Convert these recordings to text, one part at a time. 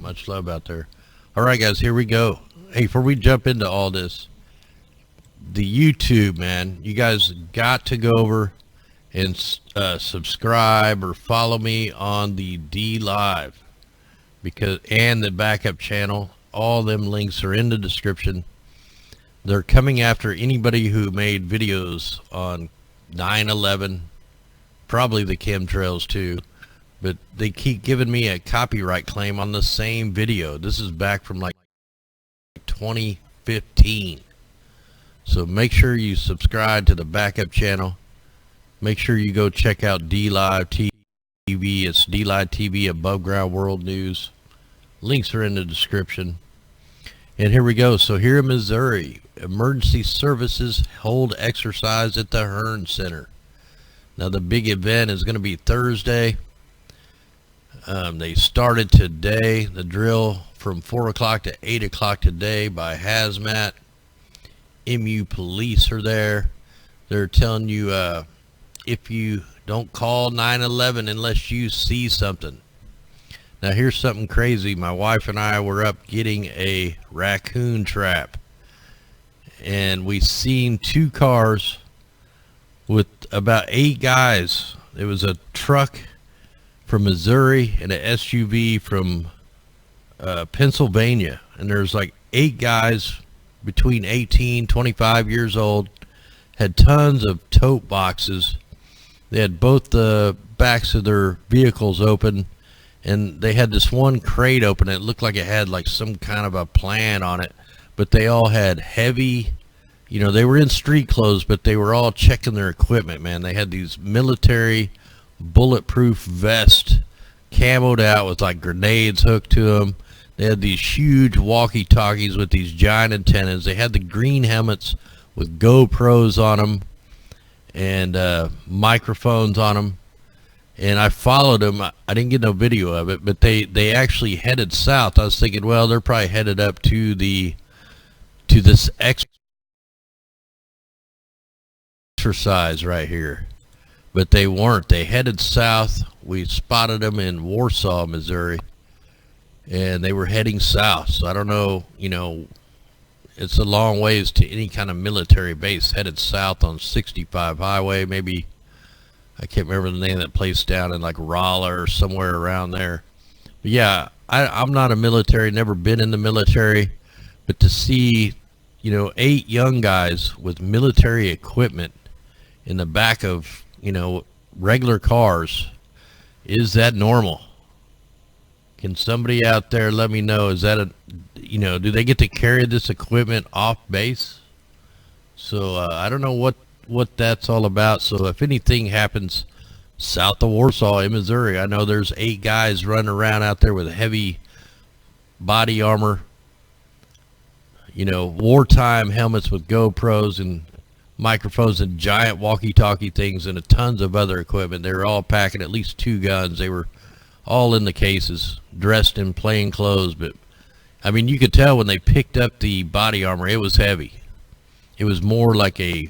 Much love out there. All right, guys, here we go. Hey, before we jump into all this, the YouTube, man, you guys got to go over and subscribe or follow me on the DLIVE and the backup channel. All them links are in the description. They're coming after anybody who made videos on 9/11, probably the chemtrails too, but they keep giving me a copyright claim on the same video. This is back from like 2015. So make sure you subscribe to the backup channel. Make sure you go check out DLIVE TV. It's DLIVE TV, Above Ground World News. Links are in the description. And here we go. So here in Missouri, emergency services hold exercise at the Hearn Center. Now the big event is going to be Thursday. They started today, the drill from 4 o'clock to 8 o'clock today by Hazmat. MU police are there. They're telling you if you don't call 911 unless you see something. Now here's something crazy. My wife and I were up getting a raccoon trap, and we seen 2 cars with about 8 guys. It was a truck from Missouri and an SUV from Pennsylvania, and there's like 8 guys between 18 25 years old, had tons of tote boxes. They had both the backs of their vehicles open, and they had this one crate open. It looked like it had like some kind of a plan on it, but they all had heavy, you know, they were in street clothes, but they were all checking their equipment, man. They had these military bulletproof vests camoed out with like grenades hooked to them. They had these huge walkie-talkies with these giant antennas. They had the green helmets with GoPros on them and microphones on them. And I followed them. I didn't get no video of it, but they actually headed south. I was thinking, well, they're probably headed up to this exercise right here. But they weren't. They headed south. We spotted them in Warsaw, Missouri, and they were heading south. So I don't know, you know, it's a long ways to any kind of military base. Headed south on 65 highway, maybe, I can't remember the name of that place down in like Rolla or somewhere around there. But yeah, I'm not a military, never been in the military, but to see, you know, 8 young guys with military equipment in the back of, you know, regular cars, is that normal? Can somebody out there let me know, is that a, you know, do they get to carry this equipment off base? So I don't know what that's all about. So if anything happens south of Warsaw in Missouri, I know there's 8 guys running around out there with heavy body armor, you know, wartime helmets with GoPros and microphones and giant walkie-talkie things and tons of other equipment. They were all packing at least 2 guns. They were all in the cases, dressed in plain clothes. But I mean, you could tell when they picked up the body armor, it was heavy. It was more like a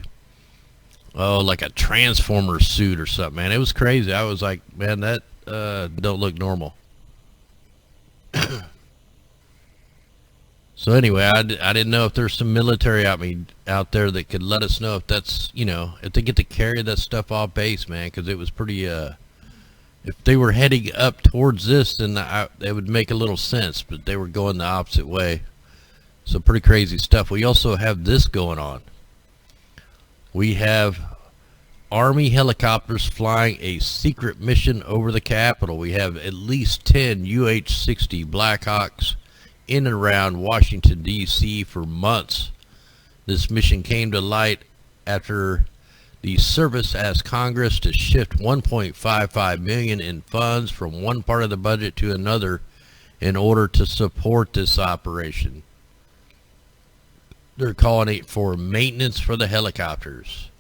transformer suit or something, man. It was crazy. I was like, man, that don't look normal. So anyway, I didn't know if there's some military out there that could let us know if that's, you know, if they get to carry that stuff off base, man, because it was pretty, if they were heading up towards this, then it would make a little sense, but they were going the opposite way. So pretty crazy stuff. We also have this going on. We have Army helicopters flying a secret mission over the Capitol. We have at least 10 UH-60 Blackhawks in and around Washington, D.C. for months. This mission came to light after the service asked Congress to shift $1.55 million in funds from one part of the budget to another in order to support this operation. They're calling it for maintenance for the helicopters.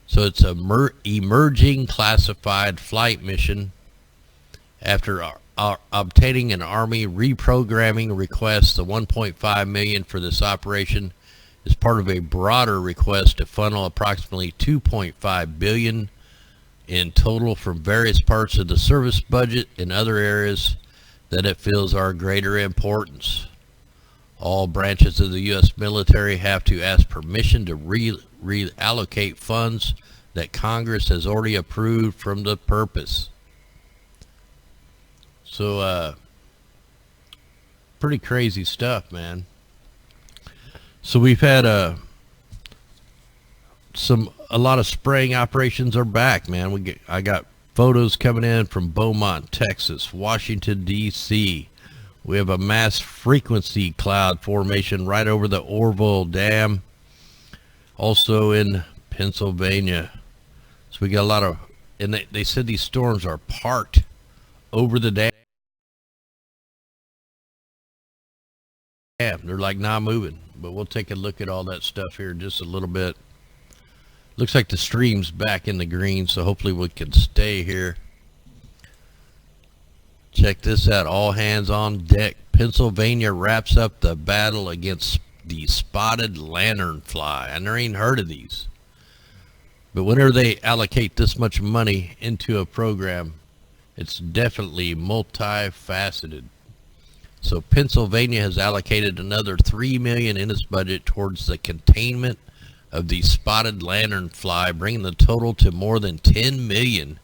So it's a emerging classified flight mission after obtaining an Army reprogramming request. The $1.5 million for this operation is part of a broader request to funnel approximately $2.5 billion in total from various parts of the service budget and other areas that it feels are greater importance. All branches of the U.S. military have to ask permission to reallocate funds that Congress has already approved from the purpose. So, pretty crazy stuff, man. So we've had a lot of spraying operations are back, man. I got photos coming in from Beaumont, Texas, Washington, D.C. We have a mass frequency cloud formation right over the Orville Dam, also in Pennsylvania. So we got a lot of, and they said these storms are parked over the dam. They're like not moving, but we'll take a look at all that stuff here in just a little bit. Looks like the stream's back in the green, so hopefully we can stay here. Check this out. All hands on deck. Pennsylvania wraps up the battle against the spotted lanternfly. I never even heard of these. But whenever they allocate this much money into a program, it's definitely multifaceted. So Pennsylvania has allocated another $3 million in its budget towards the containment of the spotted lanternfly, bringing the total to more than $10 million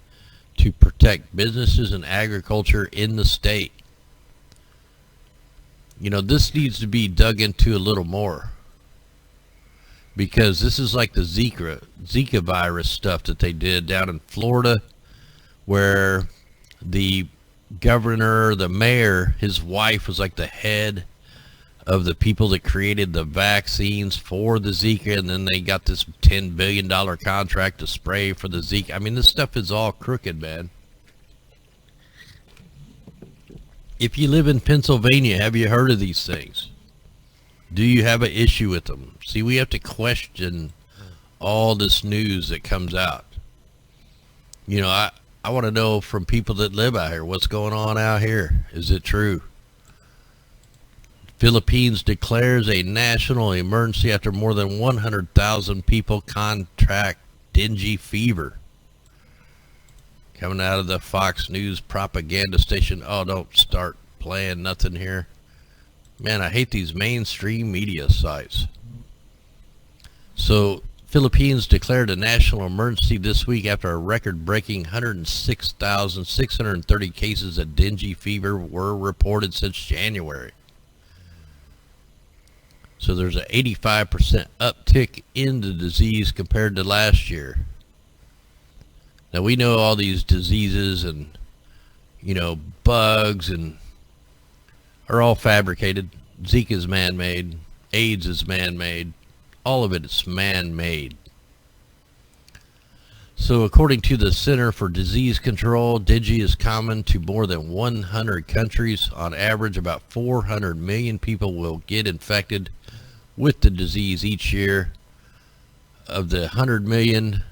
to protect businesses and agriculture in the state. You know, this needs to be dug into a little more, because this is like the Zika virus stuff that they did down in Florida, where the governor, the mayor, his wife was like the head of the people that created the vaccines for the Zika, and then they got this $10 billion contract to spray for the Zika. I mean, this stuff is all crooked, man. If you live in Pennsylvania, have you heard of these things? Do you have an issue with them? See, we have to question all this news that comes out. You know, I want to know from people that live out here, what's going on out here? Is it true? Philippines declares a national emergency after more than 100,000 people contract dengue fever. Coming out of the Fox News propaganda station. Oh, don't start playing nothing here. Man, I hate these mainstream media sites. So, Philippines declared a national emergency this week after a record-breaking 106,630 cases of dengue fever were reported since January. So there's an 85% uptick in the disease compared to last year. Now we know all these diseases and, you know, bugs and are all fabricated. Zika is man-made. AIDS is man-made. All of it is man-made. So according to the Center for Disease Control, dengue is common to more than 100 countries. On average, about 400 million people will get infected with the disease each year. Of the 100 million,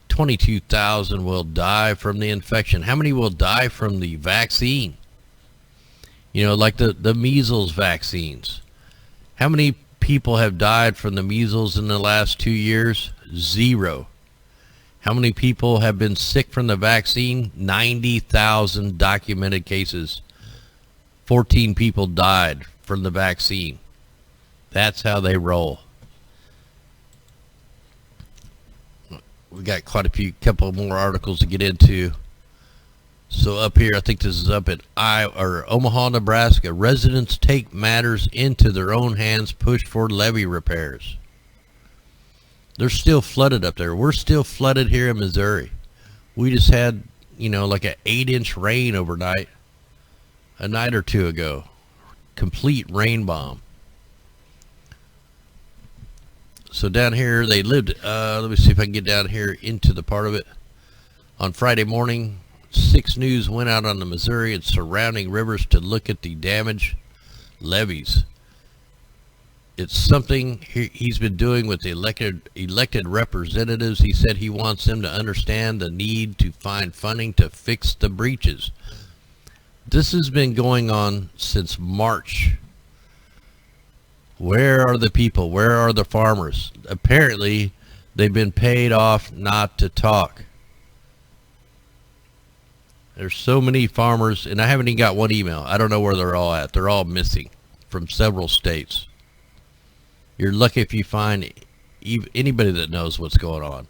22,000 will die from the infection. How many will die from the vaccine? You know, like the measles vaccines. How many people have died from the measles in the last 2 years? 0. How many people have been sick from the vaccine? 90,000 documented cases. 14 people died from the vaccine. That's how they roll. We got quite a couple more articles to get into. So up here, I think this is up at Omaha, Nebraska. Residents take matters into their own hands, push for levee repairs. They're still flooded up there. We're still flooded here in Missouri. We just had, you know, like an 8-inch rain overnight, a night or two ago. Complete rain bomb. So down here, they lived, let me see if I can get down here into the part of it. On Friday morning, 6 News went out on the Missouri and surrounding rivers to look at the damaged levees. It's something he's been doing with the elected representatives. He said he wants them to understand the need to find funding to fix the breaches. This has been going on since March. Where are the people? Where are the farmers? Apparently, they've been paid off not to talk. There's so many farmers, and I haven't even got one email. I don't know where they're all at. They're all missing from several states. You're lucky if you find anybody that knows what's going on.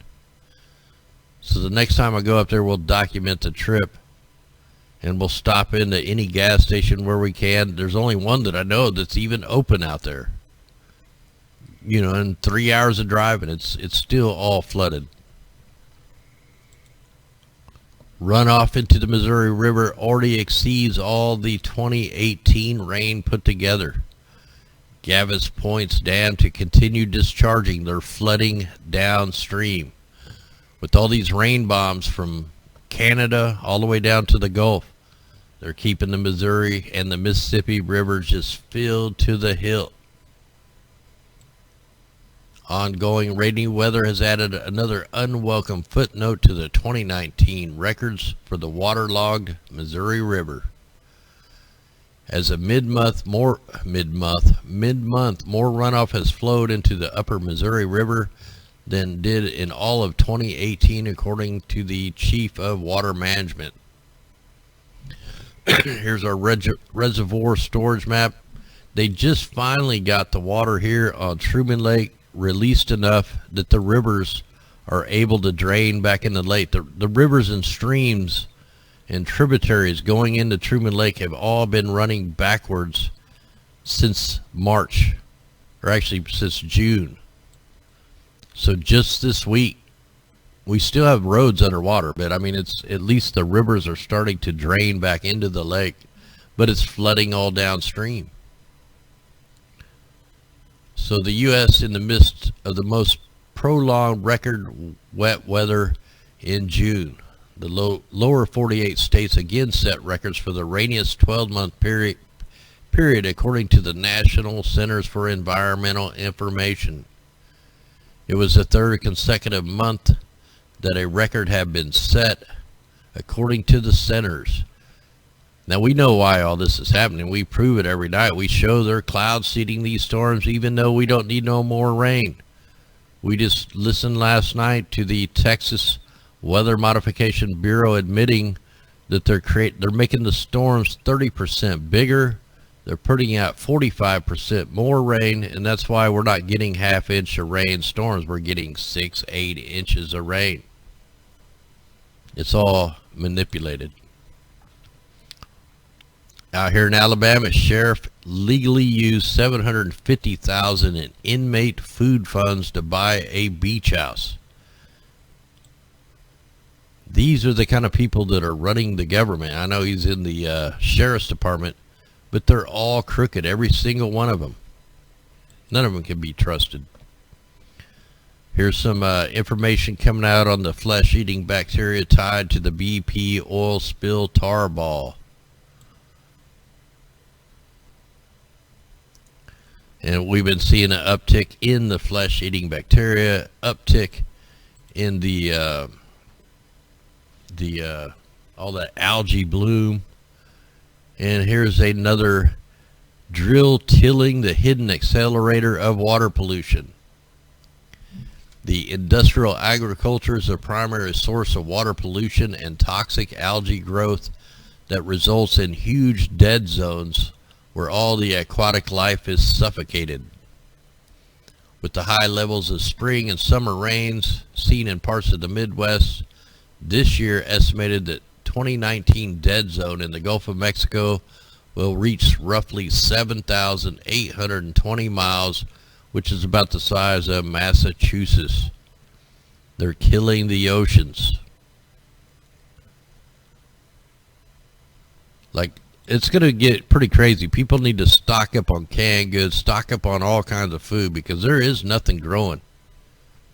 So the next time I go up there, we'll document the trip, and we'll stop into any gas station where we can. There's only one that I know that's even open out there. You know, in 3 hours of driving, it's still all flooded. Runoff into the Missouri River already exceeds all the 2018 rain put together. Gavis Point's dam to continue discharging. They're flooding downstream. With all these rain bombs from Canada all the way down to the Gulf, they're keeping the Missouri and the Mississippi rivers just filled to the hilt. Ongoing rainy weather has added another unwelcome footnote to the 2019 records for the waterlogged Missouri River. As a mid-month more runoff has flowed into the upper Missouri River than did in all of 2018, according to the Chief of Water Management. Here's our reservoir storage map. They just finally got the water here on Truman Lake released enough that the rivers are able to drain back in the lake. The rivers and streams and tributaries going into Truman Lake have all been running backwards since March, or actually since June. So just this week, we still have roads underwater, but I mean, it's at least the rivers are starting to drain back into the lake, but it's flooding all downstream. So the U.S. in the midst of the most prolonged record wet weather in June. The lower 48 states again set records for the rainiest 12-month period according to the National Centers for Environmental Information. It was the third consecutive month that a record had been set, according to the centers. Now, we know why all this is happening. We prove it every night. We show they're cloud seeding these storms even though we don't need no more rain. We just listened last night to the Texas Weather Modification Bureau admitting that they're making the storms 30% bigger. They're putting out 45% more rain, and that's why we're not getting half-inch of rain storms. We're getting 6-8 inches of rain. It's all manipulated. Out here in Alabama, sheriff legally used $750,000 in inmate food funds to buy a beach house. These are the kind of people that are running the government. I know he's in the sheriff's department, but they're all crooked, every single one of them. None of them can be trusted. Here's some information coming out on the flesh-eating bacteria tied to the BP oil spill tar ball. And we've been seeing an uptick in the flesh-eating bacteria, uptick in the all that algae bloom. And here's another drill tilling, the hidden accelerator of water pollution. The industrial agriculture is a primary source of water pollution and toxic algae growth that results in huge dead zones where all the aquatic life is suffocated. With the high levels of spring and summer rains seen in parts of the Midwest, this year estimated that 2019 dead zone in the Gulf of Mexico will reach roughly 7,820 miles, which is about the size of Massachusetts. They're killing the oceans. Like, it's going to get pretty crazy. People need to stock up on canned goods, stock up on all kinds of food, because there is nothing growing.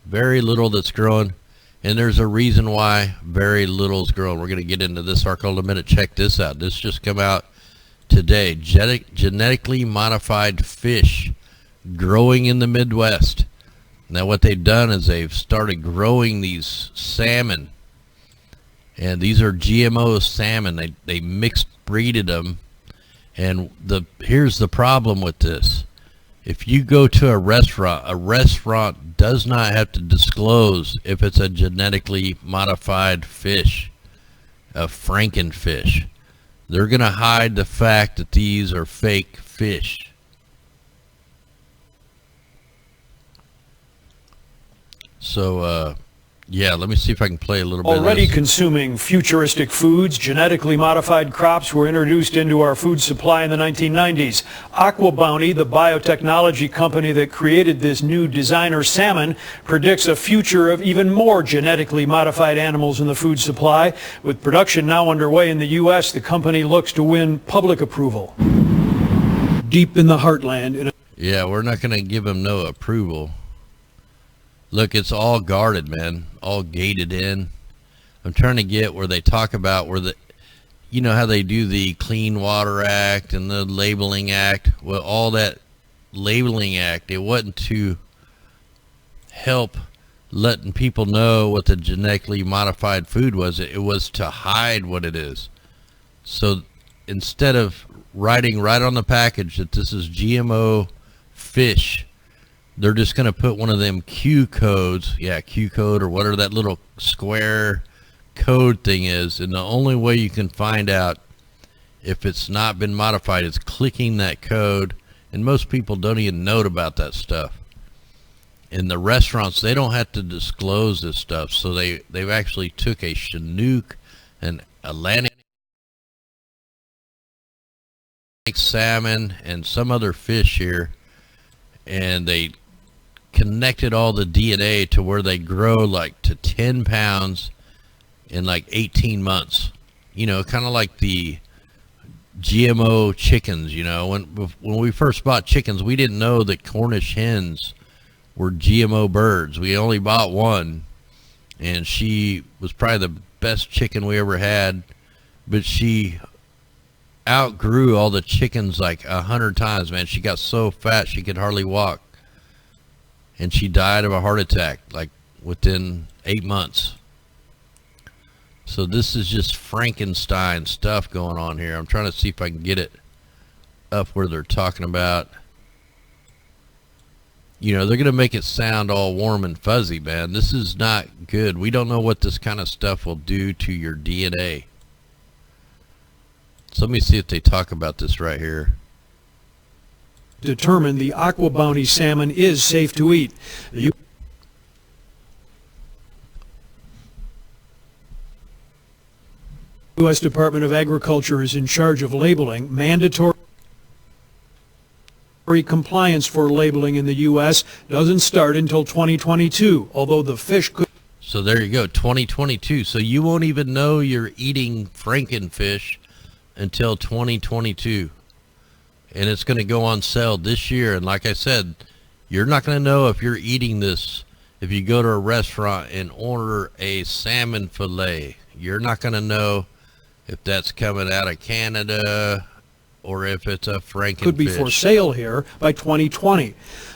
Very little that's growing, and there's a reason why very little is growing. We're going to get into this article in a minute. Check this out. This just come out today. Genetically modified fish growing in the Midwest. Now what they've done is they've started growing these salmon, and these are GMO salmon. They mixed breeded them, and here's the problem with this. If you go to a restaurant does not have to disclose if it's a genetically modified fish. of Frankenfish. They're going to hide the fact that these are fake fish. So, yeah, let me see if I can play a little bit Already of this. consuming futuristic foods, genetically modified crops were introduced into our food supply in the 1990s. AquaBounty, the biotechnology company that created this new designer salmon, predicts a future of even more genetically modified animals in the food supply. With production now underway in the U.S., the company looks to win public approval. Deep in the heartland. Yeah, we're not going to give them no approval. Look, it's all guarded, man. All gated in. I'm trying to get where they talk about where the, you know how they do the Clean Water Act and the Labeling Act. Well, all that Labeling Act, it wasn't to help letting people know what the genetically modified food was. It was to hide what it is. So instead of writing right on the package that this is GMO fish, they're just going to put one of them Q codes, Q code or whatever that little square code thing is, and the only way you can find out if it's not been modified is clicking that code, and most people don't even know about that stuff. In the restaurants, they don't have to disclose this stuff, so they've actually took a Chinook, an Atlantic salmon, and some other fish here, and they connected all the DNA to where they grow like to 10 pounds in like 18 months. You know, kind of like the GMO chickens. You know, when we first bought chickens, we didn't know that Cornish hens were GMO birds. We only bought one, and she was probably the best chicken we ever had, but she outgrew all the chickens like 100 times, man. She got so fat she could hardly walk, and she died of a heart attack like within 8 months. So this is just Frankenstein stuff going on here. I'm trying to see if I can get it up where they're talking about, you know, they're going to make it sound all warm and fuzzy, man. This is not good. We don't know what this kind of stuff will do to your DNA. So let me see if they talk about this right here. Determined the AquaBounty salmon is safe to eat. The U.S. Department of Agriculture is in charge of labeling. Mandatory compliance for labeling in the U.S. doesn't start until 2022, although the fish could... So there you go, 2022. So you won't even know you're eating Frankenfish until 2022. And it's going to go on sale this year. And like I said, you're not going to know if you're eating this if you go to a restaurant and order a salmon fillet. You're not going to know if that's coming out of Canada or if it's a Frankenfish. Could be for sale here by 2020.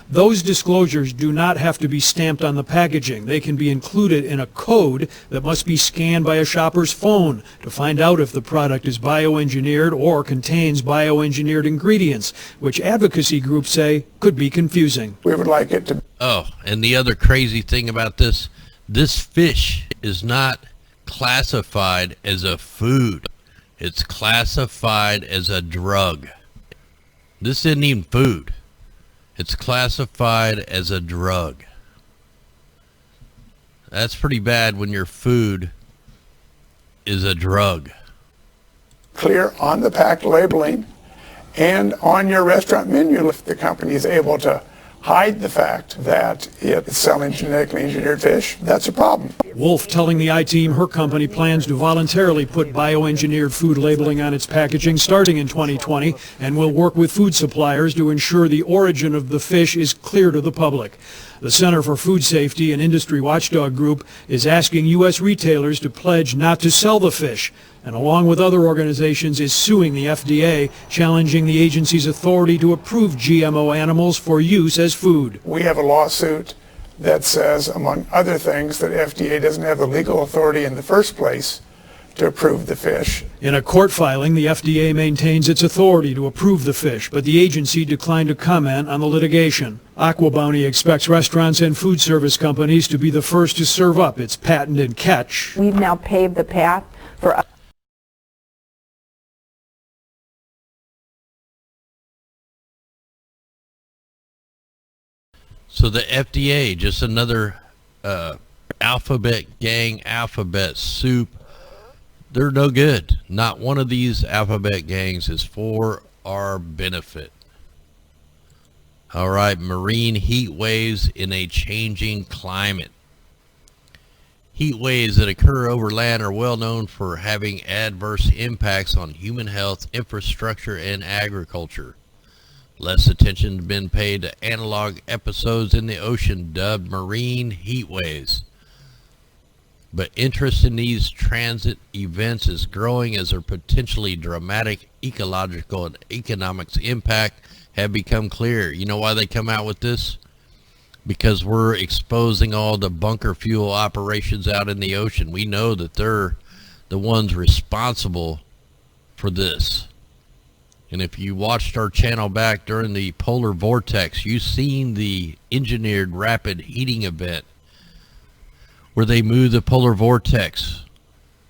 Those disclosures do not have to be stamped on the packaging. They can be included in a code that must be scanned by a shopper's phone to find out if the product is bioengineered or contains bioengineered ingredients, which advocacy groups say could be confusing. We would like it to... Oh, and the other crazy thing about this fish is not classified as a food. It's classified as a drug. This isn't even food. It's classified as a drug. That's pretty bad when your food is a drug. Clear on the packed labeling and on your restaurant menu if the company is able to hide the fact that it's selling genetically engineered fish. That's a problem. Wolf telling the I-Team her company plans to voluntarily put bioengineered food labeling on its packaging starting in 2020 and will work with food suppliers to ensure the origin of the fish is clear to the public. The Center for Food Safety, an industry watchdog group, is asking U.S. retailers to pledge not to sell the fish, and along with other organizations is suing the FDA, challenging the agency's authority to approve GMO animals for use as food. We have a lawsuit that says, among other things, that FDA doesn't have the legal authority in the first place to approve the fish. In a court filing, the FDA maintains its authority to approve the fish, but the agency declined to comment on the litigation. AquaBounty expects restaurants and food service companies to be the first to serve up its patented catch. We've now paved the path for So the FDA, just another alphabet gang, alphabet soup. They're no good. Not one of these alphabet gangs is for our benefit. All right, marine heat waves in a changing climate. Heat waves that occur over land are well known for having adverse impacts on human health, infrastructure, and agriculture. Less attention has been paid to analog episodes in the ocean dubbed marine heat waves. But interest in these transit events is growing as their potentially dramatic ecological and economics impact have become clear. You know why they come out with this? Because we're exposing all the bunker fuel operations out in the ocean. We know that they're the ones responsible for this. And if you watched our channel back during the polar vortex, you've seen the engineered rapid heating event where they moved the polar vortex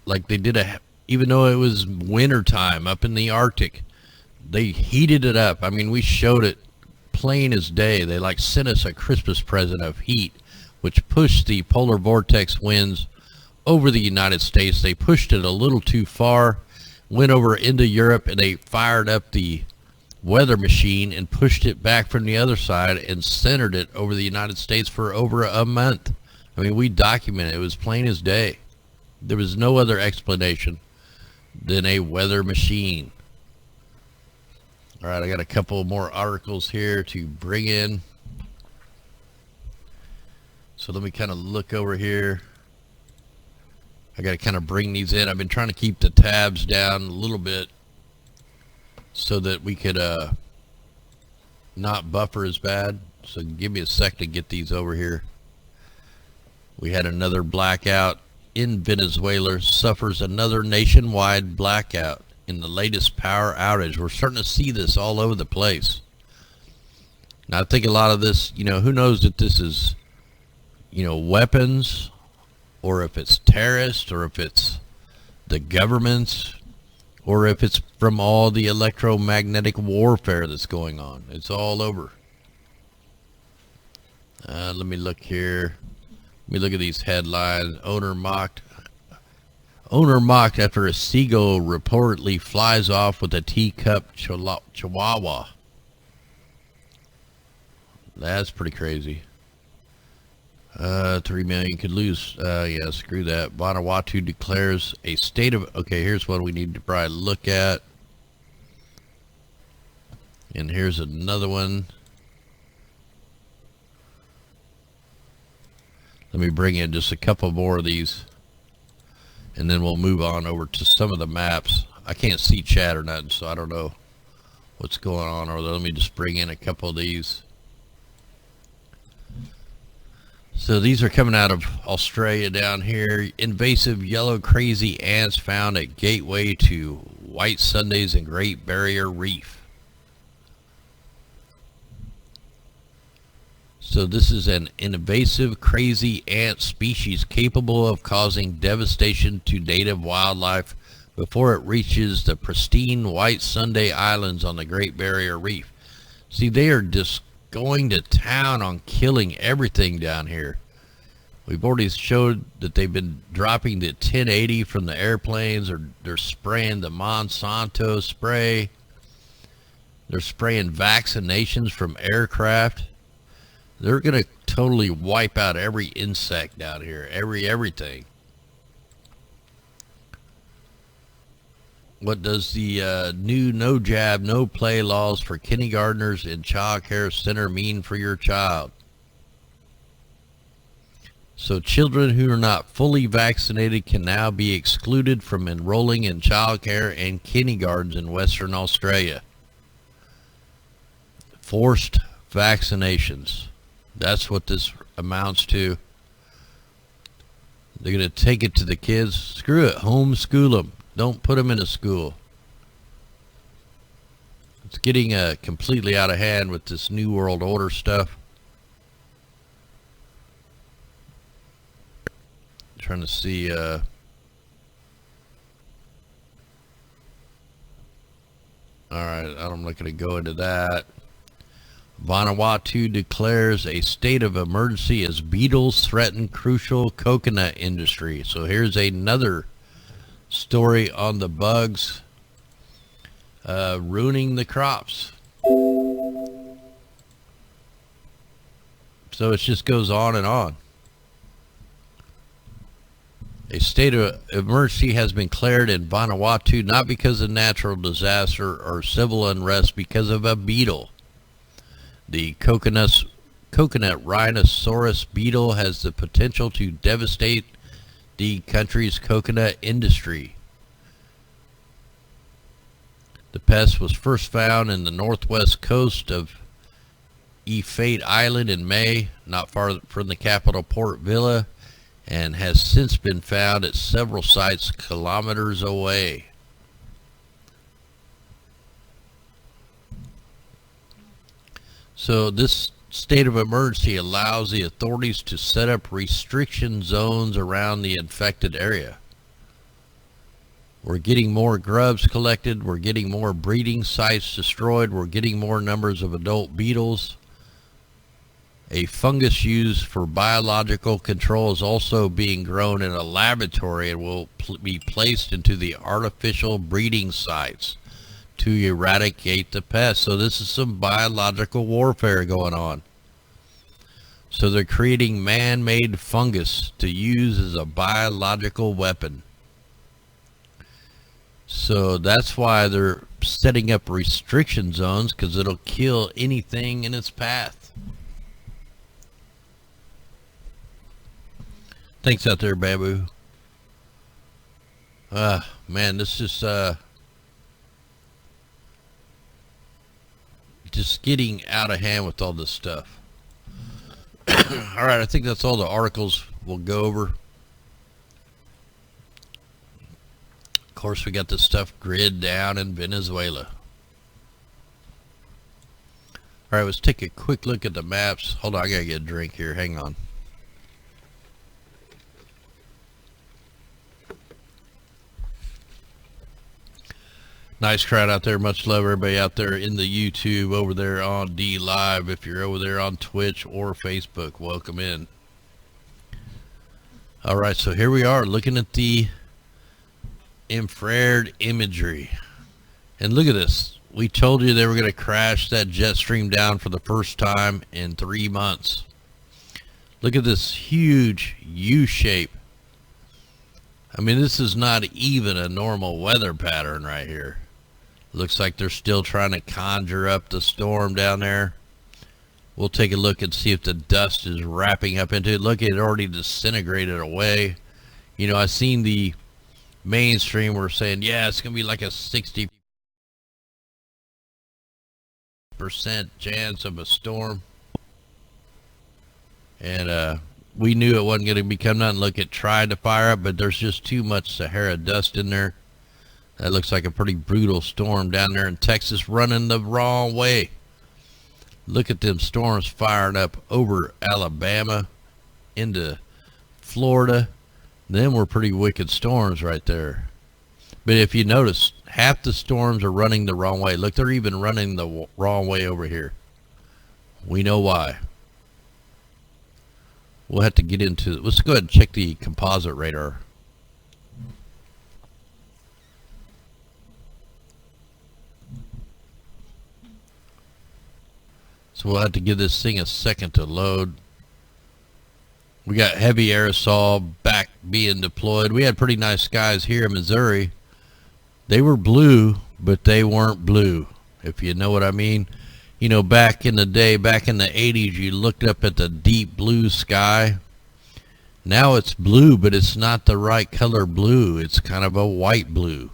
like they did even though it was winter time up in the Arctic, they heated it up. I mean, we showed it plain as day. They like sent us a Christmas present of heat, which pushed the polar vortex winds over the United States. They pushed it a little too far, went over into Europe, and they fired up the weather machine and pushed it back from the other side and centered it over the United States for over a month. I mean, we documented it. It was plain as day. There was no other explanation than a weather machine. All right, I got a couple more articles here to bring in. So let me kind of look over here. I got to kind of bring these in. I've been trying to keep the tabs down a little bit so that we could not buffer as bad. So give me a sec to get these over here. We had another blackout in Venezuela. Suffers another nationwide blackout in the latest power outage. We're starting to see this all over the place. Now, I think a lot of this, you know, who knows if this is, you know, weapons, or if it's terrorists, or if it's the governments, or if it's from all the electromagnetic warfare that's going on. It's all over. Let me look here. Let me look at these headlines. Owner mocked after a seagull reportedly flies off with a teacup chihuahua. That's pretty crazy. 3 million could lose. Yeah, screw that. Vanuatu declares a state of... Okay, here's what we need to probably look at. And here's another one. Let me bring in just a couple more of these, and then we'll move on over to some of the maps. I can't see chat or nothing, so I don't know what's going on over there. Let me just bring in a couple of these. So these are coming out of Australia down here. Invasive yellow crazy ants found at gateway to White Sundays and Great Barrier Reef. So this is an invasive crazy ant species capable of causing devastation to native wildlife before it reaches the pristine White Sunday Islands on the Great Barrier Reef. See, they are just going to town on killing everything down here. We've already showed that they've been dropping the 1080 from the airplanes, or they're spraying the Monsanto spray. They're spraying vaccinations from aircraft. They're going to totally wipe out every insect down here, everything. What does the new no jab, no play laws for kindergartners and child care center mean for your child? So children who are not fully vaccinated can now be excluded from enrolling in child care and kindergartens in Western Australia. Forced vaccinations. That's what this amounts to. They're going to take it to the kids. Screw it. Homeschool them. Don't put them in a school. It's getting completely out of hand with this New World Order stuff. Trying to see... Alright, I'm not going to go into that. Vanuatu declares a state of emergency as beetles threaten crucial coconut industry. So here's another story on the bugs ruining the crops. So it just goes on and on. A state of emergency has been declared in Vanuatu, not because of natural disaster or civil unrest, because of a beetle. The coconut rhinoceros beetle has the potential to devastate the country's coconut industry. The pest was first found in the northwest coast of Efate Island in May, not far from the capital Port Vila, and has since been found at several sites kilometers away. So this state of emergency allows the authorities to set up restriction zones around the infected area. We're getting more grubs collected, we're getting more breeding sites destroyed, we're getting more numbers of adult beetles. A fungus used for biological control is also being grown in a laboratory and will be placed into the artificial breeding sites to eradicate the pest. So this is some biological warfare going on. So they're creating man-made fungus to use as a biological weapon. So that's why they're setting up restriction zones, because it'll kill anything in its path. Thanks out there, Babu. Man, this is just getting out of hand with all this stuff. All right, I think that's all the articles we'll go over. Of course, we got this stuff grid down in Venezuela. All right, let's take a quick look at the maps. Hold on, I gotta get a drink here. Hang on. Nice crowd out there. Much love, everybody out there in the YouTube, over there on DLIVE. If you're over there on Twitch or Facebook, welcome in. All right, so here we are looking at the infrared imagery. And look at this. We told you they were going to crash that jet stream down for the first time in 3 months. Look at this huge U shape. I mean, this is not even a normal weather pattern right here. Looks like they're still trying to conjure up the storm down there. We'll take a look and see if the dust is wrapping up into it. Look, it already disintegrated away. You know, I seen the mainstream were saying, yeah, it's going to be like a 60% chance of a storm. And we knew it wasn't going to become nothing. Look, it tried to fire up, but there's just too much Sahara dust in there. That looks like a pretty brutal storm down there in Texas, running the wrong way. Look at them storms firing up over Alabama into Florida. Them were pretty wicked storms right there. But if you notice, half the storms are running the wrong way. Look, they're even running the wrong way over here. We know why. We'll have to get into it. Let's go ahead and check the composite radar. So we'll have to give this thing a second to load. We got heavy aerosol back being deployed. We had pretty nice skies here in Missouri. They were blue, but they weren't blue, if you know what I mean. You know, back in the day, back in the 80s, you looked up at the deep blue sky. Now it's blue, but it's not the right color blue. It's kind of a white blue.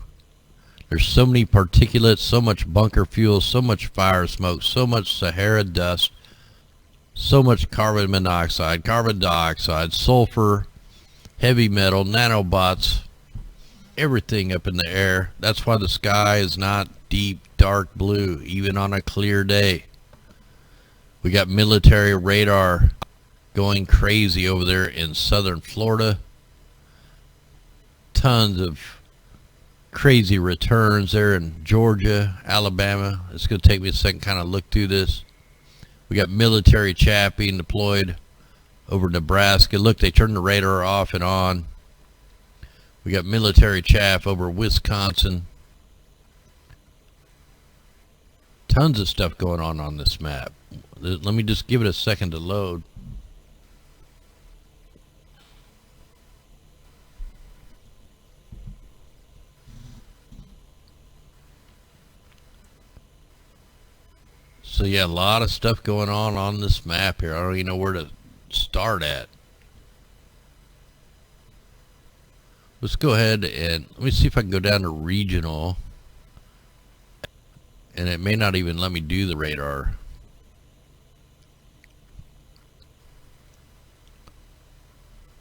There's so many particulates, so much bunker fuel, so much fire smoke, so much Sahara dust, so much carbon monoxide, carbon dioxide, sulfur, heavy metal, nanobots, everything up in the air. That's why the sky is not deep, dark blue, even on a clear day. We got military radar going crazy over there in southern Florida. Tons of crazy returns there in Georgia, Alabama. It's going to take me a second to kind of look through this. We got military chaff being deployed over Nebraska. Look, they turned the radar off and on. We got military chaff over Wisconsin. Tons of stuff going on this map. Let me just give it a second to load. So yeah, a lot of stuff going on this map here. I don't even know where to start at. Let's go ahead and let me see if I can go down to regional. And it may not even let me do the radar.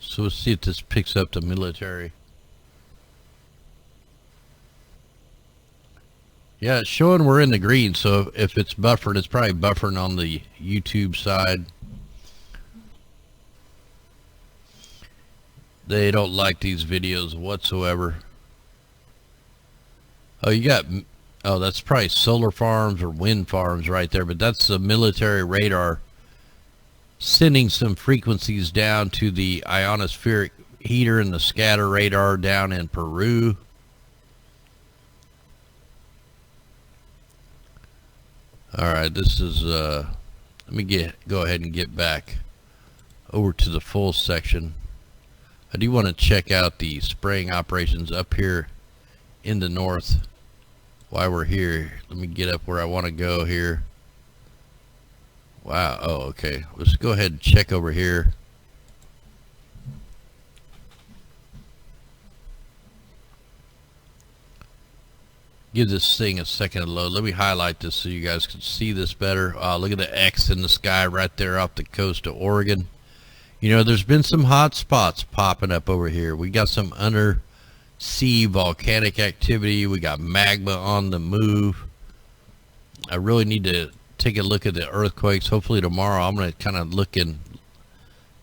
So let's see if this picks up the military. Yeah, it's showing we're in the green, so if it's buffering, it's probably buffering on the YouTube side. They don't like these videos whatsoever. Oh, you got, oh, that's probably solar farms or wind farms right there, but that's the military radar sending some frequencies down to the ionospheric heater and the scatter radar down in Peru. All right, this is let me go ahead and get back over to the full section. I do want to check out the spraying operations up here in the north while we're here. Let me get up where I want to go here. Wow, oh, okay. Let's go ahead and check over here. Give this thing a second to load. Let me highlight this so you guys can see this better. Look at the X in the sky right there off the coast of Oregon. You know, there's been some hot spots popping up over here. We got some undersea volcanic activity. We got magma on the move. I really need to take a look at the earthquakes. Hopefully tomorrow I'm going to kind of look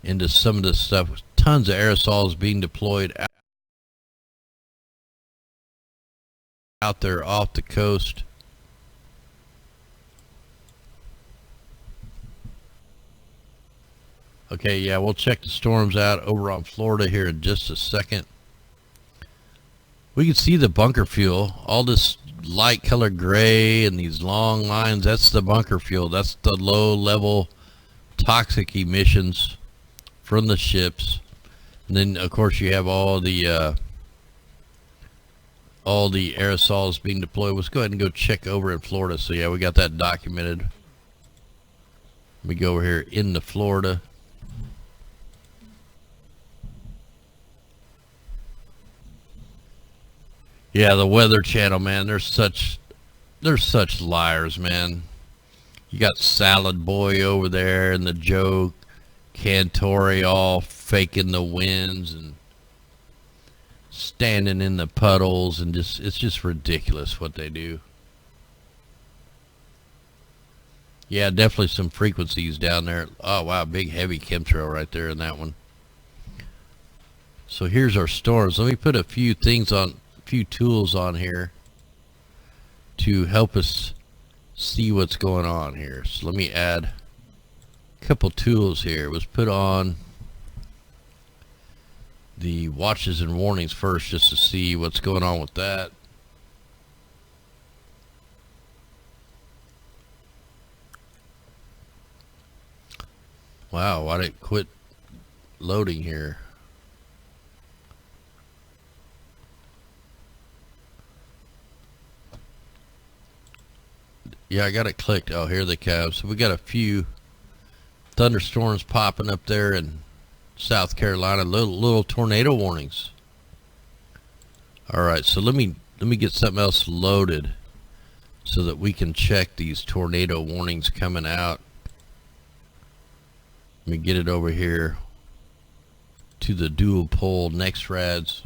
into some of this stuff. Tons of aerosols being deployed out there off the coast. Okay, yeah, we'll check the storms out over on Florida here in just a second. We can see the bunker fuel, all this light colored gray and these long lines. That's the bunker fuel. That's the low level toxic emissions from the ships. And then of course you have all the aerosols being deployed. Let's go ahead and go check over in Florida. So yeah, we got that documented. Let me go over here into Florida. Yeah, the Weather Channel, man, they're such liars, man. You got Salad Boy over there and the Joe Cantori all faking the winds and standing in the puddles, and it's just ridiculous what they do. Yeah, definitely some frequencies down there. Oh wow, big heavy chemtrail right there in that one. So here's our storms. Let me put a few things on, few tools on here to help us see what's going on here. So let me add a couple tools here. Let's put on the watches and warnings first, just to see what's going on with that. Wow, why did it quit loading here? Yeah, I got it clicked. Oh, here they come. So we got a few thunderstorms popping up there in South Carolina, little tornado warnings. All right, so let me get something else loaded so that we can check these tornado warnings coming out. Let me get it over here to the dual pole NextRads.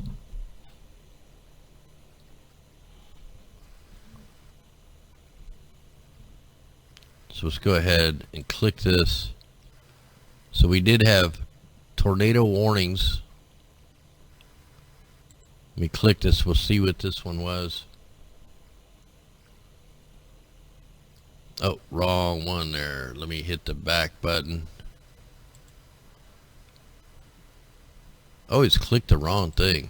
So let's go ahead and click this. So we did have tornado warnings. Let me click this. We'll see what this one was. Oh, wrong one there. Let me hit the back button. Oh, he's clicked the wrong thing.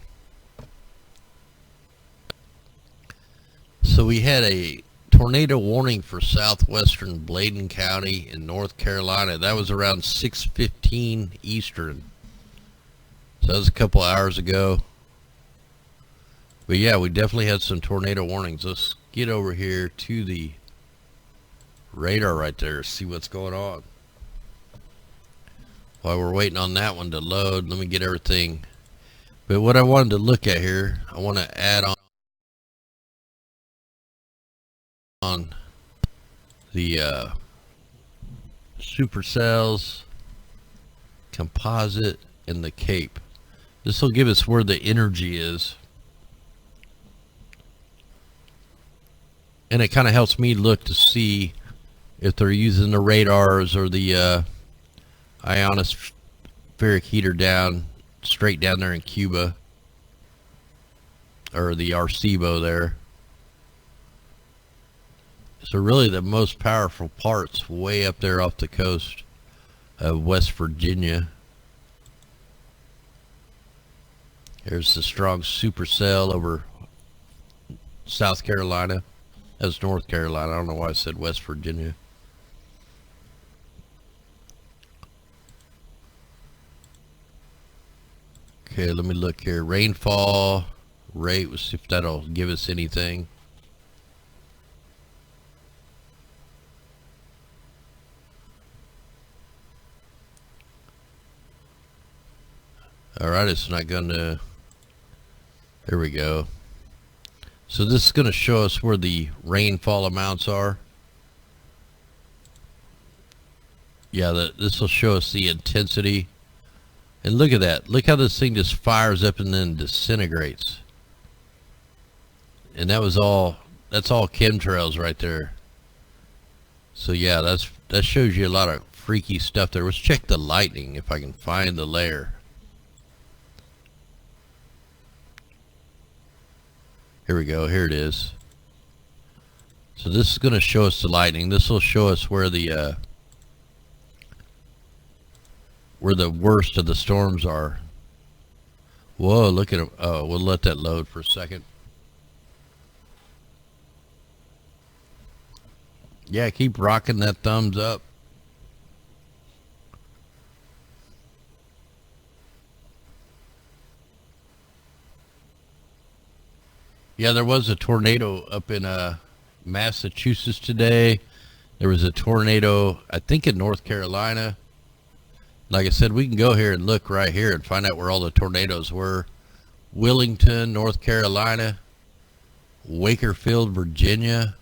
So we had a tornado warning for southwestern Bladen County in North Carolina. That was around 6:15 Eastern. So that was a couple hours ago. But yeah, we definitely had some tornado warnings. Let's get over here to the radar right there, see what's going on. While we're waiting on that one to load, let me get everything. But what I wanted to look at here, I want to add on the supercells, composite, and the cape. This will give us where the energy is. And it kind of helps me look to see if they're using the radars or the ionospheric heater down, straight down there in Cuba, or the Arecibo there. So really the most powerful part's way up there off the coast of West Virginia. There's the strong supercell over South Carolina. That's North Carolina. I don't know why I said West Virginia. Okay, let me look here. Rainfall rate, we'll see if that'll give us anything. Alright, it's not gonna, there we go. So this is going to show us where the rainfall amounts are. Yeah, this will show us the intensity. And look at that. Look how this thing just fires up and then disintegrates. And that's all chemtrails right there. So yeah, that shows you a lot of freaky stuff there. Let's check the lightning if I can find the layer. Here we go. Here it is. So this is going to show us the lightning. This will show us where the worst of the storms are. Whoa, look at them. Oh, we'll let that load for a second. Yeah, keep rocking that thumbs up. Yeah, there was a tornado up in Massachusetts today. There was a tornado, I think, in North Carolina. Like I said, we can go here and look right here and find out where all the tornadoes were. Willington, North Carolina. Wakefield, Virginia.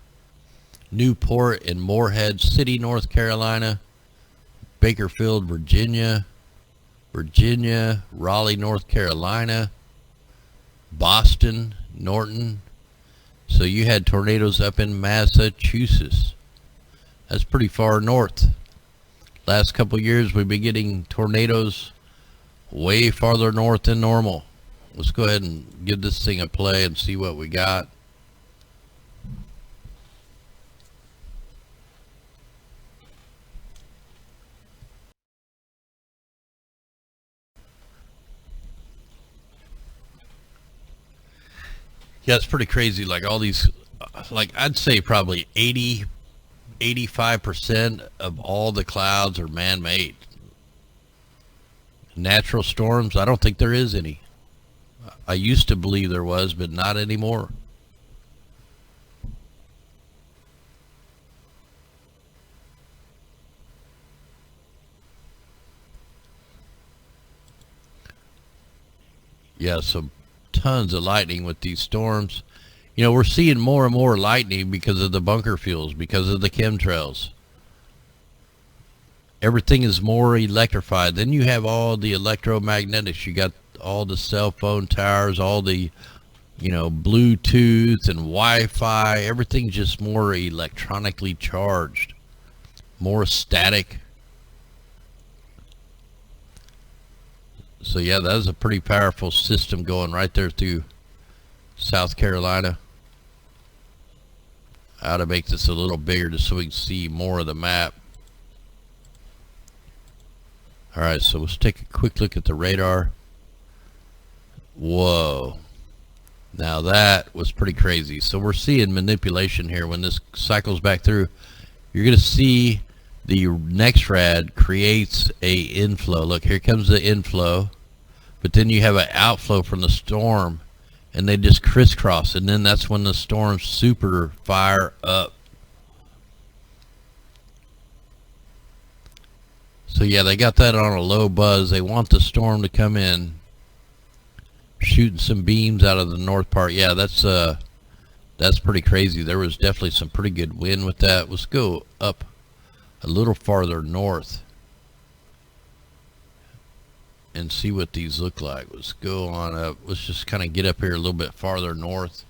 Newport and Morehead City, North Carolina. Bakersfield, Virginia. Raleigh, North Carolina. Boston, Norton. So you had tornadoes up in Massachusetts. That's pretty far north. Last couple years we've been getting tornadoes way farther north than normal. Let's go ahead and give this thing a play and see what we got. Yeah, it's pretty crazy. Like all these, like I'd say probably 85% of all the clouds are man-made. Natural storms, I don't think there is any. I used to believe there was, but not anymore. Yeah, so tons of lightning with these storms. You know, we're seeing more and more lightning because of the bunker fuels, because of the chemtrails. Everything is more electrified. Then you have all the electromagnetics. You got all the cell phone towers, all the, you know, Bluetooth and Wi-Fi. Everything's just more electronically charged, more static. So yeah, that is a pretty powerful system going right there through South Carolina. I ought to make this a little bigger just so we can see more of the map. Alright, so let's take a quick look at the radar. Whoa. Now that was pretty crazy. So we're seeing manipulation here. When this cycles back through, you're going to see the next rad creates a inflow. Look, here comes the inflow. But then you have an outflow from the storm, and they just crisscross, and then that's when the storms super fire up. So yeah, they got that on a low buzz. They want the storm to come in, shooting some beams out of the north part. Yeah, that's pretty crazy. There was definitely some pretty good wind with that. Let's go up a little farther north and see what these look like. Let's go on up. Let's just kind of get up here a little bit farther north.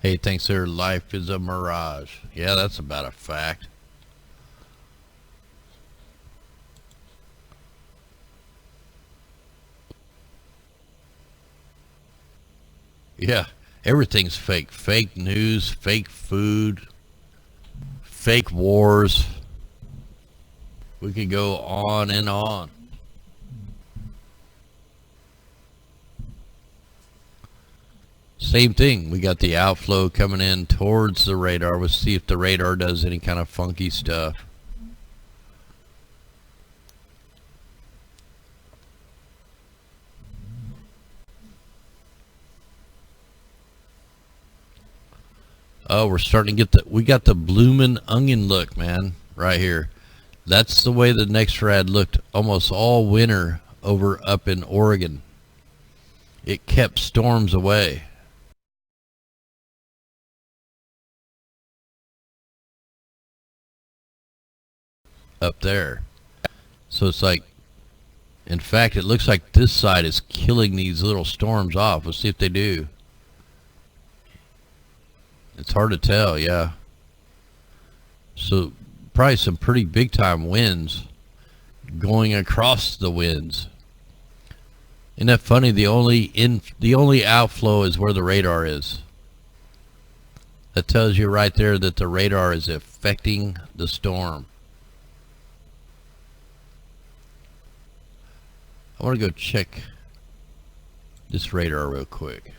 Hey, thanks sir. Life is a mirage. Yeah, that's about a fact. Yeah, everything's fake. Fake news, fake food, fake wars. We could go on and on. Same thing. We got the outflow coming in towards the radar. We'll see if the radar does any kind of funky stuff. Oh, we're starting to get we got the bloomin' onion look, man, right here. That's the way the next rad looked almost all winter over up in Oregon. It kept storms away. Up there. So it's like, in fact, it looks like this side is killing these little storms off. Let's see if they do. It's hard to tell, yeah. So probably some pretty big time winds going across the winds. Isn't that funny? The only outflow is where the radar is. That tells you right there that the radar is affecting the storm. I want to go check this radar real quick.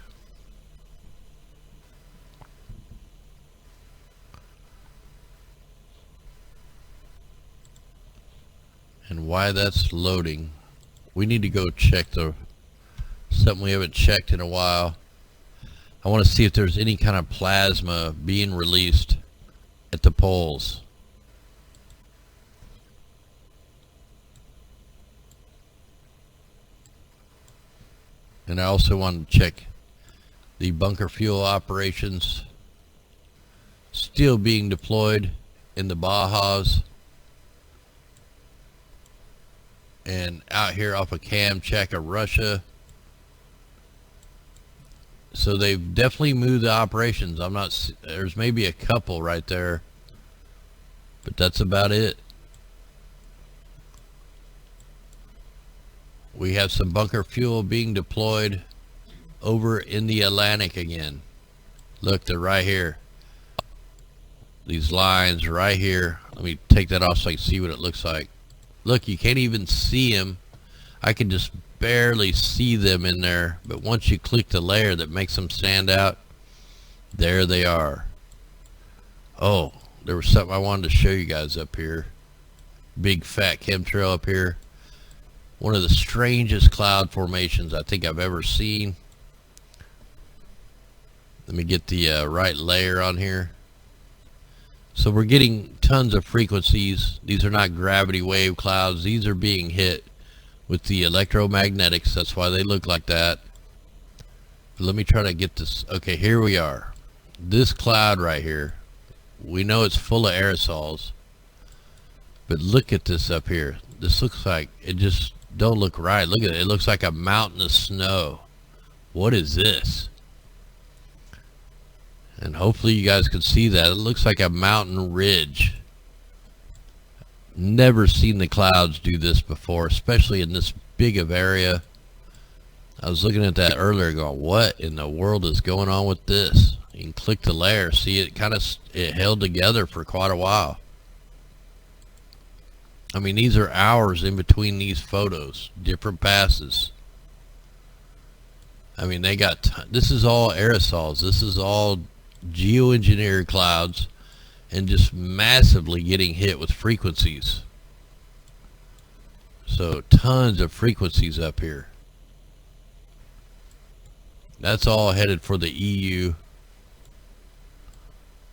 And why that's loading, we need to go check something we haven't checked in a while. I want to see if there's any kind of plasma being released at the poles. And I also want to check the bunker fuel operations still being deployed in the Bajas and out here off of Kamchatka, Russia. So they've definitely moved the operations. There's maybe a couple right there, but that's about it. We have some bunker fuel being deployed over in the Atlantic again. Look, they're right here. These lines right here. Let me take that off so I can see what it looks like. Look, you can't even see them. I can just barely see them in there. But once you click the layer that makes them stand out, there they are. Oh, there was something I wanted to show you guys up here. Big fat chemtrail up here. One of the strangest cloud formations I think I've ever seen. Let me get the right layer on here. So we're getting tons of frequencies. These are not gravity wave clouds. These are being hit with the electromagnetics. That's why they look like that. But let me try to get this. Okay, here we are. This cloud right here, we know it's full of aerosols. But look at this up here. This looks like, it just don't look right. Look at it. It looks like a mountain of snow. What is this? And hopefully you guys can see that. It looks like a mountain ridge. Never seen the clouds do this before, especially in this big of area. I was looking at that earlier going, what in the world is going on with this? You can click the layer, see it it held together for quite a while. I mean, these are hours in between these photos, different passes. I mean, they got, this is all aerosols. This is all geoengineered clouds and just massively getting hit with frequencies. So tons of frequencies up here. That's all headed for the EU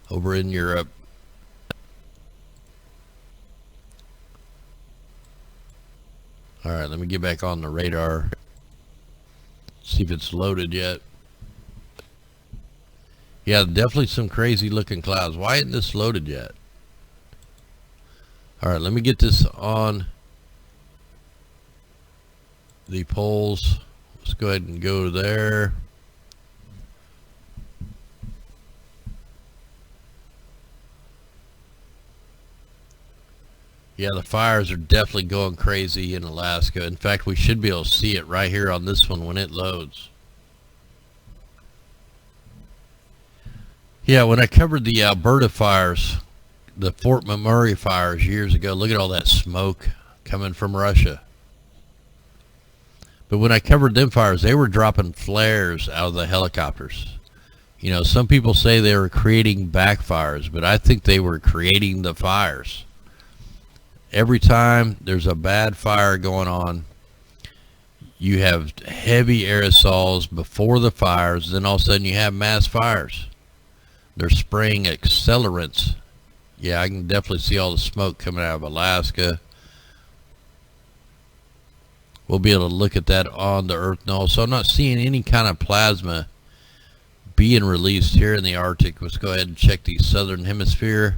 over in Europe. All right, let me get back on the radar. See if it's loaded yet. Yeah, definitely some crazy looking clouds. Why isn't this loaded yet? All right, let me get this on the poles. Let's go ahead and go there. Yeah, the fires are definitely going crazy in Alaska. In fact, we should be able to see it right here on this one when it loads. Yeah, when I covered the Alberta fires, the Fort McMurray fires years ago, look at all that smoke coming from Russia. But when I covered them fires, they were dropping flares out of the helicopters. You know, some people say they were creating backfires, but I think they were creating the fires. Every time there's a bad fire going on, you have heavy aerosols before the fires, then all of a sudden you have mass fires. They're spraying accelerants. Yeah, I can definitely see all the smoke coming out of Alaska. We'll be able to look at that on the Earth now. So I'm not seeing any kind of plasma being released here in the Arctic. Let's go ahead and check the southern hemisphere.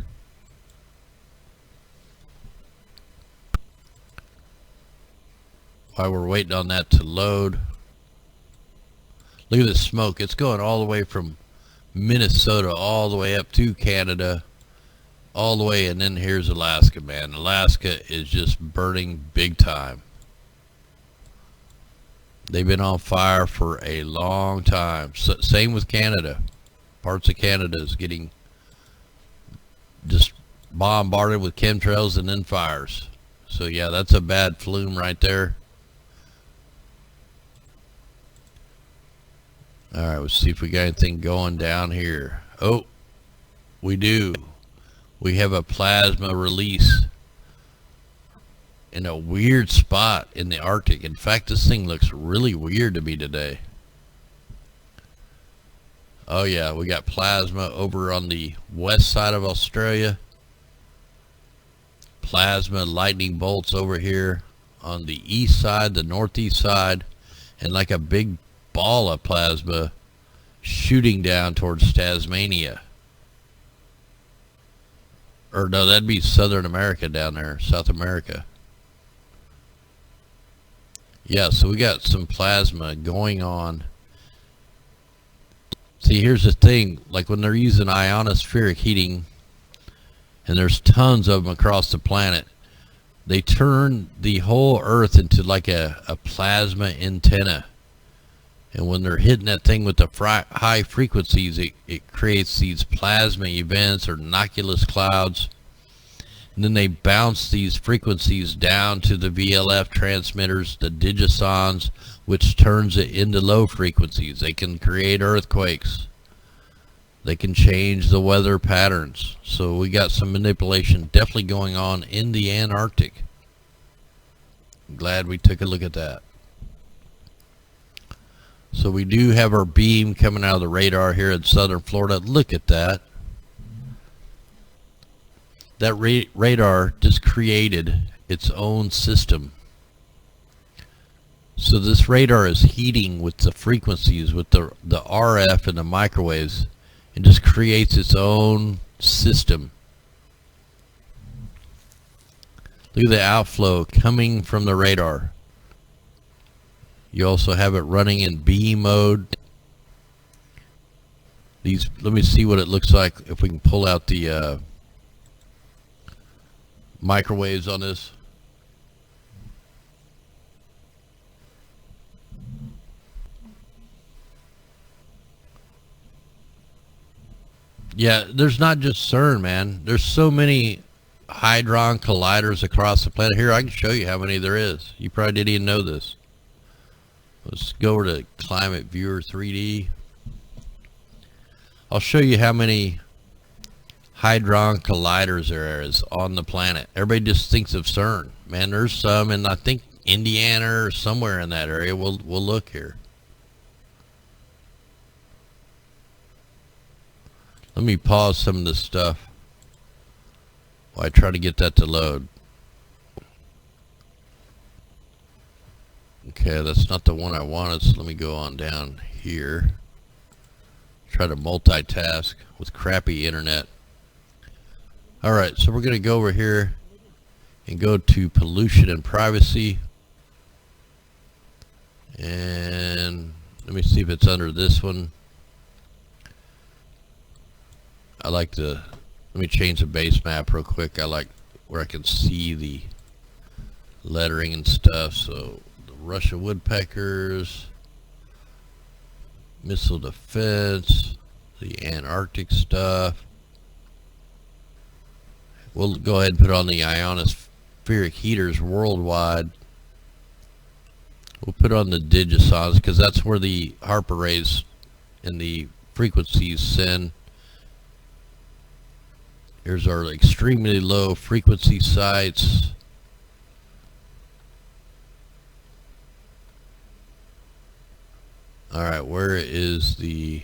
While we're waiting on that to load. Look at this smoke. It's going all the way from Minnesota all the way up to Canada, all the way, and then here's Alaska, man. Alaska is just burning big time. They've been on fire for a long time. Same with Canada. Parts of Canada is getting just bombarded with chemtrails and then fires. So yeah, that's a bad flume right there. All right, let's see if we got anything going down here. Oh, we do. We have a plasma release in a weird spot in the Arctic. In fact, this thing looks really weird to me today. Oh yeah, we got plasma over on the west side of Australia. Plasma lightning bolts over here on the east side, the northeast side, and like a big ball of plasma shooting down towards Tasmania. Or no, that'd be Southern America down there, South America. Yeah, so we got some plasma going on. See, here's the thing, like when they're using ionospheric heating, and there's tons of them across the planet, they turn the whole Earth into like a plasma antenna. And when they're hitting that thing with the high frequencies, it creates these plasma events or nocculus clouds. And then they bounce these frequencies down to the VLF transmitters, the digisons, which turns it into low frequencies. They can create earthquakes. They can change the weather patterns. So we got some manipulation definitely going on in the Antarctic. I'm glad we took a look at that. So we do have our beam coming out of the radar here in southern Florida. Look at that. That radar just created its own system. So this radar is heating with the frequencies, with the RF and the microwaves, and just creates its own system. Look at the outflow coming from the radar. You also have it running in beam mode. Let me see what it looks like if we can pull out the microwaves on this. Yeah, there's not just CERN, man. There's so many hadron colliders across the planet. Here, I can show you how many there is. You probably didn't even know this. Let's go over to Climate Viewer 3D. I'll show you how many hadron colliders there is on the planet. Everybody just thinks of CERN. Man, there's some in, I think, Indiana or somewhere in that area. We'll look here. Let me pause some of this stuff while I try to get that to load. Okay, that's not the one I wanted, so let me go on down here. Try to multitask with crappy internet. Alright, so we're going to go over here and go to pollution and privacy. And let me see if it's under this one. I like the, let me change the base map real quick. I like where I can see the lettering and stuff. So the Russia woodpeckers, missile defense, the Antarctic stuff. We'll go ahead and put on the ionospheric heaters worldwide. We'll put on the digisons because that's where the HARP arrays and the frequencies send. Here's our extremely low frequency sites. Alright, where is the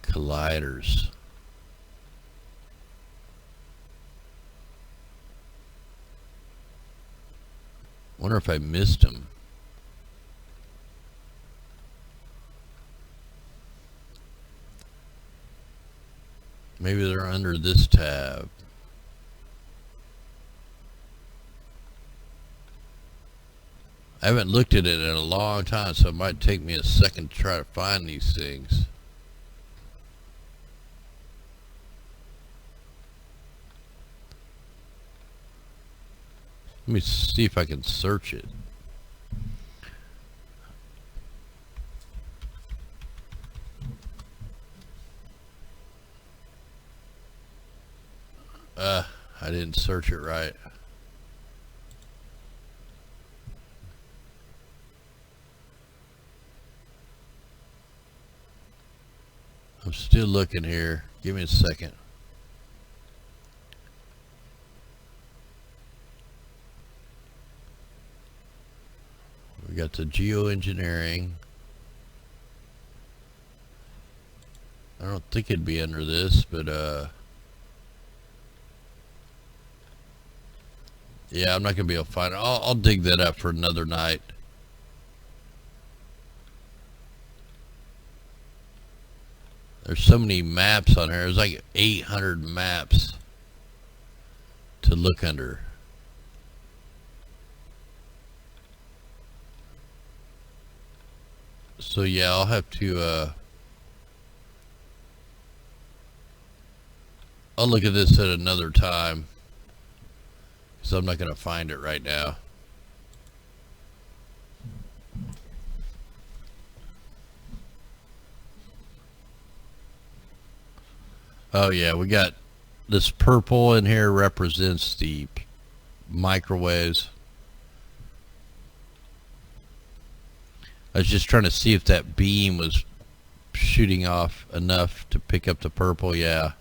colliders? Wonder if I missed them. Maybe they're under this tab. I haven't looked at it in a long time, so it might take me a second to try to find these things. Let me see if I can search it. I didn't search it right. I'm still looking here. Give me a second. We got the geoengineering. I don't think it'd be under this, but yeah, I'm not gonna be able to find it. I'll dig that up for another night. There's so many maps on here. There's like 800 maps to look under. So yeah, I'll have to I'll look at this at another time, so I'm not going to find it right now. Oh yeah, we got this purple in here represents the microwaves. I was just trying to see if that beam was shooting off enough to pick up the purple. Yeah.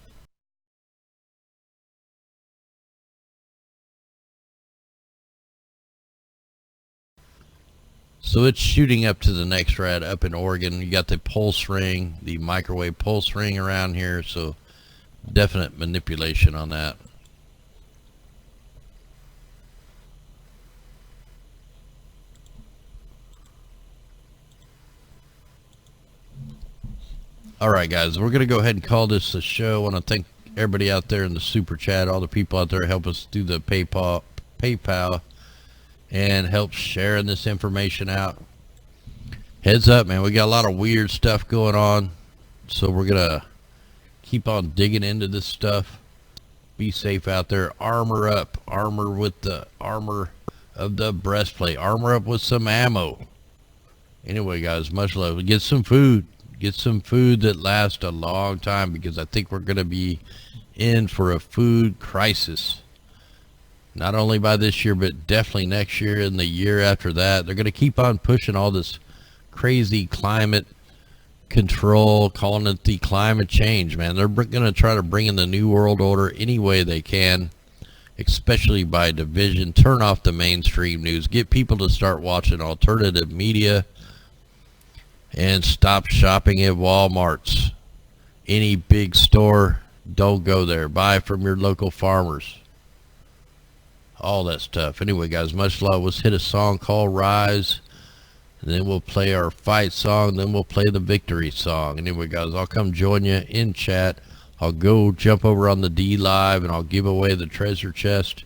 So it's shooting up to the next rad up in Oregon. You got the pulse ring, the microwave pulse ring around here, so definite manipulation on that. Alright guys, we're going to go ahead and call this a show. I want to thank everybody out there in the super chat, all the people out there help us do the PayPal and help sharing this information out. Heads up, man, we got a lot of weird stuff going on, so we're going to keep on digging into this stuff. Be safe out there. Armor up. Armor with the armor of the breastplate. Armor up with some ammo. Anyway guys, much love. Get some food. Get some food that lasts a long time, because I think we're going to be in for a food crisis. Not only by this year, but definitely next year and the year after that. They're going to keep on pushing all this crazy climate control, calling it the climate change, man. They're going to try to bring in the new world order any way they can, especially by division. Turn off the mainstream news. Get people to start watching alternative media, and stop shopping at Walmarts. Any big store, don't go there. Buy from your local farmers. All that stuff. Anyway, guys, much love. Let's hit a song called Rise, and then we'll play our fight song, then we'll play the victory song. Anyway, guys, I'll come join you in chat. I'll go jump over on the DLIVE, and I'll give away the treasure chest.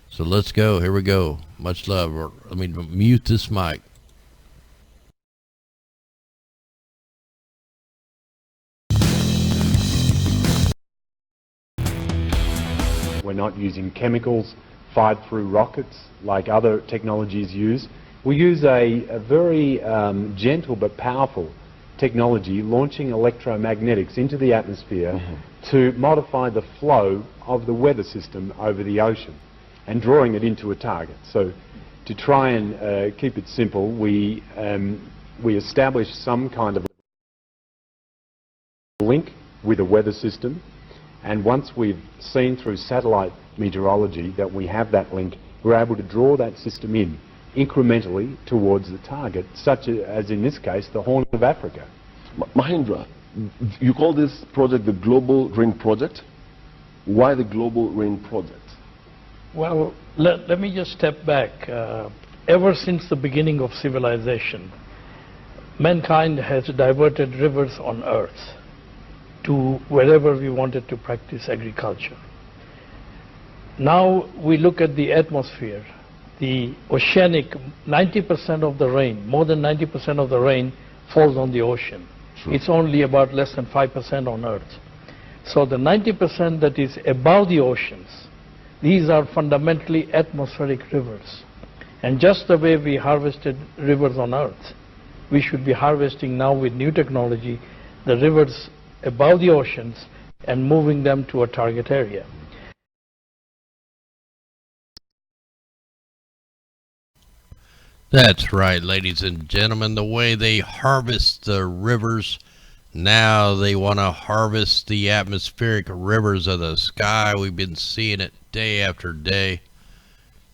So let's go. Here we go. Much love. Let me mute this mic. We're not using chemicals fired through rockets like other technologies use. We use a very gentle but powerful technology, launching electromagnetics into the atmosphere to modify the flow of the weather system over the ocean and drawing it into a target. So to try and keep it simple, we establish some kind of link with a weather system, and once we've seen through satellite meteorology that we have that link, we're able to draw that system in incrementally towards the target, such as in this case the Horn of Africa. Mahendra, you call this project the Global Rain Project. Why the Global Rain Project? Well, let me just step back. Ever since the beginning of civilization, mankind has diverted rivers on Earth to wherever we wanted to practice agriculture. Now we look at the atmosphere. The oceanic, 90% of the rain, more than 90% of the rain falls on the ocean. True. It's only about less than 5% on Earth. So the 90% that is above the oceans, these are fundamentally atmospheric rivers. And just the way we harvested rivers on Earth, we should be harvesting now with new technology the rivers above the oceans and moving them to a target area. That's right, ladies and gentlemen. The way they harvest the rivers, now they want to harvest the atmospheric rivers of the sky. We've been seeing it day after day.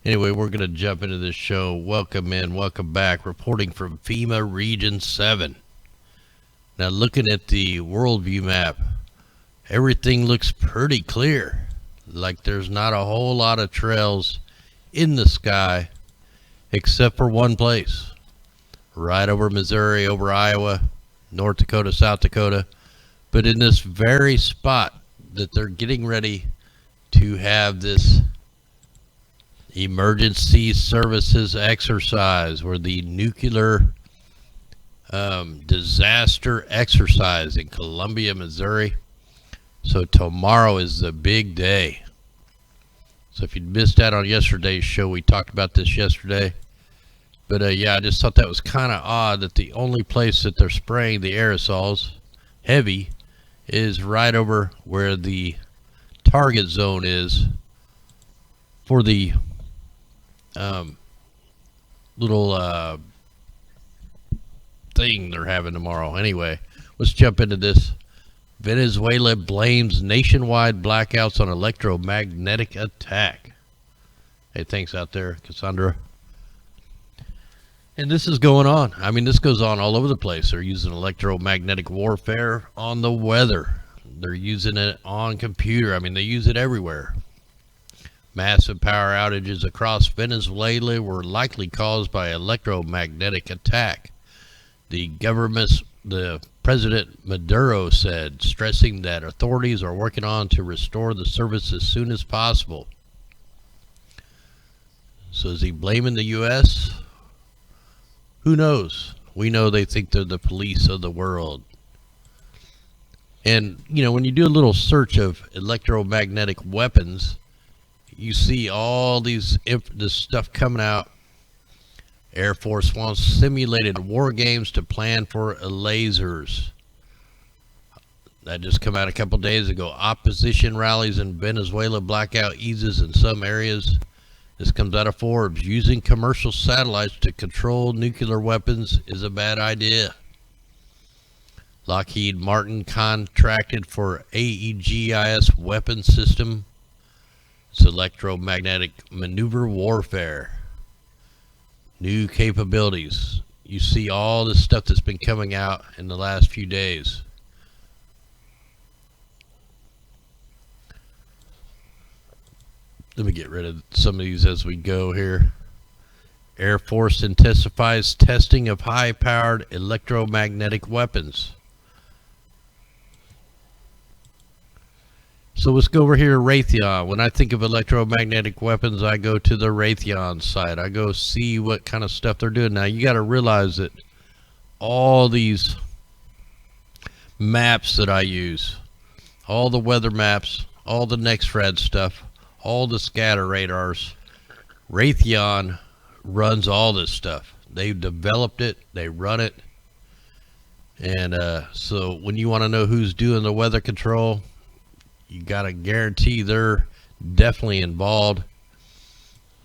Anyway, we're going to jump into this show. Welcome in, welcome back. Reporting from FEMA Region 7. Now, looking at the worldview map, everything looks pretty clear. Like there's not a whole lot of trails in the sky, except for one place. Right over Missouri, over Iowa, North Dakota, South Dakota. But in this very spot that they're getting ready to have this emergency services exercise, or the nuclear disaster exercise in Columbia, Missouri. So tomorrow is the big day. So if you missed out on yesterday's show, we talked about this yesterday. But yeah, I just thought that was kind of odd that the only place that they're spraying the aerosols heavy is right over where the target zone is for the little thing they're having tomorrow. Anyway, let's jump into this. Venezuela blames nationwide blackouts on electromagnetic attack. Hey, thanks out there, Cassandra. And this is going on. I mean, this goes on all over the place. They're using electromagnetic warfare on the weather. They're using it on computer. I mean, they use it everywhere. Massive power outages across Venezuela were likely caused by electromagnetic attack. The President Maduro said, stressing that authorities are working on to restore the service as soon as possible. So is he blaming the U.S.? Who knows? We know they think they're the police of the world. And, you know, when you do a little search of electromagnetic weapons, you see all this stuff coming out. Air Force wants simulated war games to plan for lasers. That just come out a couple days ago. Opposition rallies in Venezuela, blackout eases in some areas. This comes out of Forbes. Using commercial satellites to control nuclear weapons is a bad idea. Lockheed Martin contracted for AEGIS weapon system. It's electromagnetic maneuver warfare. New capabilities. You see all this stuff that's been coming out in the last few days. Let me get rid of some of these as we go here. Air Force intensifies testing of high-powered electromagnetic weapons. So let's go over here to Raytheon. When I think of electromagnetic weapons, I go to the Raytheon site. I go see what kind of stuff they're doing. Now, you got to realize that all these maps that I use, all the weather maps, all the NextRad stuff, all the scatter radars, Raytheon runs all this stuff. They've developed it, they run it, and so when you want to know who's doing the weather control, you got to guarantee they're definitely involved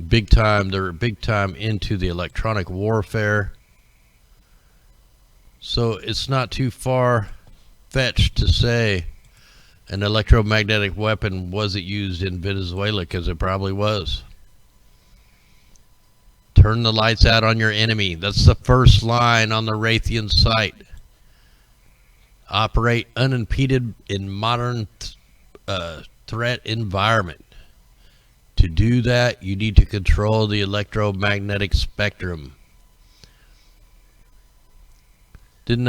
big time. They're big time into the electronic warfare, so it's not too far fetched to say an electromagnetic weapon wasn't used in Venezuela, because it probably was. Turn the lights out on your enemy. That's the first line on the Raytheon site. Operate unimpeded in modern threat environment. To do that, you need to control the electromagnetic spectrum. Didn't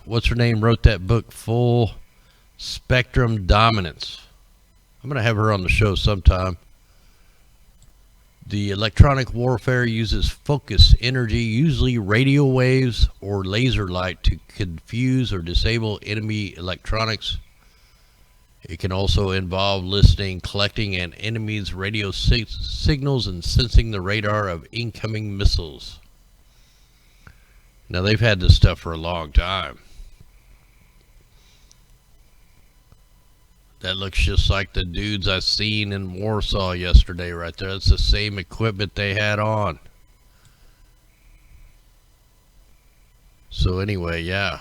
what's her name wrote that book, Full Spectrum Dominance? I'm going to have her on the show sometime. The electronic warfare uses focus energy, usually radio waves or laser light, to confuse or disable enemy electronics. It can also involve listening, collecting an enemy's radio signals, and sensing the radar of incoming missiles. Now, they've had this stuff for a long time. That looks just like the dudes I seen in Warsaw yesterday right there. That's the same equipment they had on. So anyway, yeah.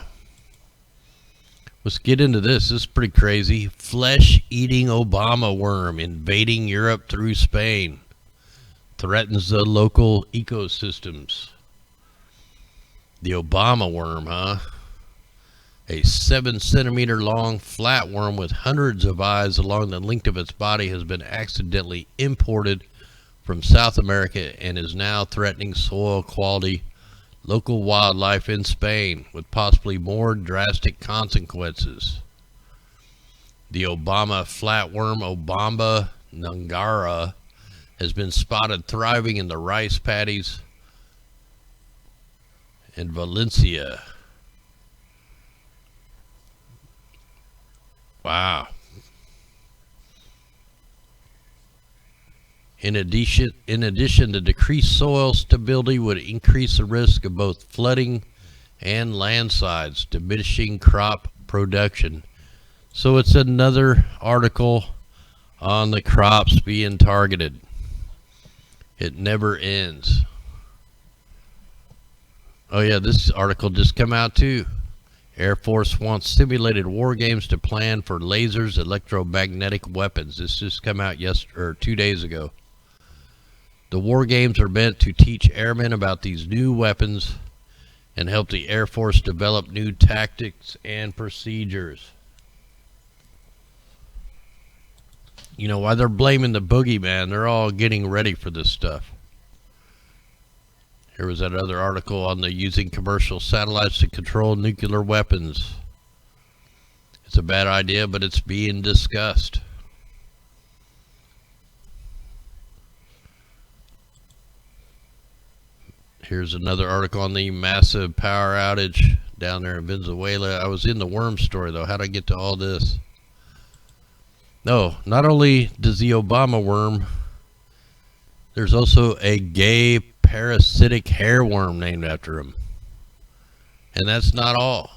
Let's get into this. This is pretty crazy. Flesh-eating Obama worm invading Europe through Spain. Threatens the local ecosystems. The Obama worm, huh? A 7-centimeter long flatworm with hundreds of eyes along the length of its body has been accidentally imported from South America and is now threatening soil quality, local wildlife in Spain, with possibly more drastic consequences. The Obama flatworm, Obamba nungara, has been spotted thriving in the rice paddies in Valencia. Wow. In addition, the decreased soil stability would increase the risk of both flooding and landslides, diminishing crop production. So it's another article on the crops being targeted. It never ends. Oh yeah, this article just come out too. Air Force wants simulated war games to plan for lasers, electromagnetic weapons. This just come out 2 days ago. The war games are meant to teach airmen about these new weapons and help the Air Force develop new tactics and procedures. You know, while they're blaming the boogeyman, they're all getting ready for this stuff. Here was that other article on the using commercial satellites to control nuclear weapons. It's a bad idea, but it's being discussed. Here's another article on the massive power outage down there in Venezuela. I was in the worm story, though. How'd I get to all this? No, not only does the Obama worm, there's also a gay parasitic hairworm named after him. And that's not all.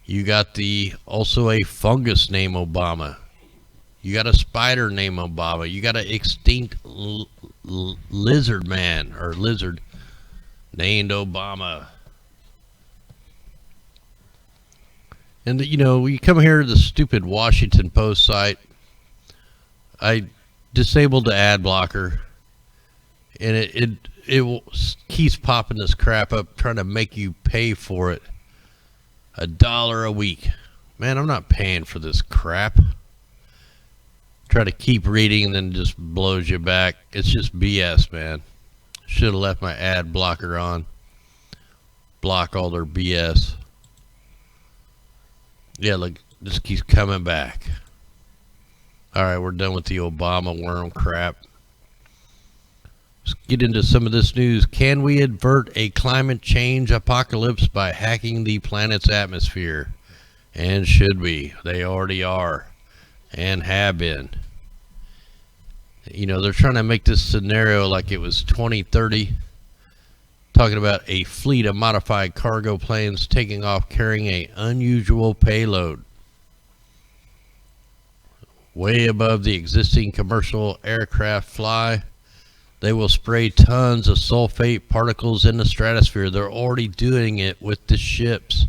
You got also a fungus named Obama. You got a spider named Obama. You got an extinct lizard man or lizard named Obama. And you know, you come here to the stupid Washington Post site. I disabled the ad blocker, and it keeps popping this crap up, trying to make you pay for it. $1 a week. Man, I'm not paying for this crap. Try to keep reading and then just blows you back. It's just BS, man. Should have left my ad blocker on. Block all their BS. Yeah, look, this keeps coming back. Alright, we're done with the Obama worm crap. Let's get into some of this news. Can we avert a climate change apocalypse by hacking the planet's atmosphere? And should we? They already are and have been. You know, they're trying to make this scenario like it was 2030, talking about a fleet of modified cargo planes taking off carrying an unusual payload way above the existing commercial aircraft fly. They will spray tons of sulfate particles in the stratosphere. They're already doing it with the ships,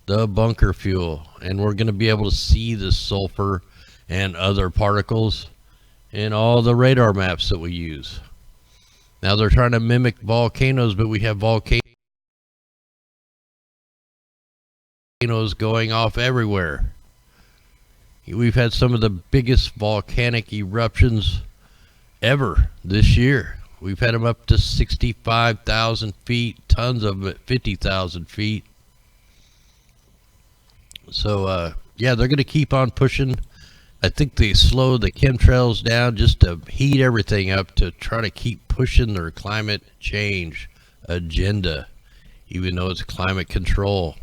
the bunker fuel, and we're going to be able to see the sulfur and other particles in all the radar maps that we use. Now they're trying to mimic volcanoes, but we have volcanoes going off everywhere. We've had some of the biggest volcanic eruptions ever this year. We've had them up to 65,000 feet, tons of them at 50,000 feet. So, yeah, they're going to keep on pushing. I think they slowed the chemtrails down just to heat everything up to try to keep pushing their climate change agenda, even though it's climate control.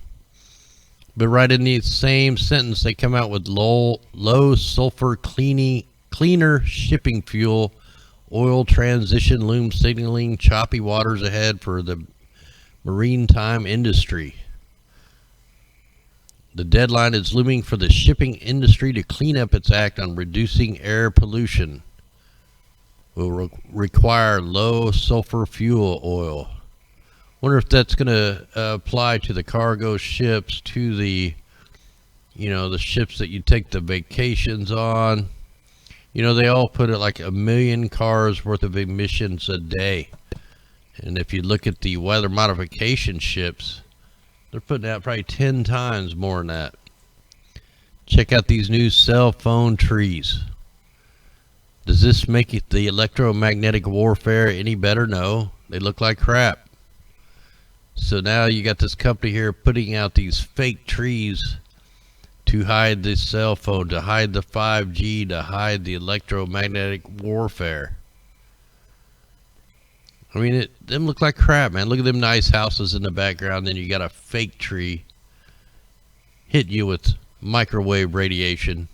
But right in the same sentence, they come out with low sulfur cleaner shipping fuel, oil transition loom signaling choppy waters ahead for the maritime industry. The deadline is looming for the shipping industry to clean up its act on reducing air pollution. Will require low sulfur fuel oil. Wonder if that's going to apply to the cargo ships, to the, you know, the ships that you take the vacations on. You know, they all put it like 1 million cars worth of emissions a day. And if you look at the weather modification ships, they're putting out probably 10 times more than that. Check out these new cell phone trees. Does this make it the electromagnetic warfare any better? No, they look like crap. So now you got this company here putting out these fake trees to hide the cell phone, to hide the 5G, to hide the electromagnetic warfare. I mean, them look like crap, man. Look at them nice houses in the background. Then you got a fake tree hitting you with microwave radiation.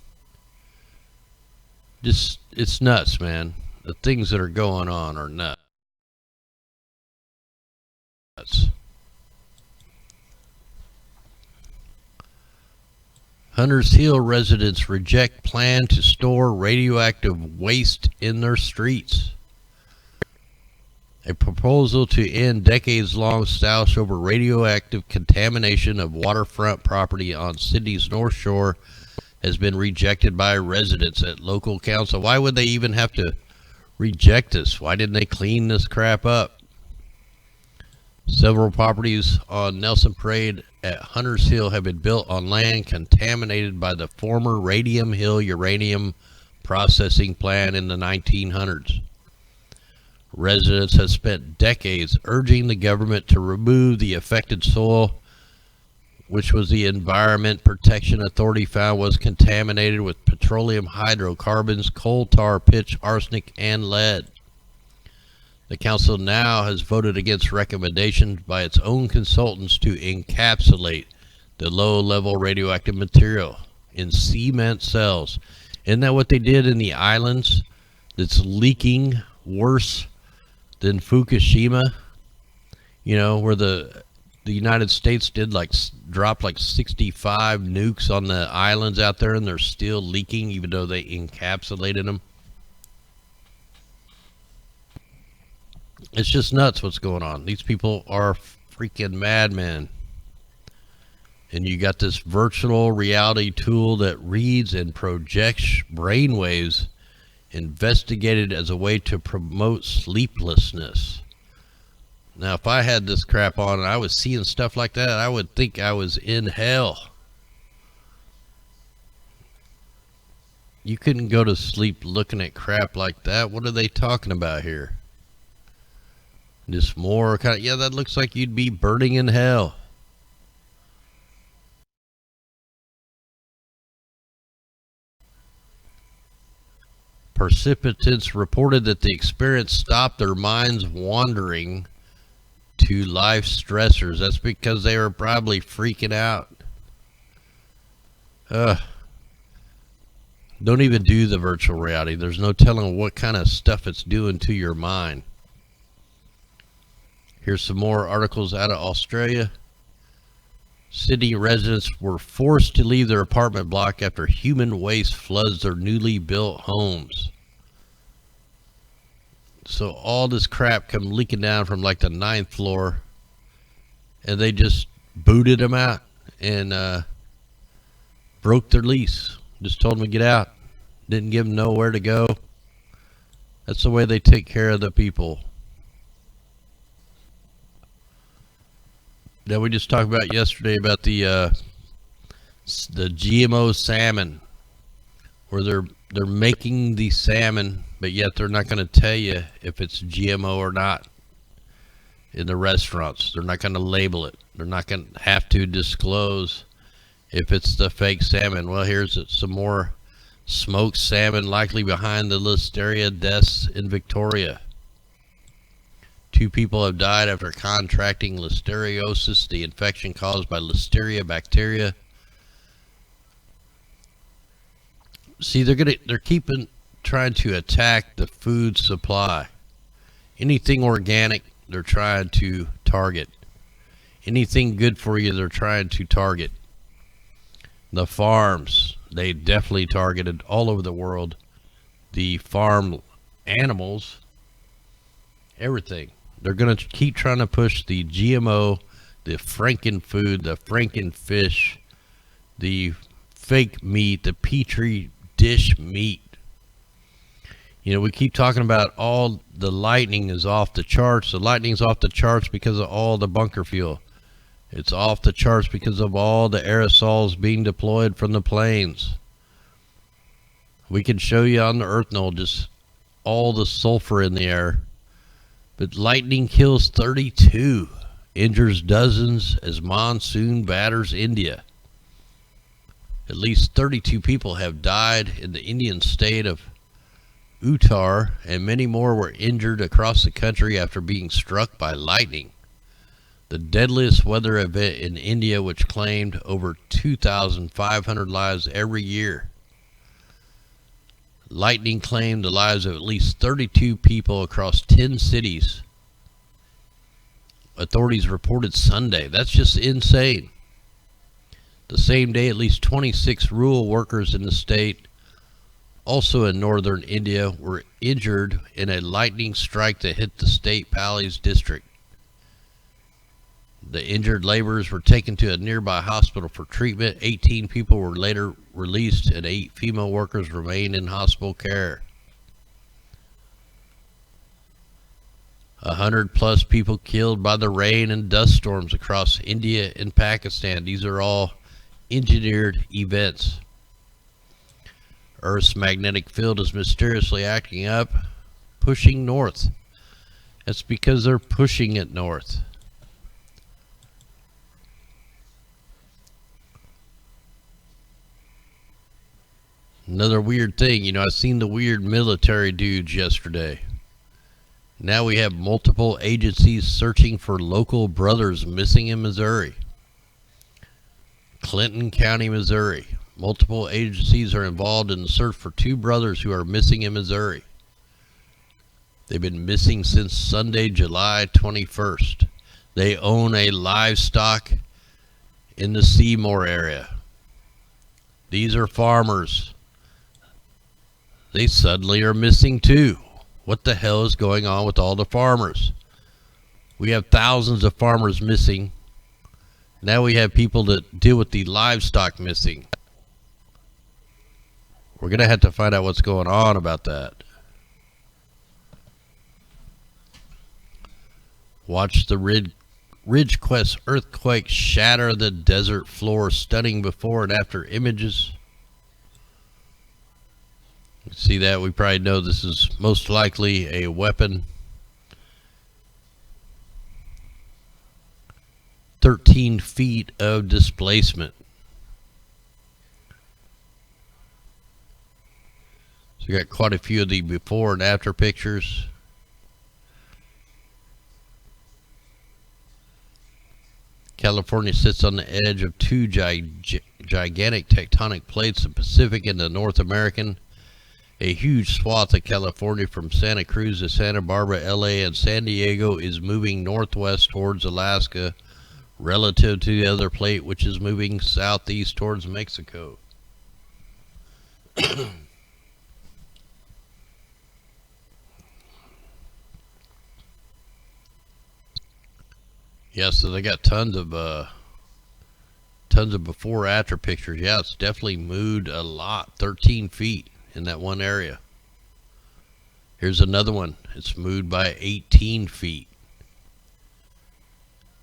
Just, it's nuts, man. The things that are going on are nuts. Hunters Hill residents reject plan to store radioactive waste in their streets. A proposal to end decades-long stoush over radioactive contamination of waterfront property on Sydney's North Shore has been rejected by residents at local council. Why would they even have to reject this? Why didn't they clean this crap up? Several properties on Nelson Parade at Hunters Hill have been built on land contaminated by the former Radium Hill uranium processing plant in the 1900s. Residents have spent decades urging the government to remove the affected soil, which was the Environment Protection Authority found was contaminated with petroleum hydrocarbons, coal tar pitch, arsenic, and lead. The council now has voted against recommendations by its own consultants to encapsulate the low-level radioactive material in cement cells. Isn't that what they did in the islands that's leaking worse than Fukushima? You know, where the the United States did drop like 65 nukes on the islands out there, and they're still leaking even though they encapsulated them. It's just nuts what's going on. These people are freaking madmen. And you got this virtual reality tool that reads and projects brainwaves, investigated as a way to promote sleeplessness. Now, if I had this crap on and I was seeing stuff like that, I would think I was in hell. You couldn't go to sleep looking at crap like that. What are they talking about here? Just more kind of, yeah, that looks like you'd be burning in hell. Participants reported that the experience stopped their minds wandering to life stressors. That's because they were probably freaking out. Don't even do the virtual reality. There's no telling what kind of stuff it's doing to your mind. Here's some more articles out of Australia. Sydney residents were forced to leave their apartment block after human waste floods their newly built homes. So all this crap come leaking down from like the 9th floor, and they just booted them out and broke their lease. Just told them to get out. Didn't give them nowhere to go. That's the way they take care of the people. Now, we just talked about yesterday about the GMO salmon, where they're making the salmon, but yet they're not going to tell you if it's GMO or not in the restaurants. They're not going to label it. They're not going to have to disclose if it's the fake salmon. Well, here's some more smoked salmon likely behind the listeria deaths in Victoria. 2 people have died after contracting listeriosis, the infection caused by listeria bacteria. See, they're trying to attack the food supply. Anything organic, they're trying to target. Anything good for you, they're trying to target. The farms, they definitely targeted all over the world. The farm animals, everything. They're going to keep trying to push the GMO, the frankenfood, the frankenfish, the fake meat, the petri dish meat. You know, we keep talking about all the lightning is off the charts. The lightning's off the charts because of all the bunker fuel. It's off the charts because of all the aerosols being deployed from the planes. We can show you on the Earth Knoll just all the sulfur in the air. But lightning kills 32, injures dozens as monsoon batters India. At least 32 people have died in the Indian state of Uttar, and many more were injured across the country after being struck by lightning. The deadliest weather event in India, which claimed over 2,500 lives every year. Lightning claimed the lives of at least 32 people across 10 cities. Authorities reported Sunday. That's just insane. The same day, at least 26 rural workers in the state, also in northern India, were injured in a lightning strike that hit the state Pls district. The injured laborers were taken to a nearby hospital for treatment. 18 people were later released, and 8 female workers remain in hospital care. 100+ people killed by the rain and dust storms across India and Pakistan. These are all engineered events. Earth's magnetic field is mysteriously acting up, pushing north. That's because they're pushing it north. Another weird thing, you know, I seen the weird military dudes yesterday. Now we have multiple agencies searching for local brothers missing in Missouri. Clinton County, Missouri. Multiple agencies are involved in the search for 2 brothers who are missing in Missouri. They've been missing since Sunday, July 21st. They own a livestock in the Seymour area. These are farmers. They suddenly are missing too. What the hell is going on with all the farmers? We have thousands of farmers missing. Now we have people that deal with the livestock missing. We're going to have to find out what's going on about that. Watch the Ridgequest earthquake shatter the desert floor. Stunning before and after images. See that? We probably know this is most likely a weapon. 13 feet of displacement. So you got quite a few of the before and after pictures. California sits on the edge of two gigantic tectonic plates, the Pacific and the North American. A huge swath of California from Santa Cruz to Santa Barbara, LA, and San Diego is moving northwest towards Alaska relative to the other plate, which is moving southeast towards Mexico. Yeah, so they got tons of before after pictures. Yeah, it's definitely moved a lot, 13 feet in that one area. Here's another one. It's moved by 18 feet.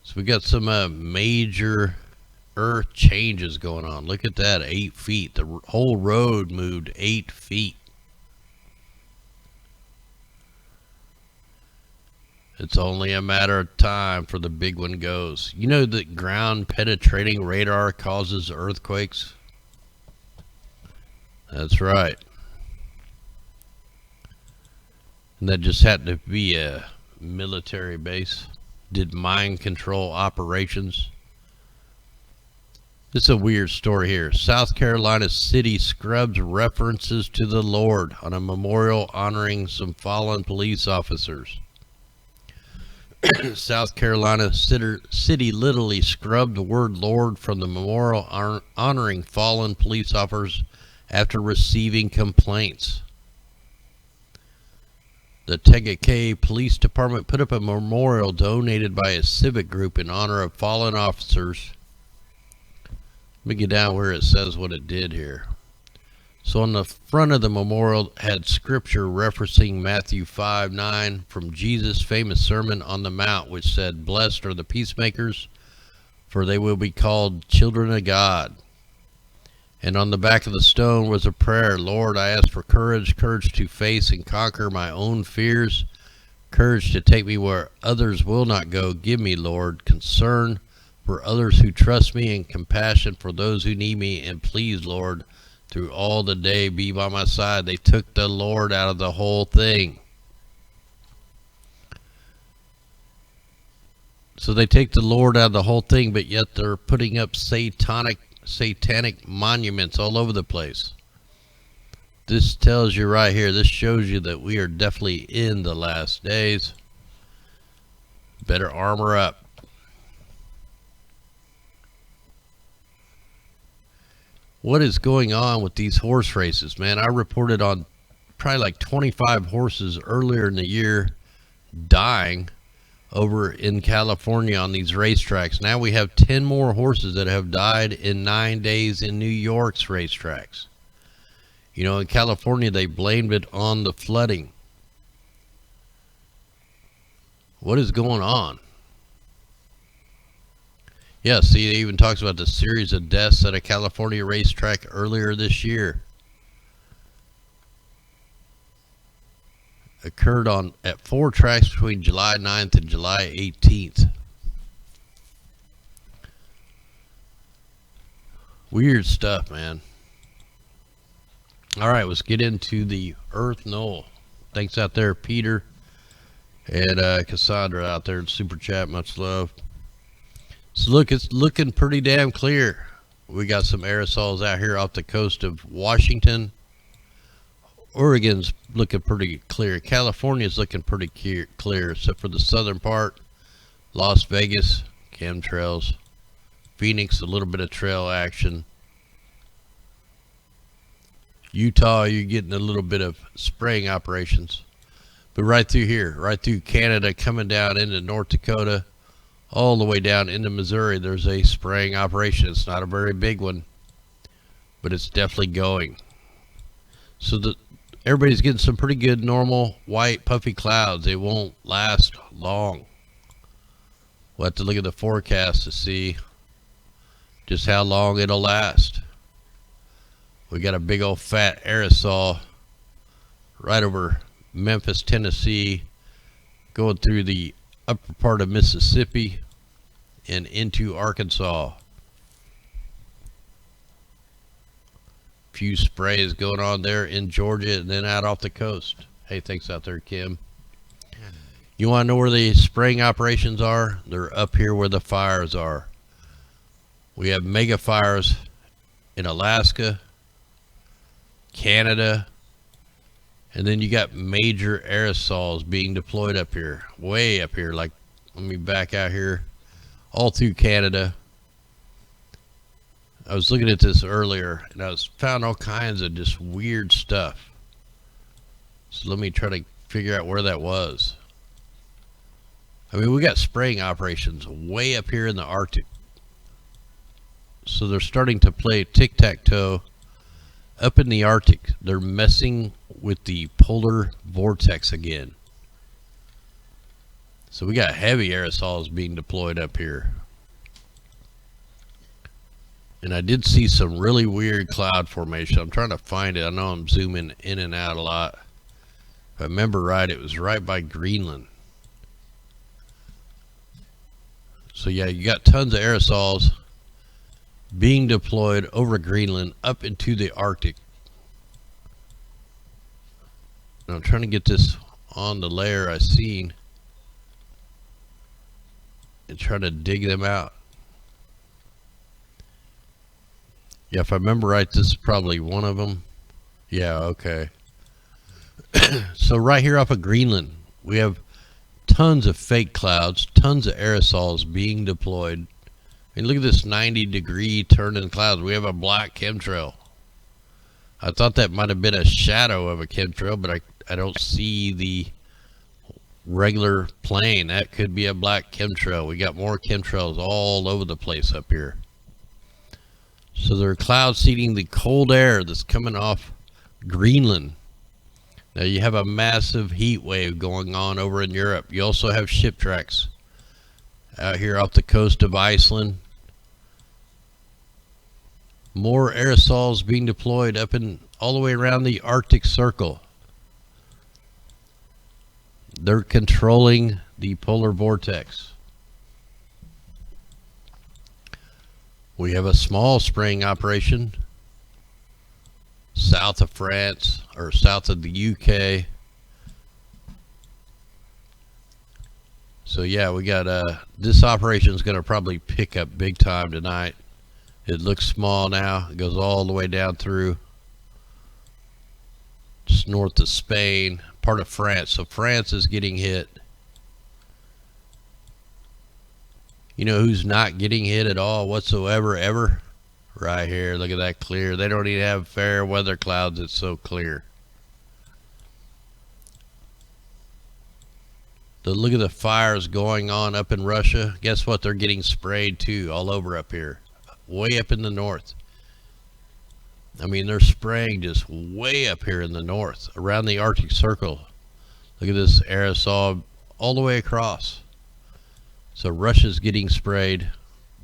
So we got some major earth changes going on. Look at that, 8 feet. The whole road moved 8 feet. It's only a matter of time for the big one goes. You know that ground penetrating radar causes earthquakes? That's right. And that just happened to be a military base. Did mind control operations. This is a weird story here. South Carolina city scrubs references to the Lord on a memorial honoring some fallen police officers. South Carolina city literally scrubbed the word Lord from the memorial honoring fallen police officers after receiving complaints. The Tegakay Police Department put up a memorial donated by a civic group in honor of fallen officers. Let me get down where it says what it did here. So on the front of the memorial had scripture referencing Matthew 5:9 from Jesus' famous Sermon on the Mount, which said, "Blessed are the peacemakers, for they will be called children of God." And on the back of the stone was a prayer, "Lord, I ask for courage to face and conquer my own fears, courage to take me where others will not go. Give me, Lord, concern for others who trust me and compassion for those who need me. And please, Lord, through all the day be by my side." They took the Lord out of the whole thing. So they take the Lord out of the whole thing, but yet they're putting up satanic monuments all over the place. This tells you right here, this shows you that we are definitely in the last days. Better armor up. What is going on with these horse races, man? I reported on probably like 25 horses earlier in the year dying over in California on these racetracks. Now we have 10 more horses that have died in 9 days in New York's racetracks. You know, in California, they blamed it on the flooding. What is going on? Yeah, see, it even talks about the series of deaths at a California racetrack earlier this year. Occurred at 4 tracks between July 9th and July 18th. Weird stuff, man. All right, let's get into the Earth Knoll. Thanks out there, Peter and Cassandra out there in Super Chat. Much love. So look, it's looking pretty damn clear. We got some aerosols out here off the coast of Washington. Oregon's looking pretty clear. California's looking pretty clear, except for the southern part. Las Vegas, chemtrails. Phoenix, a little bit of trail action. Utah, you're getting a little bit of spraying operations. But right through here, right through Canada, coming down into North Dakota, all the way down into Missouri, there's a spraying operation. It's not a very big one, but it's definitely going. So everybody's getting some pretty good normal white puffy clouds. They won't last long. We'll have to look at the forecast to see just how long it'll last. We got a big old fat aerosol right over Memphis, Tennessee, going through the upper part of Mississippi and into Arkansas. Few sprays going on there in Georgia and then out off the coast. Hey, thanks out there, Kim. You want to know where the spraying operations are? They're up here where the fires are. We have mega fires in Alaska, Canada, and then you got major aerosols being deployed up here, way up here. Like, let me back out here, all through Canada. I was looking at this earlier, and I found all kinds of just weird stuff. So let me try to figure out where that was. I mean, we got spraying operations way up here in the Arctic. So they're starting to play tic-tac-toe up in the Arctic. They're messing with the polar vortex again. So we got heavy aerosols being deployed up here. And I did see some really weird cloud formation. I'm trying to find it. I know I'm zooming in and out a lot. If I remember right, it was right by Greenland. So yeah, you got tons of aerosols being deployed over Greenland up into the Arctic. And I'm trying to get this on the layer I seen and try to dig them out. Yeah, if I remember right, this is probably one of them. Yeah, okay. So right here off of Greenland, we have tons of fake clouds, tons of aerosols being deployed. And look at this 90-degree turning clouds. We have a black chemtrail. I thought that might have been a shadow of a chemtrail, but I don't see the regular plane. That could be a black chemtrail. We got more chemtrails all over the place up here. So they're cloud seeding the cold air that's coming off Greenland. Now you have a massive heat wave going on over in Europe. You also have ship tracks out here off the coast of Iceland. More aerosols being deployed up in all the way around the Arctic Circle. They're controlling the polar vortex. We have a small spraying operation south of France, or south of the UK. So yeah, we got this operation is going to probably pick up big time tonight. It looks small now. It goes all the way down through just north of Spain, part of France. So France is getting hit. You know who's not getting hit at all whatsoever, ever? Right here. Look at that clear. They don't even have fair weather clouds. It's so clear. Look at the fires going on up in Russia. Guess what? They're getting sprayed too all over up here. Way up in the north. I mean, they're spraying just way up here in the north, around the Arctic Circle. Look at this aerosol all the way across. So Russia's getting sprayed.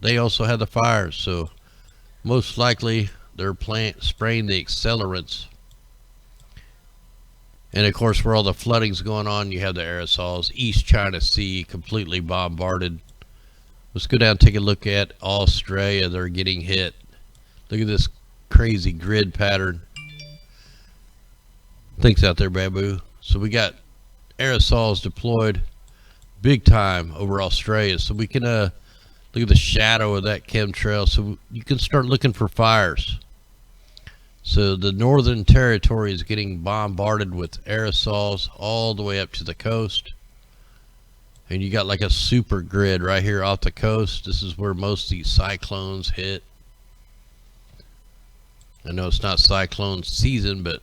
They also have the fires, so most likely they're spraying the accelerants. And of course, where all the flooding's going on, you have the aerosols. East China Sea completely bombarded. Let's go down and take a look at Australia. They're getting hit. Look at this crazy grid pattern. Thanks out there, Babu. So we got aerosols deployed big time over Australia. So we can look at the shadow of that chemtrail. So you can start looking for fires. So the Northern Territory is getting bombarded with aerosols all the way up to the coast. And you got like a super grid right here off the coast. This is where most of these cyclones hit. I know it's not cyclone season, but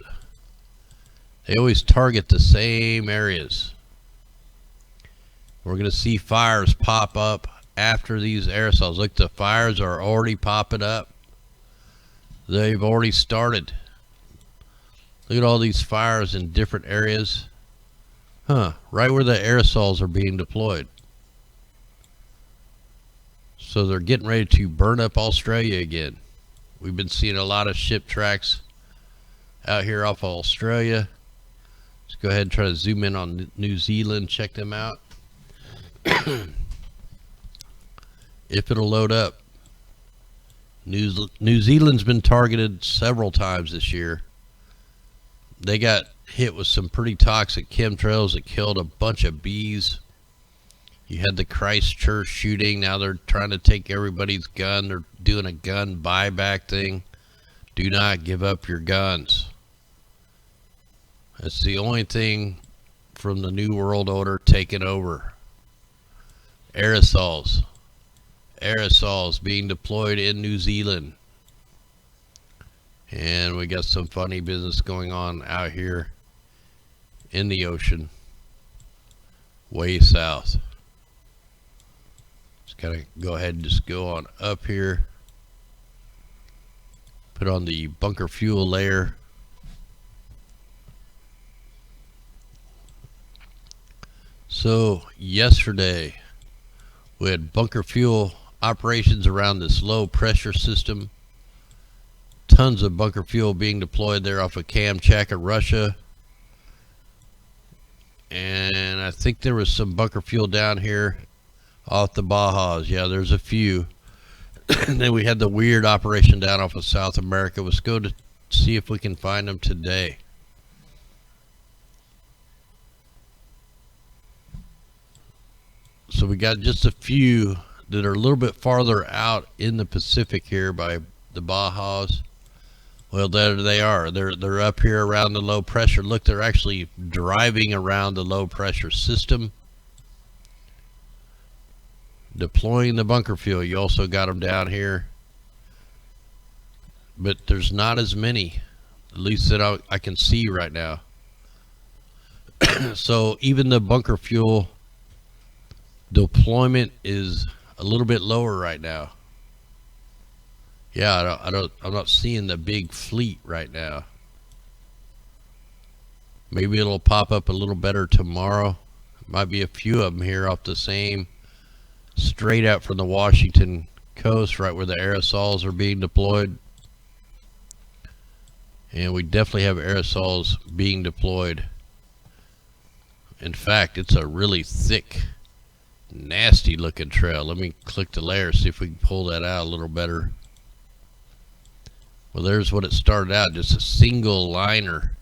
they always target the same areas. We're going to see fires pop up after these aerosols. Look, the fires are already popping up. They've already started. Look at all these fires in different areas. Right where the aerosols are being deployed. So they're getting ready to burn up Australia again. We've been seeing a lot of ship tracks out here off of Australia. Let's go ahead and try to zoom in on New Zealand, check them out. If it'll load up. New Zealand's been targeted several times this year. They got hit with some pretty toxic chemtrails that killed a bunch of bees. You had the Christchurch shooting. Now they're trying to take everybody's gun. They're doing a gun buyback thing. Do not give up your guns. That's the only thing from the New World Order taking over. Aerosols. Aerosols being deployed in New Zealand. And we got some funny business going on out here in the ocean. Way south. Just gotta go ahead and just go on up here. Put on the bunker fuel layer. So yesterday we had bunker fuel operations around this low pressure system. Tons of bunker fuel being deployed there off of Kamchatka, Russia. And I think there was some bunker fuel down here off the Bajas. Yeah, there's a few. And then we had the weird operation down off of South America. Let's go to see if we can find them today. So we got just a few that are a little bit farther out in the Pacific here by the Bajas. Well, there they are. They're up here around the low pressure. Look, they're actually driving around the low pressure system, deploying the bunker fuel. You also got them down here, but there's not as many, at least that I can see right now. So even the bunker fuel deployment is a little bit lower right now. Yeah, I'm not seeing the big fleet right now. Maybe it'll pop up a little better tomorrow. Might be a few of them here off the same, straight out from the Washington coast, right where the aerosols are being deployed. And we definitely have aerosols being deployed. In fact, it's a really thick, nasty looking trail. Let me click the layer, see if we can pull that out a little better. Well, there's what it started out, just a single liner.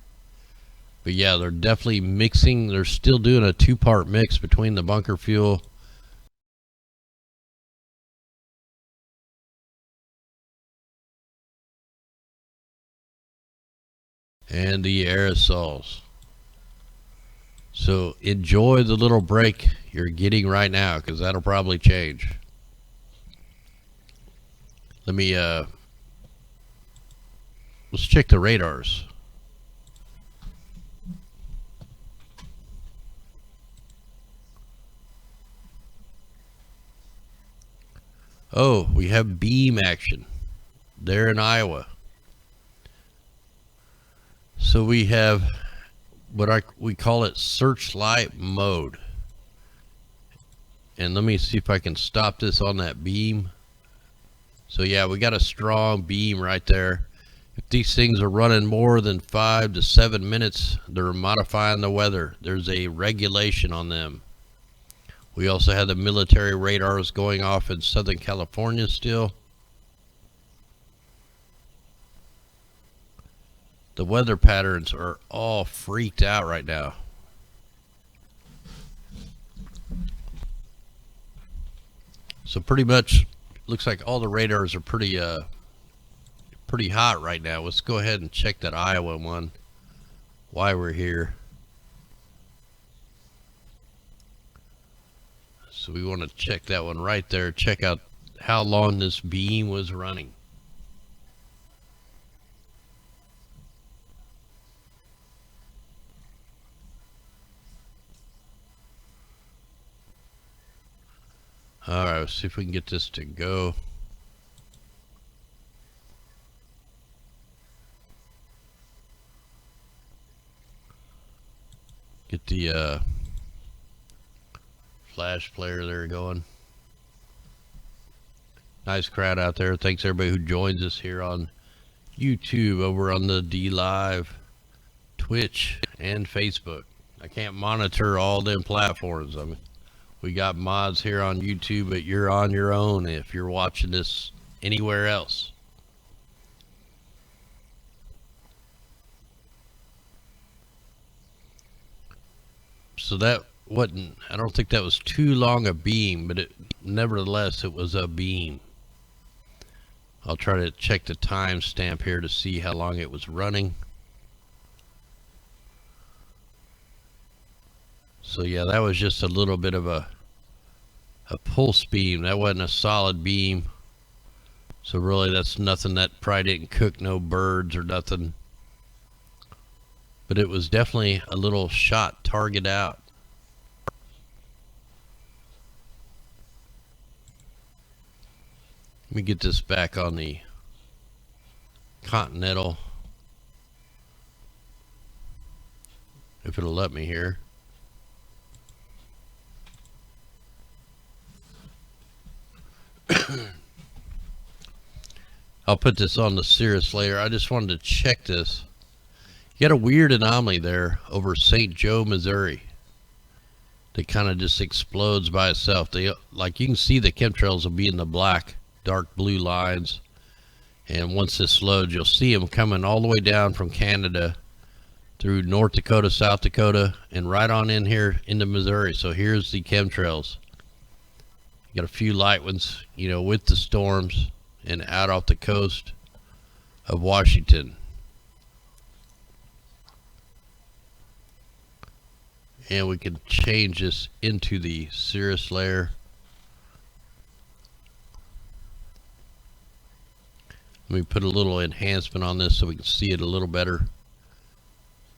But yeah, they're definitely mixing. They're still doing a two-part mix between the bunker fuel and the aerosols. So enjoy the little break you're getting right now, because that'll probably change. Let me let's check the radars. Oh, we have beam action there in Iowa. So we have what we call it searchlight mode. And let me see if I can stop this on that beam. So yeah, we got a strong beam right there. If these things are running more than 5 to 7 minutes, they're modifying the weather. There's a regulation on them. We also have the military radars going off in Southern California still. The weather patterns are all freaked out right now. So pretty much looks like all the radars are pretty hot right now. Let's go ahead and check that Iowa one while we're here. So we want to check that one right there. Check out how long this beam was running. All right, let's see if we can get this to go. Get the flash player there going. Nice crowd out there. Thanks everybody who joins us here on YouTube, over on the DLIVE, Twitch, and Facebook. I can't monitor all them platforms. I mean, we got mods here on YouTube, but you're on your own if you're watching this anywhere else. So that wasn't, I don't think that was too long a beam, but nevertheless it was a beam. I'll try to check the timestamp here to see how long it was running. So yeah, that was just a little bit of a pulse beam. That wasn't a solid beam. So really that's nothing. That probably didn't cook no birds or nothing. But it was definitely a little shot target out. Let me get this back on the Continental, if it'll let me here. I'll put this on the Cirrus later. I just wanted to check this. You got a weird anomaly there over St. Joe, Missouri, that kind of just explodes by itself. They, like, you can see the chemtrails will be in the black, dark blue lines, and once this loads, you'll see them coming all the way down from Canada through North Dakota, South Dakota, and right on in here into Missouri. So here's the chemtrails. You got a few light ones, you know, with the storms and out off the coast of Washington. And we can change this into the Cirrus layer. Let me put a little enhancement on this so we can see it a little better.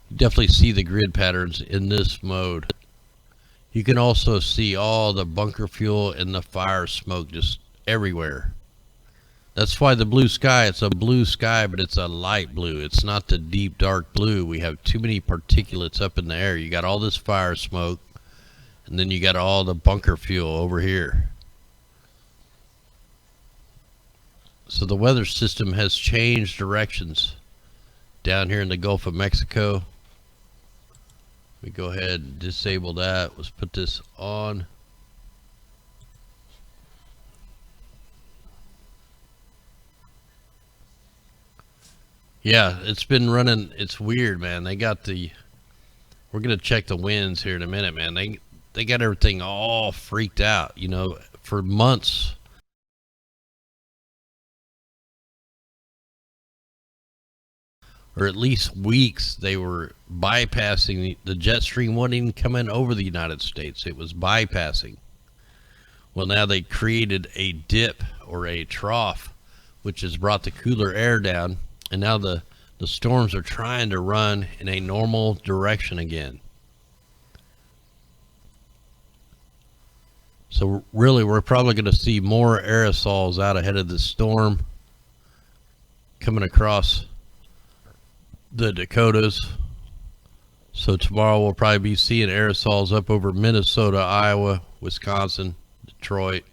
You definitely see the grid patterns in this mode. You can also see all the bunker fuel and the fire smoke just everywhere. That's why the blue sky, it's a blue sky, but it's a light blue. It's not the deep dark blue. We have too many particulates up in the air. You got all this fire smoke, and then you got all the bunker fuel over here. So the weather system has changed directions down here in the Gulf of Mexico. We go ahead and disable that. Let's put this on. Yeah, it's been running. It's weird, man. They got the, we're gonna check the winds here in a minute, man. They got everything all freaked out, you know, for months. Or at least weeks, they were bypassing the jet stream. Wasn't even coming over the United States. It was bypassing. Well, now they created a dip or a trough, which has brought the cooler air down. And now the storms are trying to run in a normal direction again. So really, we're probably going to see more aerosols out ahead of the storm coming across the Dakotas. So tomorrow we'll probably be seeing aerosols up over Minnesota, Iowa, Wisconsin, Detroit,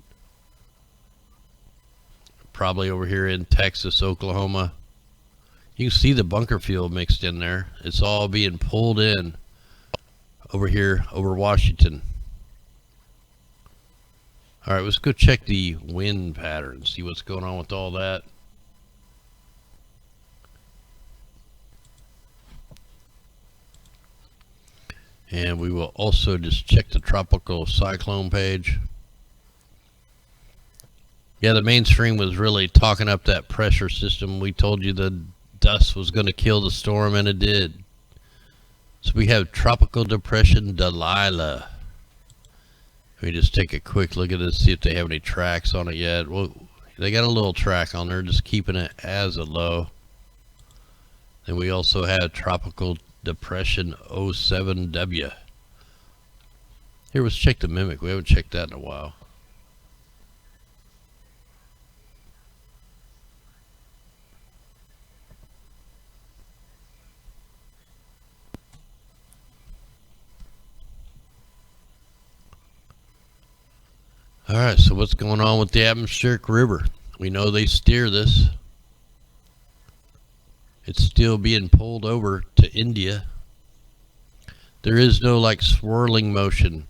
probably over here in Texas, Oklahoma. You can see the bunker fuel mixed in there. It's all being pulled in over here over Washington. All right, let's go check the wind patterns, see what's going on with all that. And we will also just check the tropical cyclone page. Yeah, the mainstream was really talking up that pressure system. We told you the dust was going to kill the storm, and it did. So we have Tropical Depression Delilah. Let me just take a quick look at this, see if they have any tracks on it yet. Well, they got a little track on there, just keeping it as a low. And we also have Tropical Depression 07W. Here, let's check the Mimic. We haven't checked that in a while. Alright, so what's going on with the atmospheric river? We know they steer this. It's still being pulled over to India. There is no like swirling motion.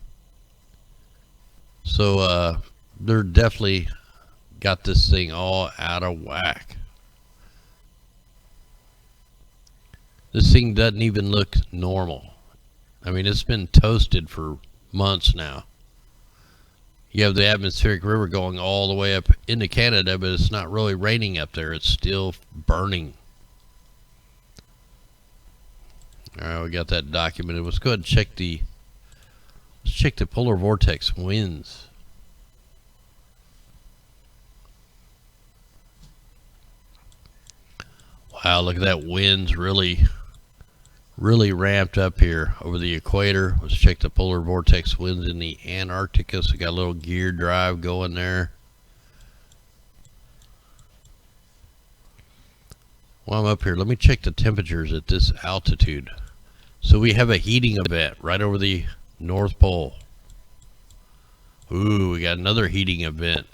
So they're definitely got this thing all out of whack. This thing doesn't even look normal. I mean, it's been toasted for months now. You have the atmospheric river going all the way up into Canada, but it's not really raining up there. It's still burning. Alright, we got that documented. Let's go ahead and check the polar vortex winds. Wow, look at that, winds really ramped up here over the equator. Let's check the polar vortex winds in the Antarctica. So we got a little gear drive going there. While I'm up here, let me check the temperatures at this altitude. So we have a heating event right over the North Pole. Ooh, we got another heating event.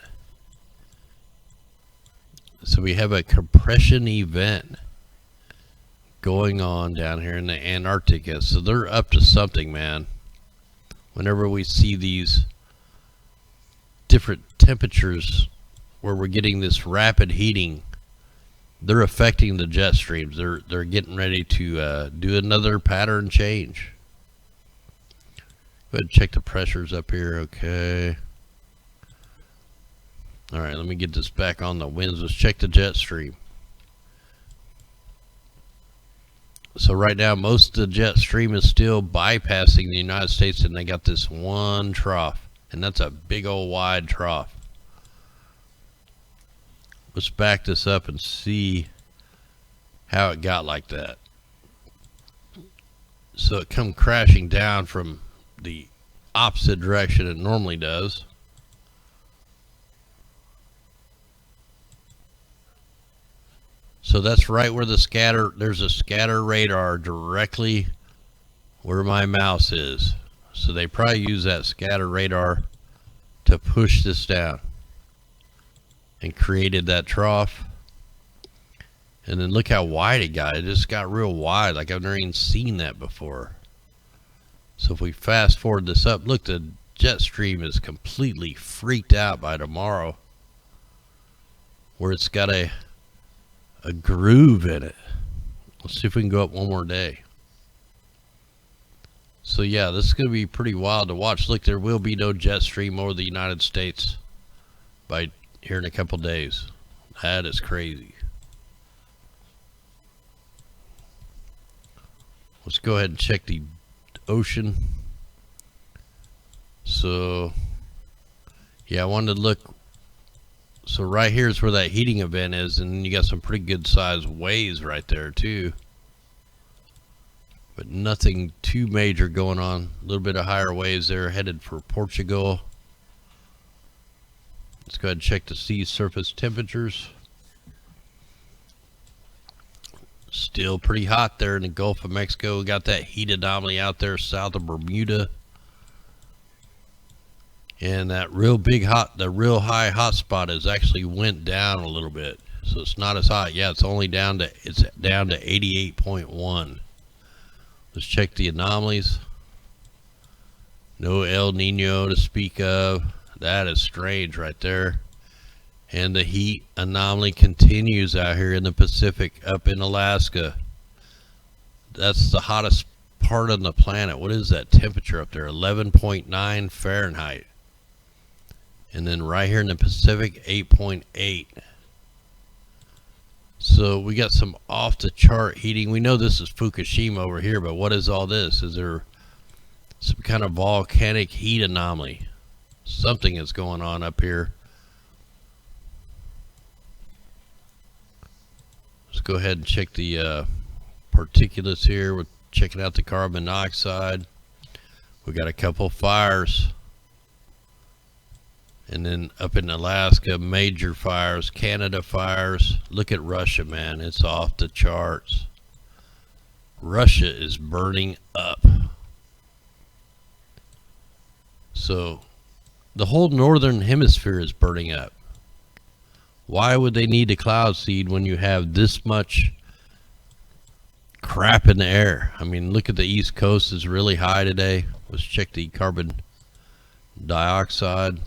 So we have a compression event going on down here in the Antarctica. So they're up to something, man. Whenever we see these different temperatures where we're getting this rapid heating, they're affecting the jet streams. They're getting ready to do another pattern change. Go ahead and check the pressures up here. Okay. All right, let me get this back on the winds. Let's check the jet stream. So right now, most of the jet stream is still bypassing the United States, and they got this one trough, and that's a big old wide trough. Let's back this up and see how it got like that. So it come crashing down from the opposite direction it normally does. So that's right where the scatter, there's a scatter radar directly where my mouse is. So they probably use that scatter radar to push this down and created that trough. And then look how wide it got. It just got real wide. Like I've never even seen that before. So if we fast forward this up, look, the jet stream is completely freaked out by tomorrow, where it's got a groove in it. Let's see if we can go up one more day. So yeah, this is going to be pretty wild to watch. Look, there will be no jet stream over the United States by here in a couple days. That is crazy. Let's go ahead and check the ocean. So yeah, I wanted to look. So right here is where that heating event is, and you got some pretty good sized waves right there too, but nothing too major going on. A little bit of higher waves there headed for Portugal. Let's go ahead and check the sea surface temperatures. Still pretty hot there in the Gulf of Mexico. We got that heat anomaly out there south of Bermuda. And that real big hot, the real high hot spot has actually went down a little bit. So it's not as hot. Yeah, it's down to 88.1. Let's check the anomalies. No El Nino to speak of. That is strange right there. And the heat anomaly continues out here in the Pacific, up in Alaska. That's the hottest part on the planet. What is that temperature up there? 11.9 Fahrenheit. And then right here in the Pacific, 8.8. So we got some off the chart heating. We know this is Fukushima over here, but what is all this? Is there some kind of volcanic heat anomaly? Something is going on up here. Let's go ahead and check the particulates here. We're checking out the carbon monoxide. We got a couple fires. And then up in Alaska, major fires, Canada fires. Look at Russia, man. It's off the charts. Russia is burning up. So the whole northern hemisphere is burning up. Why would they need a cloud seed when you have this much crap in the air? I mean, look at the East Coast is really high today. Let's check the carbon dioxide.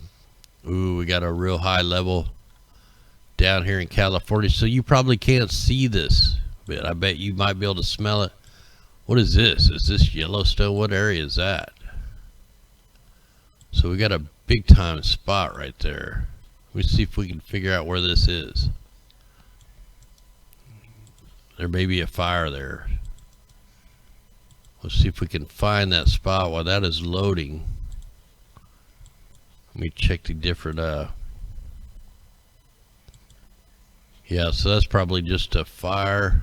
Ooh, we got a real high level down here in California. So you probably can't see this, but I bet you might be able to smell it. What is this? Is this Yellowstone? What area is that? So we got a big time spot right there. Let me see if we can figure out where this is. There may be a fire there. Let's see if we can find that spot while that is loading. Let me check the different yeah, so that's probably just a fire.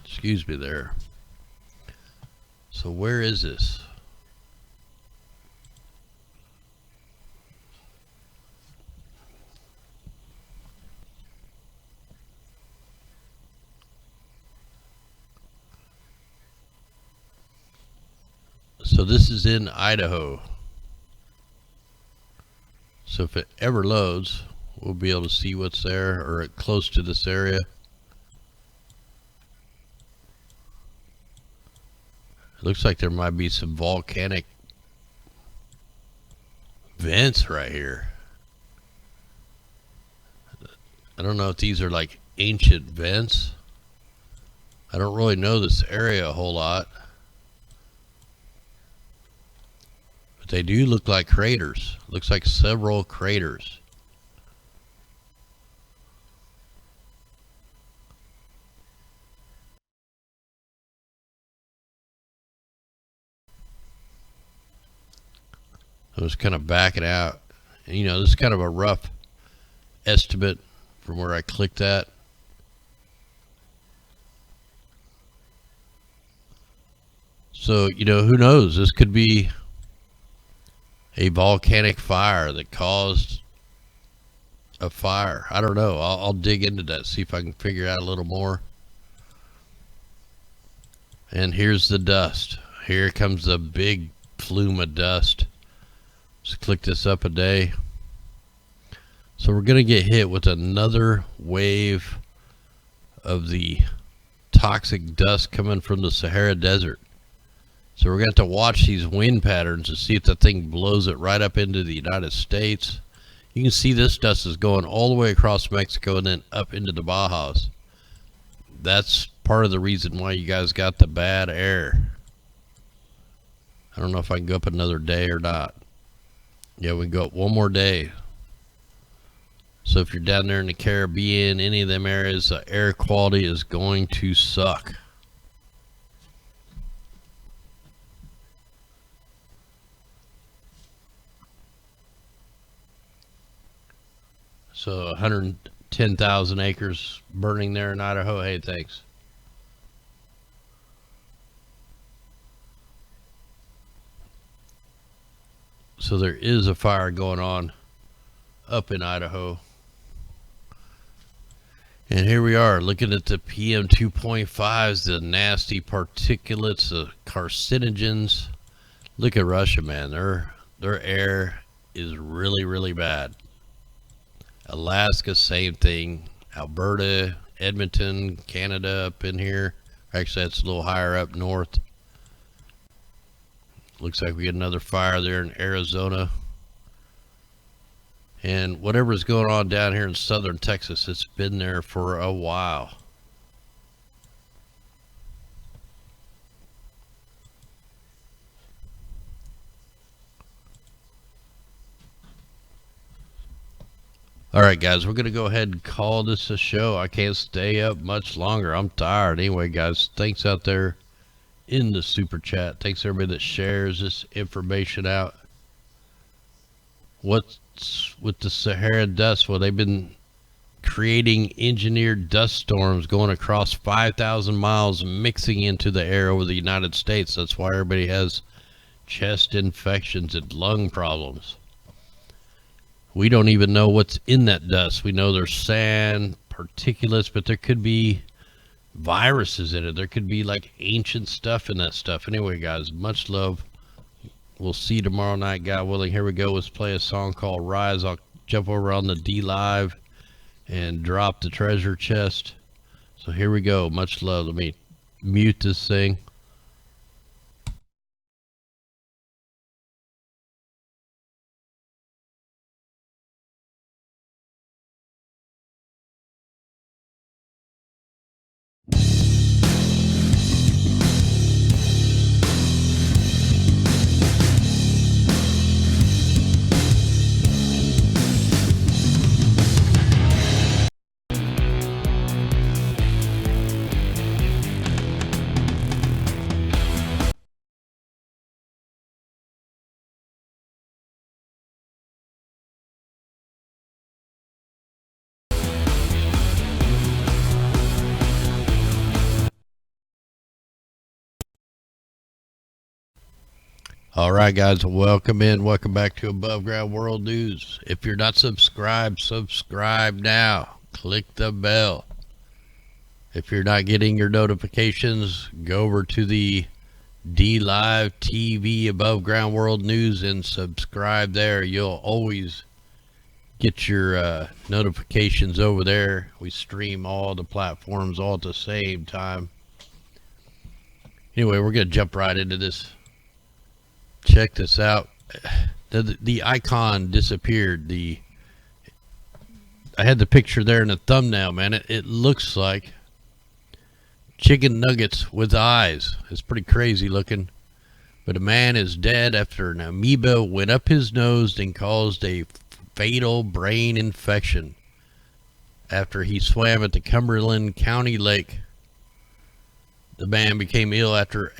Excuse me there. So where is this? So this is in Idaho. So if it ever loads, we'll be able to see what's there or close to this area. It looks like there might be some volcanic vents right here. I don't know if these are like ancient vents. I don't really know this area a whole lot. But they do look like craters. Looks like several craters. I was kind of backing out. You know, this is kind of a rough estimate from where I clicked at. So, you know, who knows? This could be a volcanic fire that caused a fire. I don't know. I'll dig into that, see if I can figure out a little more. And here's the dust. Here comes the big plume of dust. Just click this up a day. So we're going to get hit with another wave of the toxic dust coming from the Sahara Desert. So we're going to have to watch these wind patterns and see if the thing blows it right up into the United States. You can see this dust is going all the way across Mexico and then up into the Bajas. That's part of the reason why you guys got the bad air. I don't know if I can go up another day or not. Yeah, we can go up one more day. So if you're down there in the Caribbean, any of them areas, the air quality is going to suck. So 110,000 acres burning there in Idaho. Hey, thanks. So there is a fire going on up in Idaho. And here we are looking at the PM 2.5s, the nasty particulates, the carcinogens. Look at Russia, man. Their air is really, really bad. Alaska, same thing. Alberta, Edmonton, Canada up in here. Actually, that's a little higher up north. Looks like we get another fire there in Arizona. And whatever's going on down here in southern Texas, it's been there for a while. All right, guys, we're going to go ahead and call this a show. I can't stay up much longer. I'm tired. Anyway, guys, thanks out there in the super chat. Thanks everybody that shares this information out. What's with the Sahara dust? Well, they've been creating engineered dust storms going across 5,000 miles, mixing into the air over the United States. That's why everybody has chest infections and lung problems. We don't even know what's in that dust. We know there's sand, particulates, but there could be viruses in it. There could be like ancient stuff in that stuff. Anyway, guys, much love. We'll see you tomorrow night, God willing. Here we go. Let's play a song called Rise. I'll jump over on the DLIVE and drop the treasure chest. So here we go. Much love. Let me mute this thing. All right, guys, welcome in. Welcome back to Above Ground World News. If you're not subscribed, subscribe now. Click the bell. If you're not getting your notifications, go over to the DLive TV Above Ground World News and subscribe there. You'll always get your notifications over there. We stream all the platforms all at the same time. Anyway, we're going to jump right into this. Check this out. The icon disappeared. I had the picture there in the thumbnail, man. It looks like chicken nuggets with eyes. It's pretty crazy looking. But a man is dead after an amoeba went up his nose and caused a fatal brain infection after he swam at the Cumberland County Lake. The man became ill after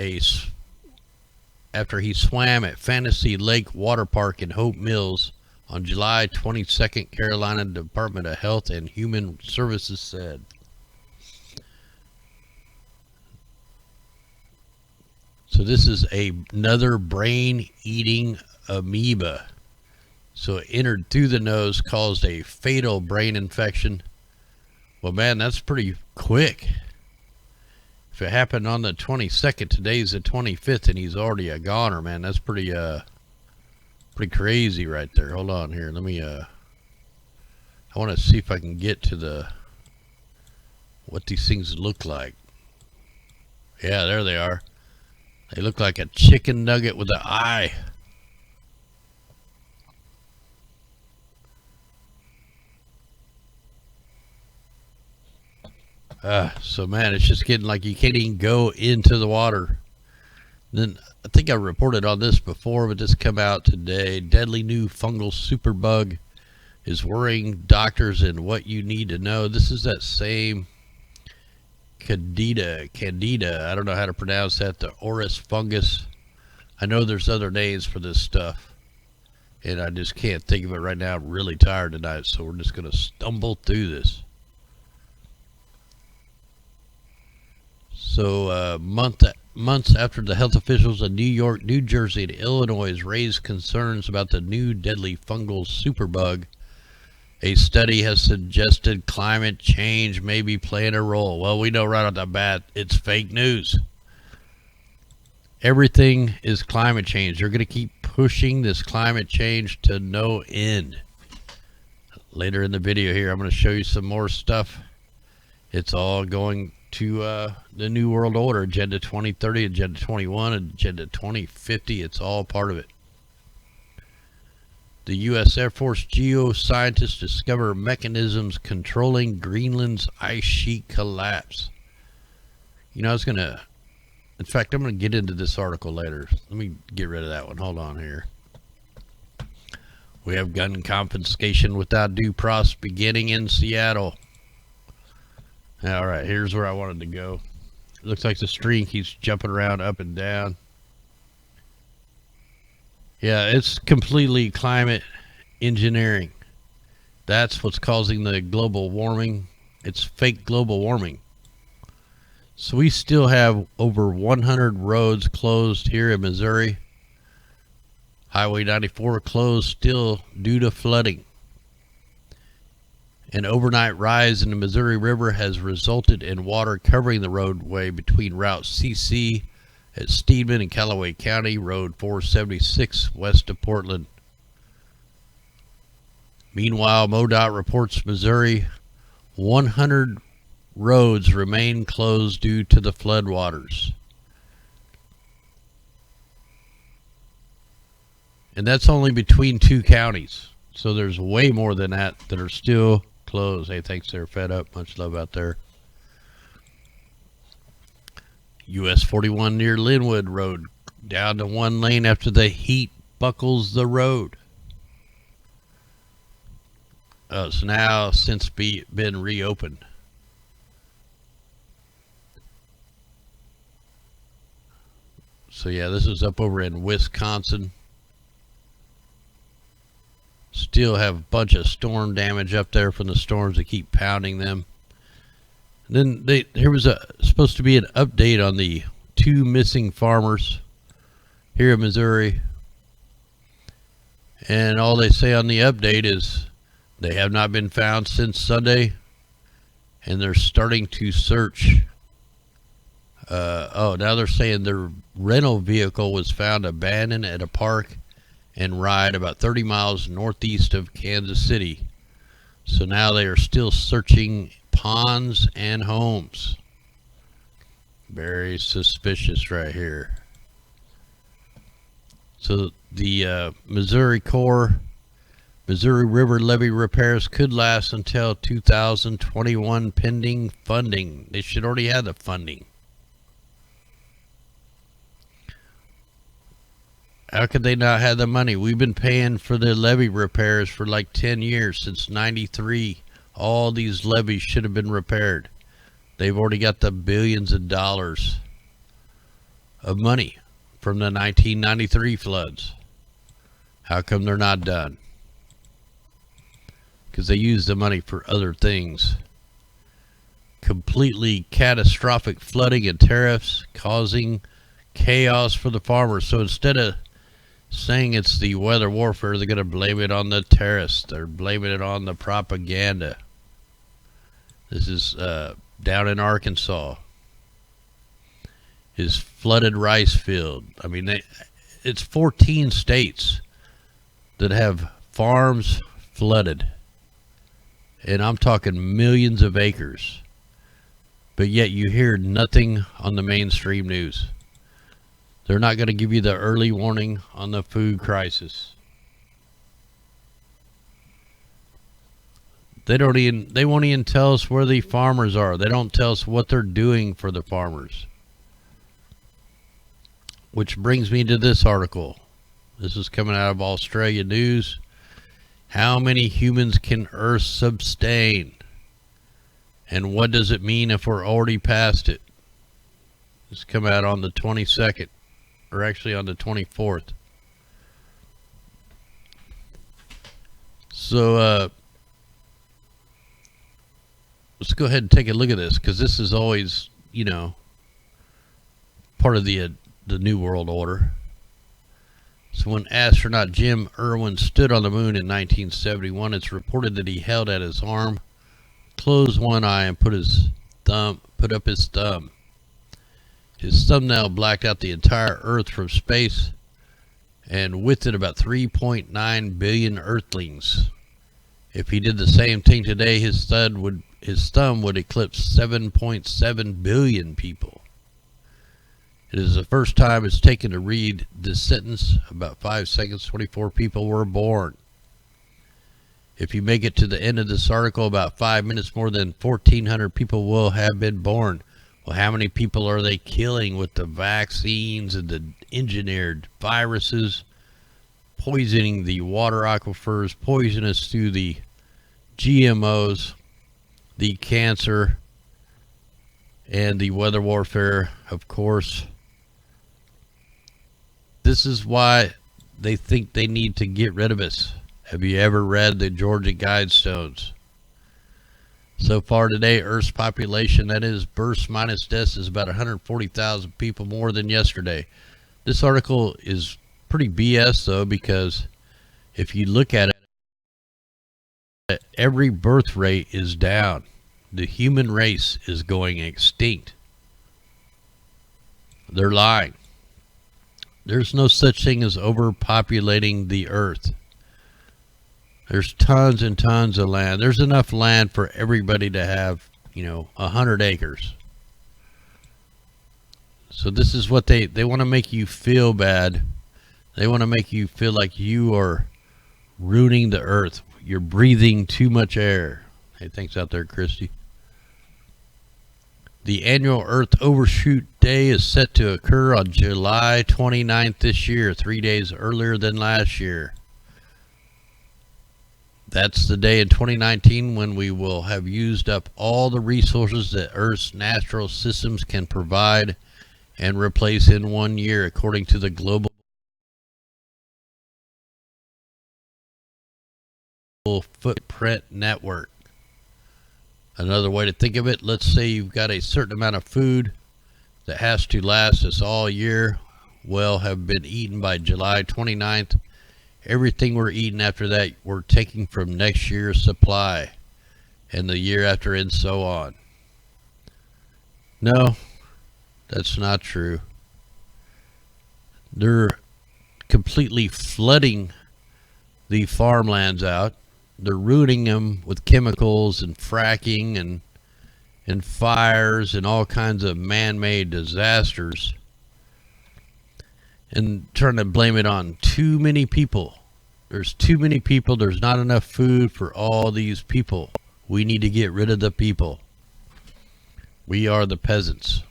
he swam at Fantasy Lake Water Park in Hope Mills on July 22nd, Carolina Department of Health and Human Services said. So this is another brain-eating amoeba. So it entered through the nose, caused a fatal brain infection. Well, man, that's pretty quick. If it happened on the 22nd, today's the 25th, and he's already a goner, man. That's pretty crazy right there. Hold on here. Let me, I want to see if I can get to what these things look like. Yeah, there they are. They look like a chicken nugget with an eye. So man, it's just getting like you can't even go into the water. Then I think I reported on this before, but this come out today. Deadly new fungal superbug is worrying doctors and what you need to know. This is that same candida. I don't know how to pronounce that. The orris fungus. I know there's other names for this stuff, and I just can't think of it right now. I'm really tired tonight, so we're just gonna stumble through this. So months after the health officials in New York, New Jersey, and Illinois raised concerns about the new deadly fungal superbug, a study has suggested climate change may be playing a role. Well, we know right off the bat it's fake news. Everything is climate change. They're going to keep pushing this climate change to no end. Later in the video here, I'm going to show you some more stuff. It's all going to the New World Order, Agenda 2030, Agenda 21, Agenda 2050. It's all part of it. The U.S. Air Force geoscientists discover mechanisms controlling Greenland's ice sheet collapse. You know, in fact, I'm going to get into this article later. Let me get rid of that one. Hold on here. We have gun confiscation without due process beginning in Seattle. All right, here's where I wanted to go. Looks like the stream keeps jumping around up and down. Yeah, it's completely climate engineering. That's what's causing the global warming. It's fake global warming. So we still have over 100 roads closed here in Missouri. Highway 94 closed still due to flooding. An overnight rise in the Missouri River has resulted in water covering the roadway between Route CC at Steedman and Callaway County, Road 476 west of Portland. Meanwhile, MoDOT reports Missouri 100 roads remain closed due to the floodwaters. And that's only between 2 counties. So there's way more than that are still closed. Hey, thanks there, Fed Up. Much love out there. US 41 near Linwood Road down to 1 lane after the heat buckles the road. It's now since been reopened. So yeah, this is up over in Wisconsin. Still have a bunch of storm damage up there from the storms that keep pounding them. And then there was supposed to be an update on the 2 missing farmers here in Missouri. And all they say on the update is they have not been found since Sunday. And they're starting to search. Now they're saying their rental vehicle was found abandoned at a park and ride about 30 miles northeast of Kansas City. So now they are still searching ponds and homes. Very suspicious right here. So the Missouri Corps, Missouri River levee repairs could last until 2021 pending funding. They should already have the funding. How could they not have the money? We've been paying for the levee repairs for like 10 years, since 93. All these levees should have been repaired. They've already got the billions of dollars of money from the 1993 floods. How come they're not done? Because they use the money for other things. Completely catastrophic flooding and tariffs causing chaos for the farmers. So instead of saying it's the weather warfare, they're going to blame it on the terrorists. They're blaming it on the propaganda. This is down in Arkansas. His flooded rice field. I mean, it's 14 states that have farms flooded. And I'm talking millions of acres. But yet you hear nothing on the mainstream news. They're not going to give you the early warning on the food crisis. They won't even tell us where the farmers are. They don't tell us what they're doing for the farmers. Which brings me to this article. This is coming out of Australia News. How many humans can Earth sustain? And what does it mean if we're already past it? This come out on the 22nd. Or actually on the 24th. So, let's go ahead and take a look at this, because this is always, you know, part of the New World Order. So when astronaut Jim Irwin stood on the moon in 1971, it's reported that he held out his arm, closed one eye, and put up his thumb. His thumbnail blacked out the entire Earth from space, and with it about 3.9 billion Earthlings. If he did the same thing today, his thumb would eclipse 7.7 billion people. It is the first time it's taken to read this sentence. About 5 seconds, 24 people were born. If you make it to the end of this article, about 5 minutes, more than 1,400 people will have been born. Well, how many people are they killing with the vaccines and the engineered viruses, poisoning the water aquifers, poisonous through the GMOs, the cancer, and the weather warfare, of course. This is why they think they need to get rid of us. Have you ever read the Georgia Guidestones? So far today, Earth's population, that is births minus deaths, is about 140,000 people more than yesterday. This article is pretty BS though, because if you look at it, every birth rate is down. The human race is going extinct. They're lying. There's no such thing as overpopulating the earth. There's tons and tons of land. There's enough land for everybody to have, 100 acres. So this is what they want to make you feel bad. They want to make you feel like you are ruining the earth. You're breathing too much air. Hey, thanks out there, Christy. The annual Earth Overshoot Day is set to occur on July 29th this year, 3 days earlier than last year. That's the day in 2019 when we will have used up all the resources that Earth's natural systems can provide and replace in 1 year, according to the Global Footprint Network. Another way to think of it, let's say you've got a certain amount of food that has to last us all year, will have been eaten by July 29th. Everything we're eating after that, we're taking from next year's supply, and the year after, and so on. No, that's not true. They're completely flooding the farmlands out. They're ruining them with chemicals and fracking and fires and all kinds of man-made disasters, and trying to blame it on too many people. There's too many people. There's not enough food for all these people. We need to get rid of the people. We are the peasants.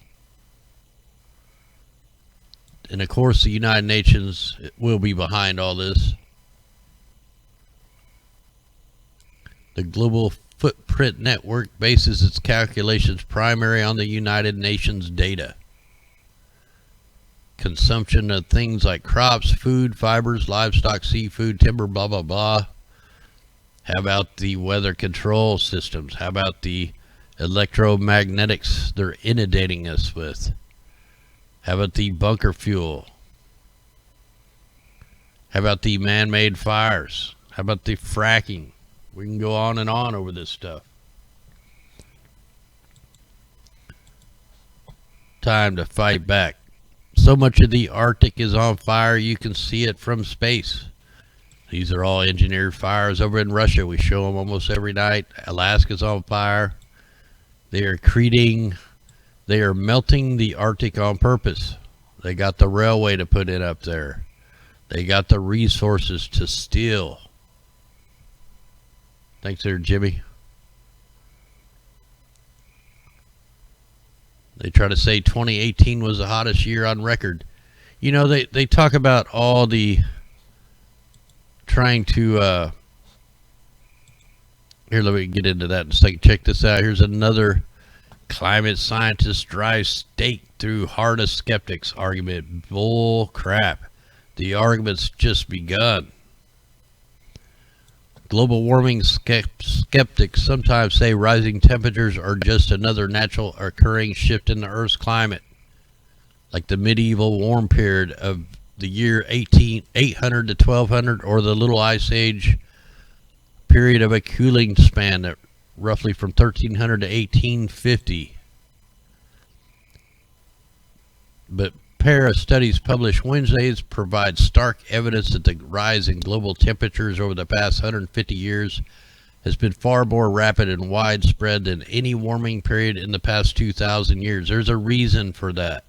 And of course, the United Nations will be behind all this. The Global Footprint Network bases its calculations primarily on the United Nations data. Consumption of things like crops, food, fibers, livestock, seafood, timber, blah, blah, blah. How about the weather control systems? How about the electromagnetics they're inundating us with? How about the bunker fuel? How about the man-made fires? How about the fracking? We can go on and on over this stuff. Time to fight back. So much of the Arctic is on fire, you can see it from space. These are all engineered fires over in Russia. We show them almost every night. Alaska's on fire. They are melting the Arctic on purpose. They got the railway to put in up there. They got the resources to steal. Thanks there, Jimmy. They try to say 2018 was the hottest year on record. They talk about all the trying to here, let me get into that in a second. Check this out. Here's another climate scientist drives stake through Hart of skeptics argument. Bull crap. The argument's just begun. Global warming skeptics sometimes say rising temperatures are just another natural occurring shift in the Earth's climate, like the medieval warm period of the year 800 to 1200, or the Little Ice Age period of a cooling span that roughly from 1300 to 1850. But pair of studies published Wednesdays provide stark evidence that the rise in global temperatures over the past 150 years has been far more rapid and widespread than any warming period in the past 2,000 years. There's a reason for that.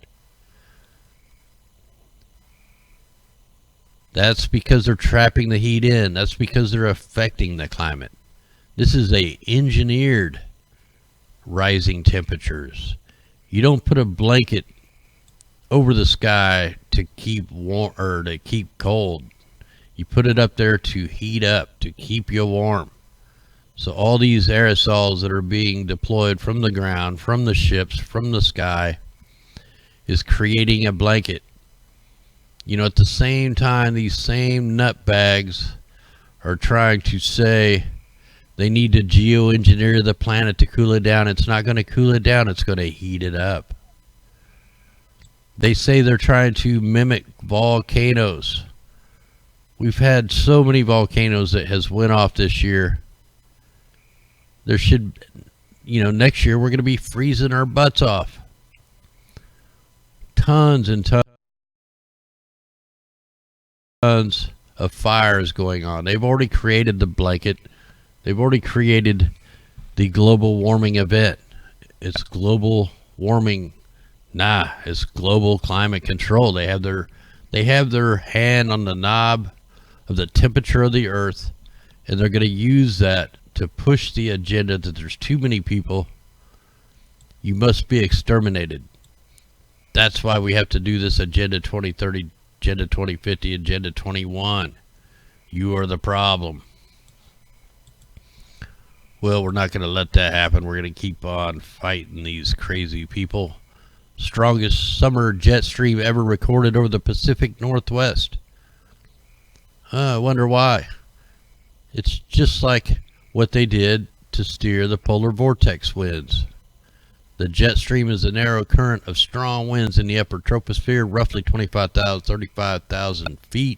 That's because they're trapping the heat in. That's because they're affecting the climate. This is a engineered rising temperatures. You don't put a blanket over the sky to keep warm or to keep cold. You put it up there to heat up, to keep you warm. So all these aerosols that are being deployed from the ground, from the ships, from the sky, is creating a blanket. You know, at the same time, these same nutbags are trying to say they need to geoengineer the planet to cool it down. It's not going to cool it down, it's going to heat it up. They say they're trying to mimic volcanoes. We've had so many volcanoes that has went off this year. There should, you know, next year we're going to be freezing our butts off. Tons and tons of fires going on. They've already created the blanket. They've already created the global warming event. It's global warming. Nah, it's global climate control. They have their hand on the knob of the temperature of the earth, and they're going to use that to push the agenda that there's too many people. You must be exterminated. That's why we have to do this Agenda 2030, Agenda 2050, Agenda 21. You are the problem. Well, we're not going to let that happen. We're going to keep on fighting these crazy people. Strongest summer jet stream ever recorded over the Pacific Northwest. I wonder why. It's just like what they did to steer the polar vortex winds. The jet stream is a narrow current of strong winds in the upper troposphere, roughly 25,000, 35,000 feet.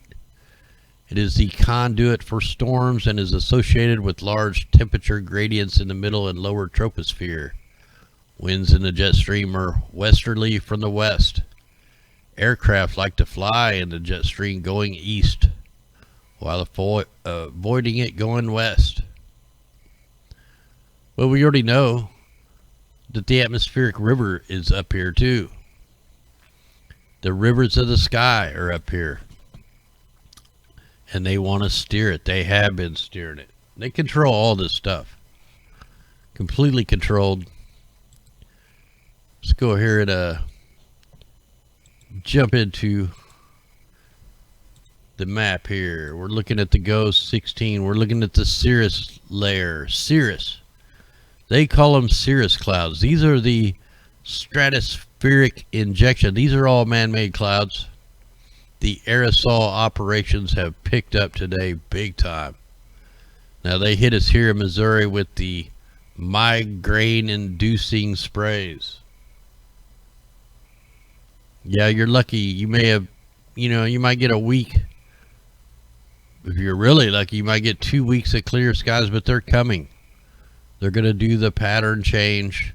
It is the conduit for storms and is associated with large temperature gradients in the middle and lower troposphere. Winds in the jet stream are westerly from the west. Aircraft like to fly in the jet stream going east, while avoiding it going west. Well, we already know that the atmospheric river is up here too. The rivers of the sky are up here. And they want to steer it. They have been steering it. They control all this stuff. Completely controlled. Let's go here and jump into the map here. We're looking at the Ghost 16. We're looking at the Cirrus layer. Cirrus. They call them cirrus clouds. These are the stratospheric injection. These are all man-made clouds. The aerosol operations have picked up today big time. Now they hit us here in Missouri with the migraine-inducing sprays. Yeah, you're lucky. You may have, you might get a week. If you're really lucky, you might get 2 weeks of clear skies, but they're coming. They're going to do the pattern change.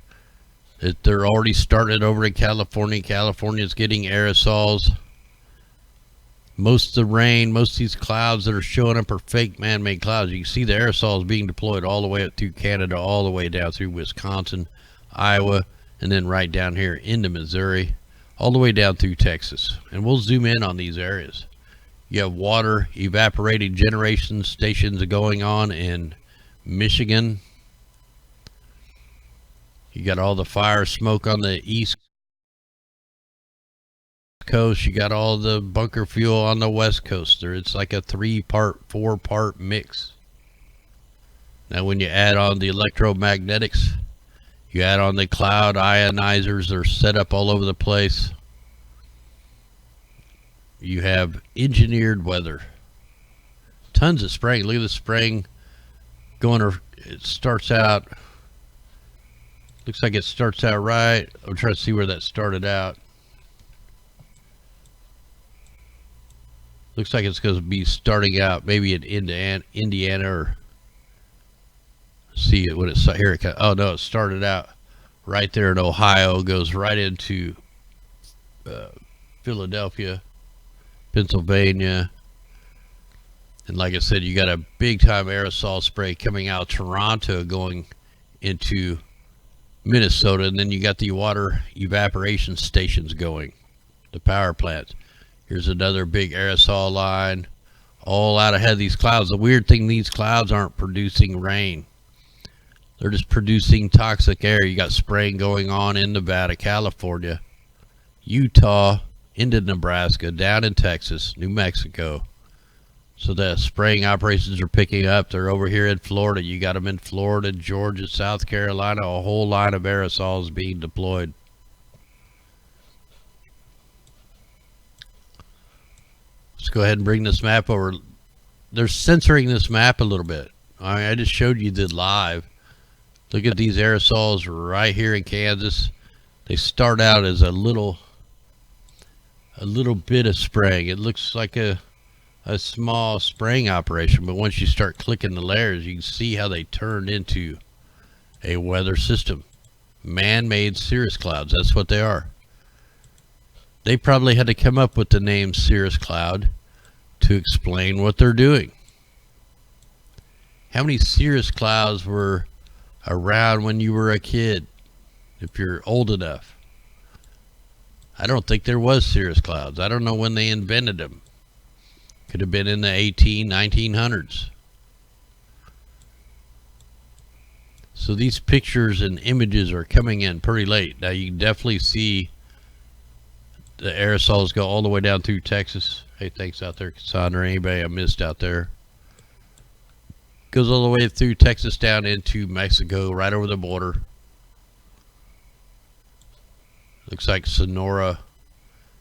They're already started over in California. California's getting aerosols. Most of the rain, most of these clouds that are showing up are fake man-made clouds. You can see the aerosols being deployed all the way up through Canada, all the way down through Wisconsin, Iowa, and then right down here into Missouri, all the way down through Texas. And we'll zoom in on these areas. You have water evaporating generation stations going on in Michigan. You got all the fire smoke on the east coast. You got all the bunker fuel on the west coast. It's like a 3-part, 4-part mix. Now when you add on the electromagnetics, you add on the cloud ionizers. They're set up all over the place. You have engineered weather. Tons of spraying. Look at the spraying going. It starts out. Looks like it starts out right. I'm trying to see where that started out. Looks like it's going to be starting out maybe in Indiana, or see it when it's here. It oh no, it started out right there in Ohio, goes right into Philadelphia, Pennsylvania, and like I said, you got a big time aerosol spray coming out of Toronto going into Minnesota, and then you got the water evaporation stations going, the power plants. Here's another big aerosol line, all out ahead of these clouds. The weird thing, these clouds aren't producing rain. They're just producing toxic air. You got spraying going on in Nevada, California, Utah, into Nebraska, down in Texas, New Mexico. So the spraying operations are picking up. They're over here in Florida. You got them in Florida, Georgia, South Carolina. A whole line of aerosols being deployed. Let's go ahead and bring this map over. They're censoring this map a little bit. I just showed you the live. Look at these aerosols right here in Kansas. They start out as a little bit of spraying. It looks like a small spraying operation, but once you start clicking the layers, you can see how they turned into a weather system. Man-made cirrus clouds, that's what they are. They probably had to come up with the name cirrus cloud to explain what they're doing. How many cirrus clouds were around when you were a kid, if you're old enough? I don't think there was cirrus clouds. I don't know when they invented them. Could have been in the 1900s. So these pictures and images are coming in pretty late. Now you can definitely see the aerosols go all the way down through Texas. Hey, thanks out there, Cassandra. Anybody I missed out there? Goes all the way through Texas down into Mexico, right over the border. Looks like Sonora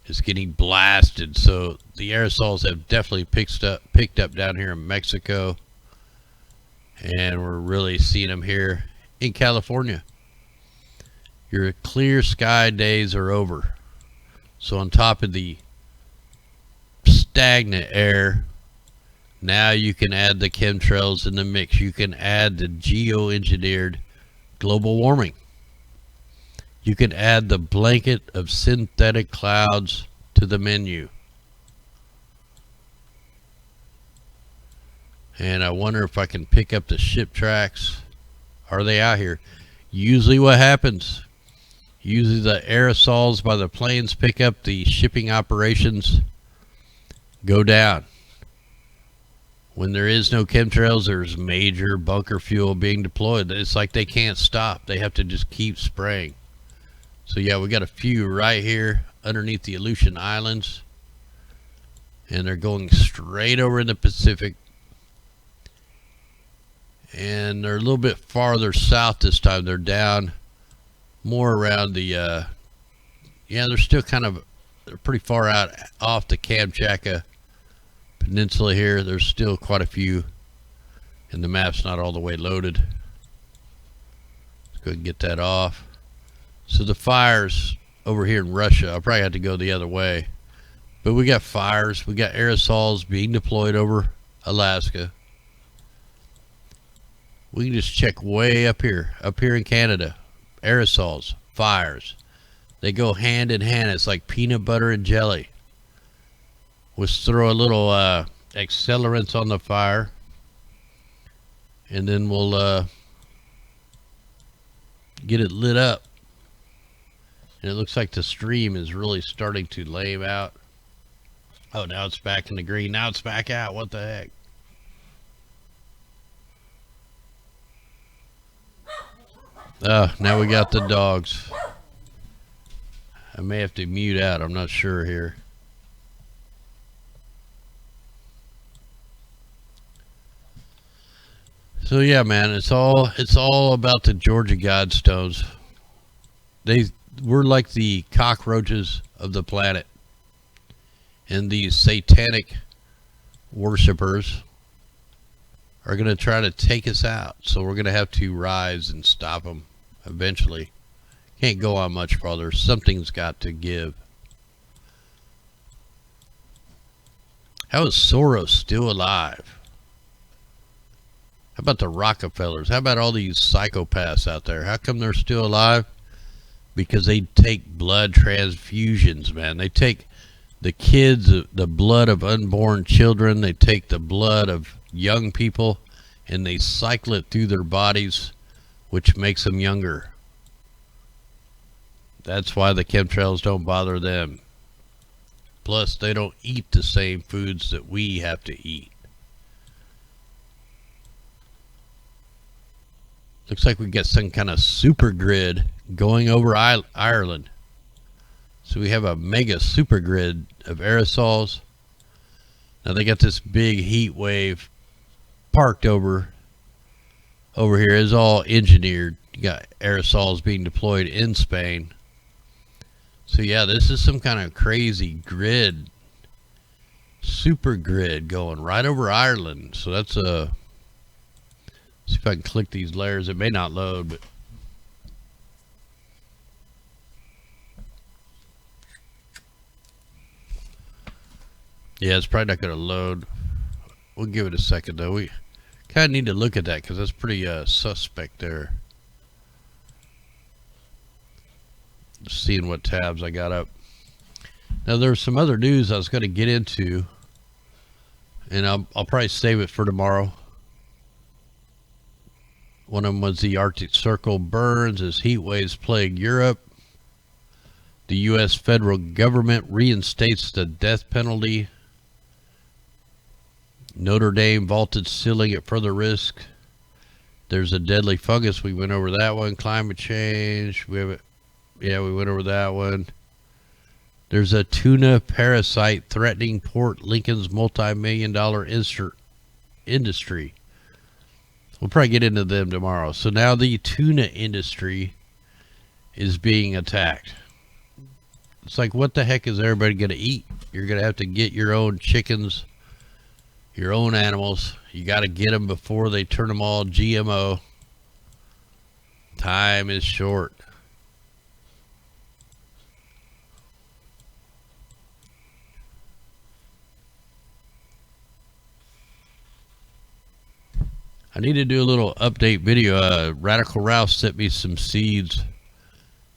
is getting blasted, so the aerosols have definitely picked up down here in Mexico, and we're really seeing them here in California. Your clear sky days are over, so on top of the stagnant air, now you can add the chemtrails in the mix. You can add the geoengineered global warming. You can add the blanket of synthetic clouds to the menu. And I wonder if I can pick up the ship tracks. Are they out here? Usually what happens, usually the aerosols by the planes pick up, the shipping operations go down. When there is no chemtrails, there's major bunker fuel being deployed. It's like they can't stop. They have to just keep spraying. So yeah, we got a few right here underneath the Aleutian Islands, and they're going straight over in the Pacific, and they're a little bit farther south this time. They're down more around the yeah, they're still they're pretty far out off the Kamchatka Peninsula here. There's still quite a few, and the map's not all the way loaded. Let's go ahead and get that off. So the fires over here in Russia, I'll probably have to go the other way, but we got fires, we got aerosols being deployed over Alaska. We can just check way up here in Canada. Aerosols, fires, they go hand in hand. It's like peanut butter and jelly. Let's throw a little accelerants on the fire, and then we'll get it lit up. And it looks like the stream is really starting to lame out. Oh, now it's back in the green. Now it's back out. What the heck? Now we got the dogs. I may have to mute out. I'm not sure here. So yeah, man, it's all about the Georgia Guidestones. We're like the cockroaches of the planet, and these satanic worshipers are going to try to take us out. So we're going to have to rise and stop them eventually. Can't go on much farther. Something's got to give. How is Soros still alive? How about the Rockefellers? How about all these psychopaths out there? How come they're still alive? Because they take blood transfusions, man. They take the kids, the blood of unborn children. They take the blood of young people, and they cycle it through their bodies, which makes them younger. That's why the chemtrails don't bother them. Plus, they don't eat the same foods that we have to eat. Looks like we got some kind of super grid going over Now they got this big heat wave parked over here. It's all engineered. You got aerosols being deployed in Spain. So yeah, this is some kind of crazy grid, super grid going right over Ireland. So that's a, see if I can click these layers. It may not load, but yeah, it's probably not going to load. We'll give it a second though. We kind of need to look at that because that's pretty suspect there. Just seeing what tabs I got up. Now there's some other news I was going to get into, and I'll probably save it for tomorrow. One of them was the Arctic Circle burns as heat waves plague Europe. The U.S. federal government reinstates the death penalty. Notre Dame vaulted ceiling at further risk. There's a deadly fungus. We went over that one. Climate change. We went over that one. There's a tuna parasite threatening Port Lincoln's multi-million-dollar industry. We'll probably get into them tomorrow. So now the tuna industry is being attacked. It's like, what the heck is everybody going to eat? You're going to have to get your own chickens, your own animals. You got to get them before they turn them all GMO. Time is short. I need to do a little update video. Radical Ralph sent me some seeds,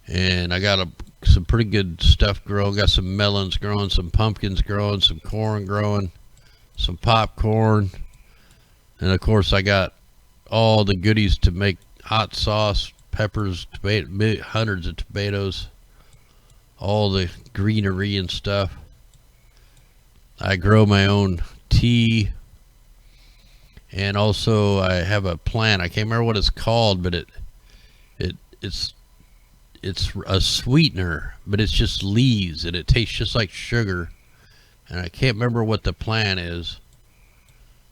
and I got some pretty good stuff growing. Got some melons growing, some pumpkins growing, some corn growing, some popcorn, and of course I got all the goodies to make hot sauce, peppers, tomato, hundreds of tomatoes, all the greenery and stuff. I grow my own tea. And also I have a plant. I can't remember what it's called, but it's a sweetener, but it's just leaves and it tastes just like sugar. And I can't remember what the plant is,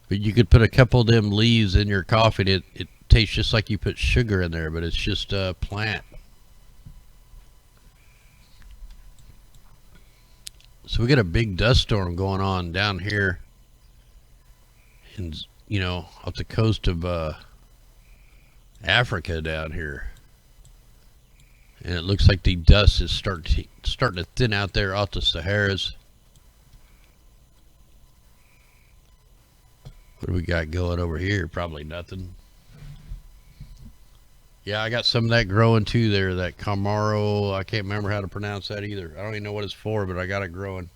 but you could put a couple of them leaves in your coffee and it tastes just like you put sugar in there, but it's just a plant. So we got a big dust storm going on down here in, you know, off the coast of Africa down here, and it looks like the dust is starting to thin out there off the Saharas. What do we got going over here? Probably nothing. Yeah, I got some of that growing too there, that Camaro. I can't remember how to pronounce that either. I don't even know what it's for, but I got it growing.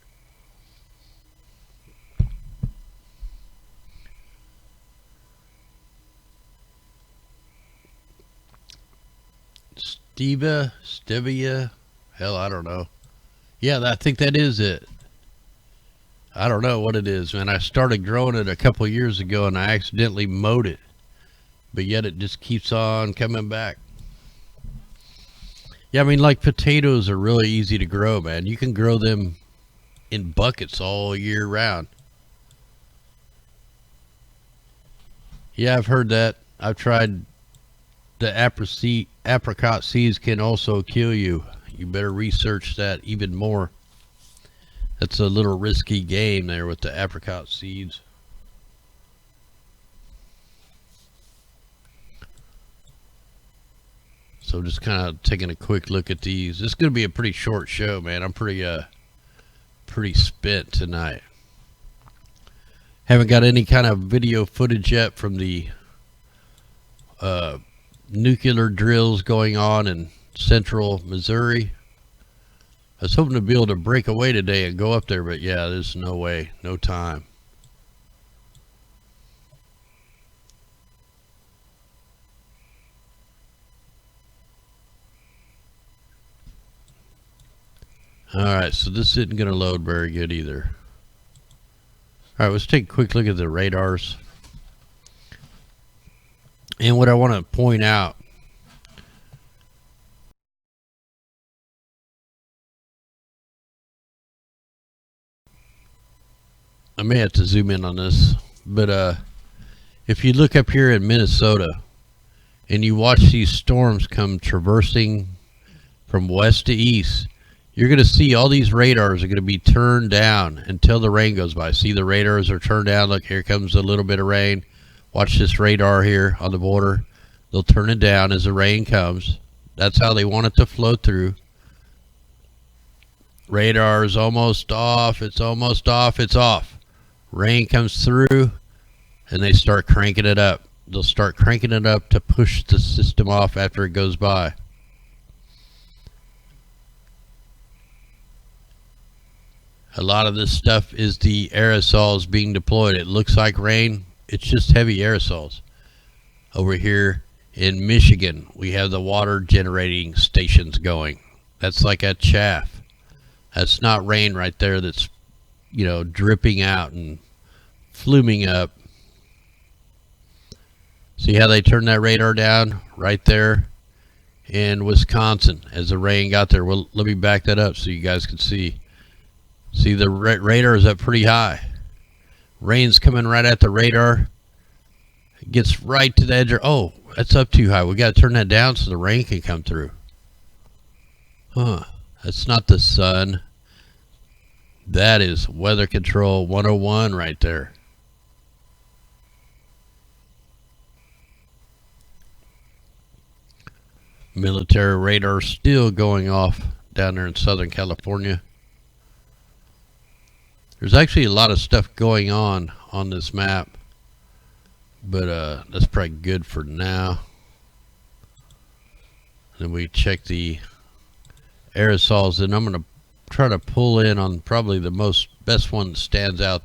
Stevia, hell, I don't know. Yeah, I think that is it. I don't know what it is, man. I started growing it a couple years ago and I accidentally mowed it, but yet it just keeps on coming back. Yeah, I mean, like potatoes are really easy to grow, man. You can grow them in buckets all year round. Yeah, I've heard that. I've tried. The apricot seeds can also kill you. You better research that even more. That's a little risky game there with the apricot seeds. So just kind of taking a quick look at these. This is going to be a pretty short show, man. I'm pretty spent tonight. Haven't got any kind of video footage yet from the nuclear drills going on in central Missouri. I was hoping to be able to break away today and go up there, but yeah, there's no way, no time. Alright, so this isn't going to load very good either. Alright, let's take a quick look at the radars. And what I want to point out, I may have to zoom in on this, but if you look up here in Minnesota and you watch these storms come traversing from west to east, you're going to see all these radars are going to be turned down until the rain goes by. See, the radars are turned down. Look, here comes a little bit of rain. Watch this radar here on the border. They'll turn it down as the rain comes. That's how they want it to flow through. Radar is almost off. It's almost off. It's off. Rain comes through, and they start cranking it up. They'll start cranking it up to push the system off after it goes by. A lot of this stuff is the aerosols being deployed. It looks like rain. It's just heavy aerosols. Over here in Michigan, we have the water generating stations going. That's like a chaff. That's not rain right there that's, you know, dripping out and fluming up. See how they turned that radar down right there in Wisconsin as the rain got there? Well, let me back that up so you guys can see. See, the radar is up pretty high. Rain's coming right at the radar. It gets right to the edge. Oh, that's up too high. We got to turn that down so the rain can come through. Huh. That's not the sun. That is weather control 101 right there. Military radar still going off down there in Southern California. There's actually a lot of stuff going on this map, but that's probably good for now. Then we check the aerosols, and I'm going to try to pull in on probably the best one that stands out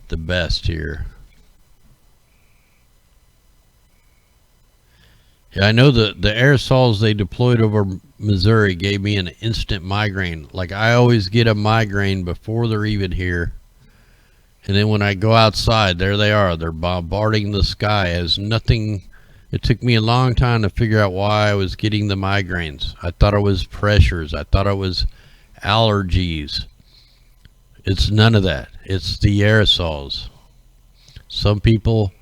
the best here. Yeah, I know the aerosols they deployed over Missouri gave me an instant migraine. Like, I always get a migraine before they're even here. And then when I go outside, there they are. They're bombarding the sky as nothing. It took me a long time to figure out why I was getting the migraines. I thought it was pressures. I thought it was allergies. It's none of that. It's the aerosols. Some people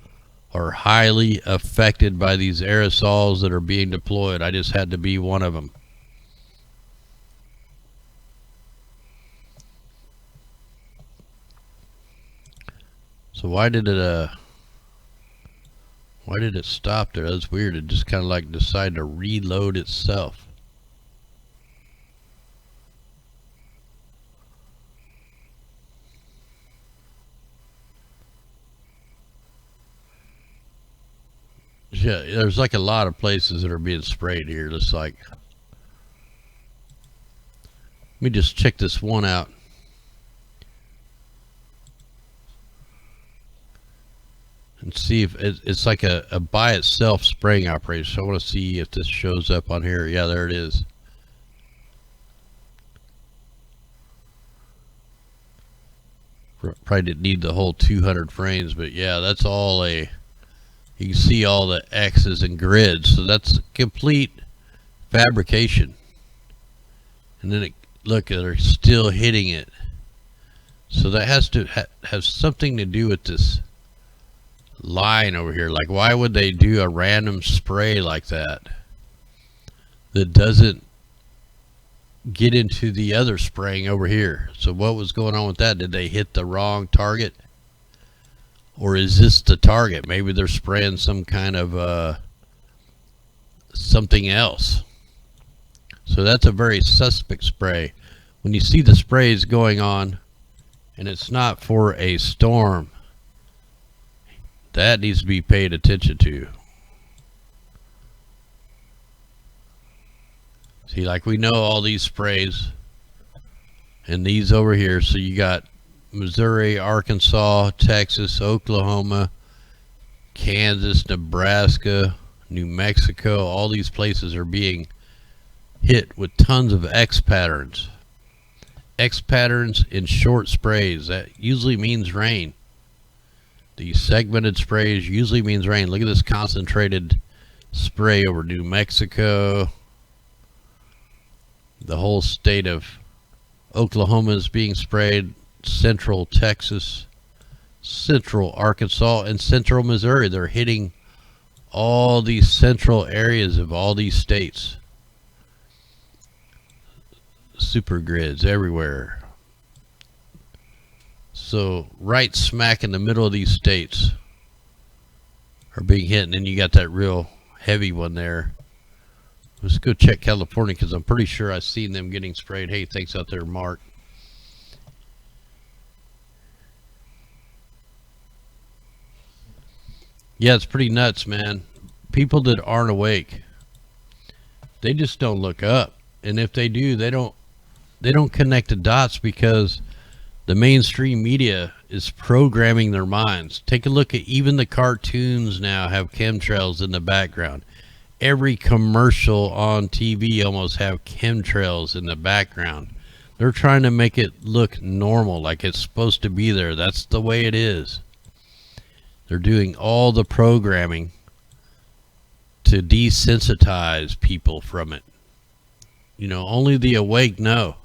are highly affected by these aerosols that are being deployed. I just had to be one of them. So why did it stop there? That's weird. It just kind of like decided to reload itself. Yeah, there's like a lot of places that are being sprayed here. Just like, let me just check this one out. And see if it's like a by itself spraying operation. So I want to see if this shows up on here. Yeah, there it is. Probably didn't need the whole 200 frames, but yeah, that's all you can see all the X's and grids. So that's complete fabrication. And then look, they're still hitting it. So that has to have something to do with this line over here. Like, why would they do a random spray like that doesn't get into the other spraying over here? So what was going on with that? Did they hit the wrong target, or is this the target? Maybe they're spraying some kind of something else. So that's a very suspect spray. When you see the sprays going on and it's not for a storm, that needs to be paid attention to. See, like, we know all these sprays and these over here. So you got Missouri, Arkansas, Texas, Oklahoma, Kansas, Nebraska, New Mexico. All these places are being hit with tons of X patterns. X patterns in short sprays. That usually means rain. These segmented sprays usually means rain. Look at this concentrated spray over New Mexico. The whole state of Oklahoma is being sprayed. Central Texas. central Arkansas and central Missouri. They're hitting all these central areas of all these states. Super grids everywhere. So right smack in the middle of these states are being hit, and then you got that real heavy one there. Let's go check California, because I'm pretty sure I've seen them getting sprayed. Hey, thanks out there, Mark. Yeah, it's pretty nuts, man. People that aren't awake, they just don't look up. And if they do, they don't connect the dots, because the mainstream media is programming their minds. Take a look at even the cartoons now have chemtrails in the background. Every commercial on TV almost have chemtrails in the background. They're trying to make it look normal, like it's supposed to be there. That's the way it is. They're doing all the programming to desensitize people from it. You know, only the awake know.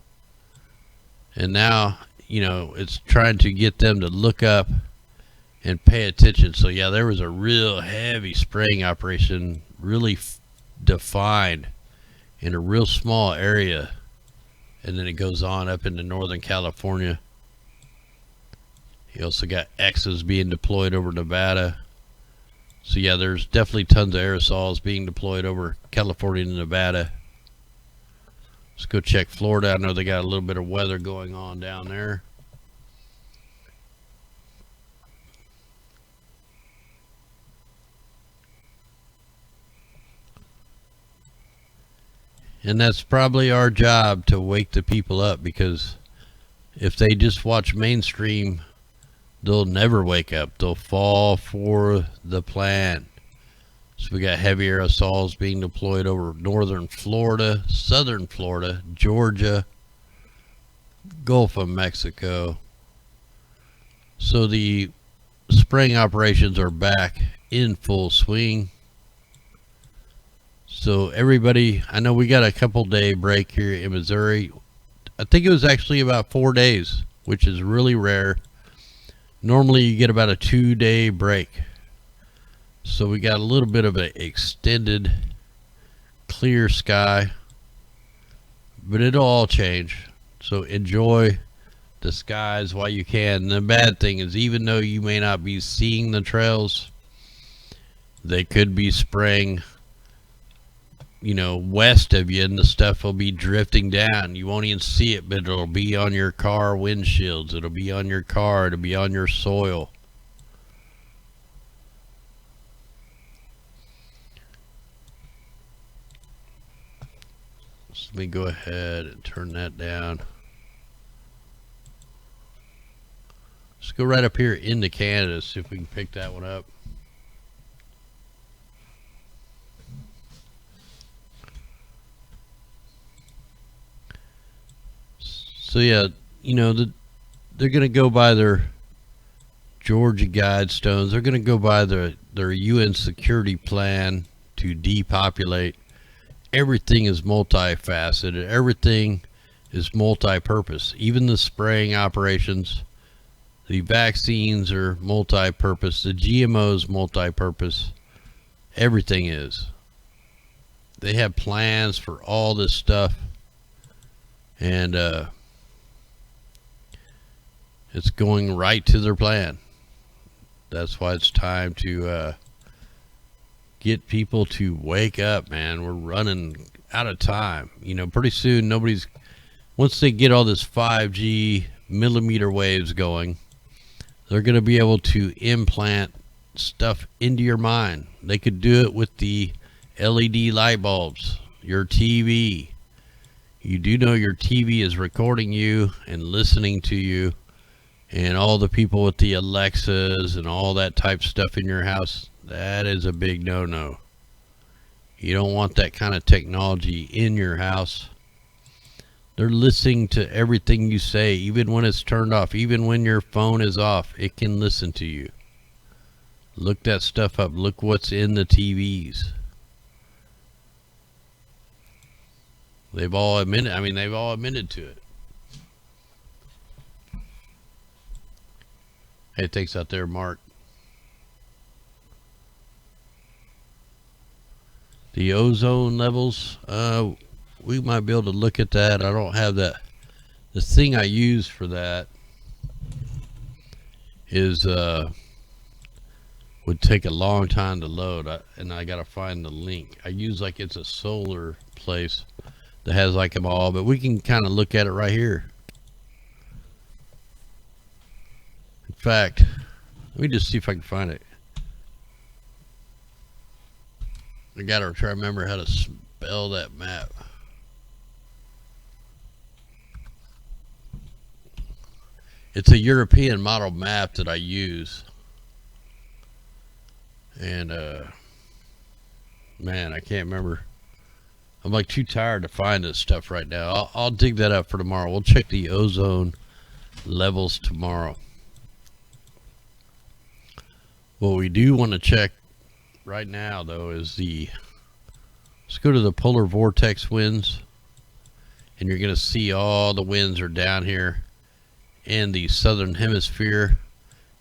And now, you know, it's trying to get them to look up and pay attention. So yeah, there was a real heavy spraying operation, really defined in a real small area, and then it goes on up into Northern California. You also got X's being deployed over Nevada. So yeah, there's definitely tons of aerosols being deployed over California and Nevada. Let's go check Florida. I know they got a little bit of weather going on down there. And that's probably our job, to wake the people up, because if they just watch mainstream, they'll never wake up. They'll fall for the plan. So we got heavy aerosols being deployed over northern Florida, southern Florida, Georgia, Gulf of Mexico. So the spraying operations are back in full swing. So everybody, I know we got a couple-day break here in Missouri. I think it was actually about 4 days, which is really rare. Normally you get about a 2-day break. So we got a little bit of an extended clear sky, but it'll all change. So enjoy the skies while you can. And the bad thing is, even though you may not be seeing the trails, they could be spraying, you know, west of you, and the stuff will be drifting down. You won't even see it, but it'll be on your car windshields. It'll be on your car. It'll be on your soil. So let me go ahead and turn that down. Let's go right up here into Canada, see if we can pick that one up. So yeah, you know, they're going to go by their Georgia Guidestones. They're going to go by their UN security plan to depopulate. Everything is multifaceted. Everything is multi-purpose. Even the spraying operations, the vaccines are multi-purpose. The GMOs multi-purpose. Everything is. They have plans for all this stuff, and it's going right to their plan. That's why it's time to get people to wake up, man. We're running out of time. You know, pretty soon once they get all this 5G millimeter waves going, they're going to be able to implant stuff into your mind. They could do it with the LED light bulbs, your TV. You do know your TV is recording you and listening to you. And all the people with the Alexas and all that type stuff in your house, that is a big no-no. You don't want that kind of technology in your house. They're listening to everything you say, even when it's turned off. Even when your phone is off, it can listen to you. Look that stuff up. Look what's in the TVs. They've all admitted to it. Hey, thanks out there, Mark. The ozone levels, we might be able to look at that. I don't have that. The thing I use for that is would take a long time to load, and I gotta find the link. I use like it's a solar place that has like them all, but we can kind of look at it right here. In fact, let me just see if I can find it. I gotta try to remember how to spell that map. It's a European model map that I use. And man, I can't remember. I'm like too tired to find this stuff right now. I'll dig that up for tomorrow. We'll check the ozone levels tomorrow. What we do want to check right now though is let's go to the polar vortex winds, and you're gonna see all the winds are down here in the southern hemisphere,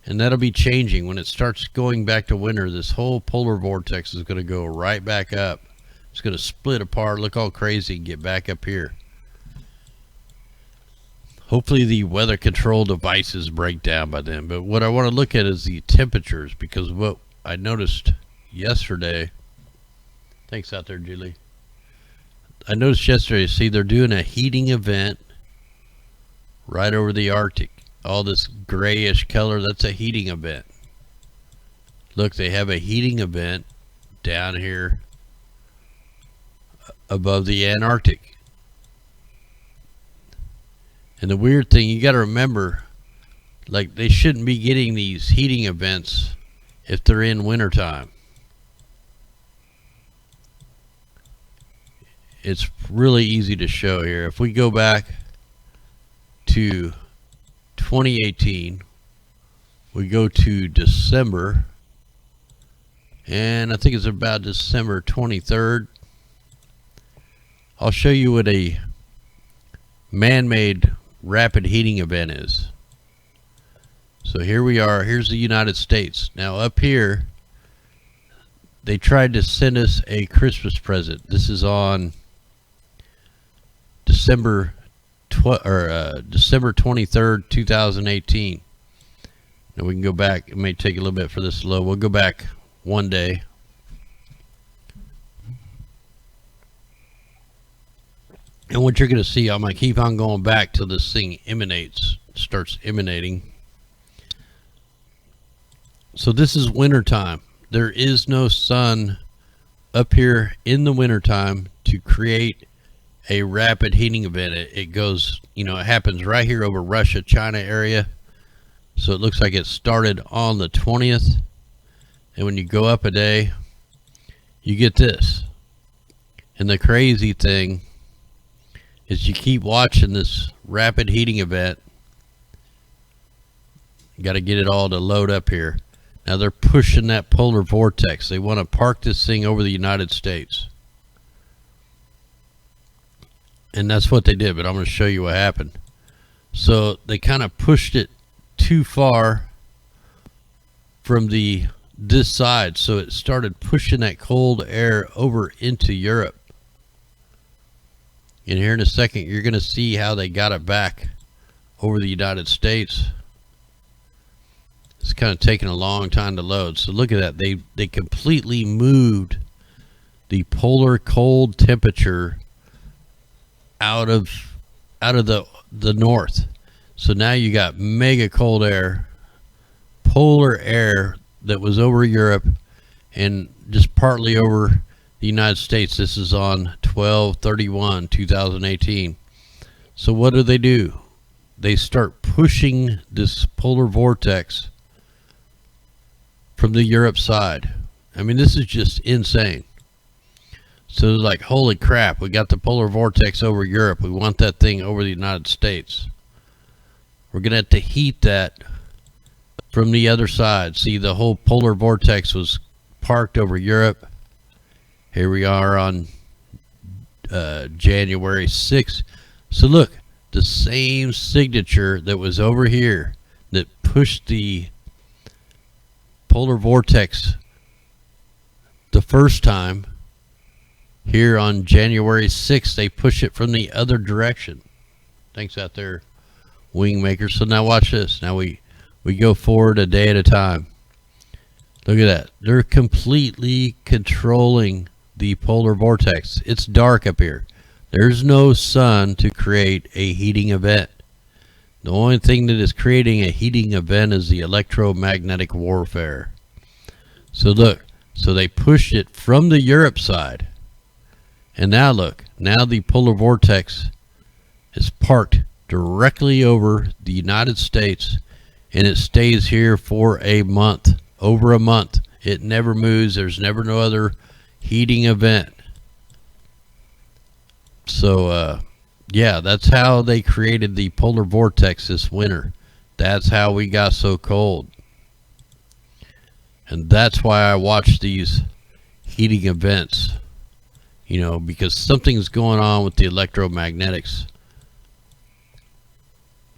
and that'll be changing when it starts going back to winter. This whole polar vortex is going to go right back up. It's going to split apart, look all crazy, and get back up here. Hopefully the weather control devices break down by then. But what I want to look at is the temperatures, because what I noticed yesterday, thanks out there, Julie. I noticed yesterday, see, they're doing a heating event right over the Arctic. All this grayish color, that's a heating event. Look, they have a heating event down here above the Antarctic. And the weird thing, you got to remember, like, they shouldn't be getting these heating events if they're in wintertime. It's really easy to show here. If we go back to 2018, we go to December, and I think it's about December 23rd. I'll show you what a man-made rapid heating event is. So here we are. Here's the United States. Now up here, they tried to send us a Christmas present. This is on December 23rd, 2018. Now we can go back. It may take a little bit for this to load. We'll go back one day. And what you're going to see, I'm going to keep on going back till this thing starts emanating. So this is wintertime. There is no sun up here in the wintertime to create a rapid heating event. It goes, it happens right here over Russia, China area. So it looks like it started on the 20th. And when you go up a day, you get this. And the crazy thing is you keep watching this rapid heating event. You got to get it all to load up here. Now they're pushing that polar vortex. They want to park this thing over the United States. And that's what they did, but I'm going to show you what happened. So they kind of pushed it too far from this side, so it started pushing that cold air over into Europe. And here in a second, you're going to see how they got it back over the United States. It's kind of taking a long time to load. So look at that. They completely moved the polar cold temperature out of the north. So now you got mega cold air, polar air that was over Europe and just partly over the United States. This is on 12/31/2018. So what do? They start pushing this polar vortex from the Europe side. I mean, this is just insane. So they're like, holy crap, we got the polar vortex over Europe. We want that thing over the United States. We're going to have to heat that from the other side. See, the whole polar vortex was parked over Europe. Here we are on January 6th. So look, the same signature that was over here that pushed the polar vortex the first time. Here on January 6th, they push it from the other direction. Thanks out there, wing makers. So now watch this. Now we go forward a day at a time. Look at that. They're completely controlling the polar vortex. It's dark up here. There's no sun to create a heating event. The only thing that is creating a heating event is the electromagnetic warfare. So look, so they pushed it from the Europe side. And now look, now the polar vortex is parked directly over the United States, and it stays here for a month, over a month. It never moves. There's never no other heating event. So, yeah, that's how they created the polar vortex this winter. That's how we got so cold. And that's why I watch these heating events. You know, because something's going on with the electromagnetics.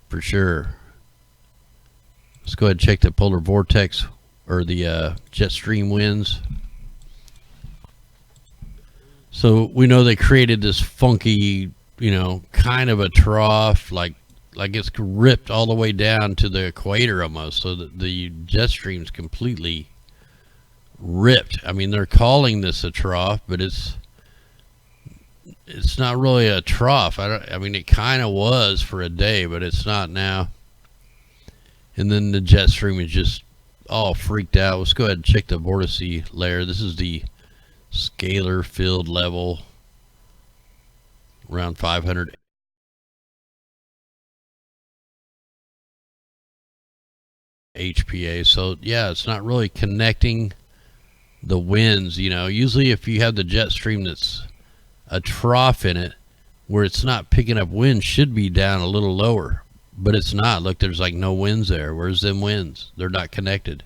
For sure. Let's go ahead and check the polar vortex or the jet stream winds. So we know they created this funky, you know, kind of a trough, like it's ripped all the way down to the equator almost, so that the jet stream's completely ripped. I mean, they're calling this a trough, but it's not really a trough. I mean, it kind of was for a day, but it's not now. And then the jet stream is just all freaked out. Let's go ahead and check the vortex layer. This is the scalar field level, around 500 HPA. So yeah, it's not really connecting the winds. You know, usually if you have the jet stream that's a trough in it, where it's not picking up wind, should be down a little lower, but it's not. Look, there's like no winds there. Where's them winds? They're not connected.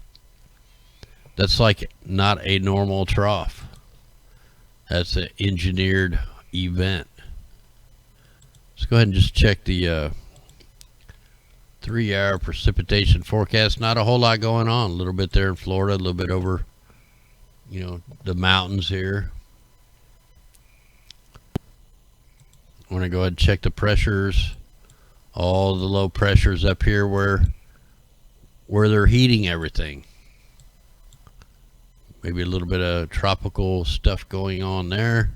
That's like not a normal trough. That's an engineered event. Let's go ahead and just check the 3-hour precipitation forecast. Not a whole lot going on. A little bit there in Florida, a little bit over, you know, the mountains here. I want to go ahead and check the pressures. All the low pressures up here where they're heating everything. Maybe a little bit of tropical stuff going on there.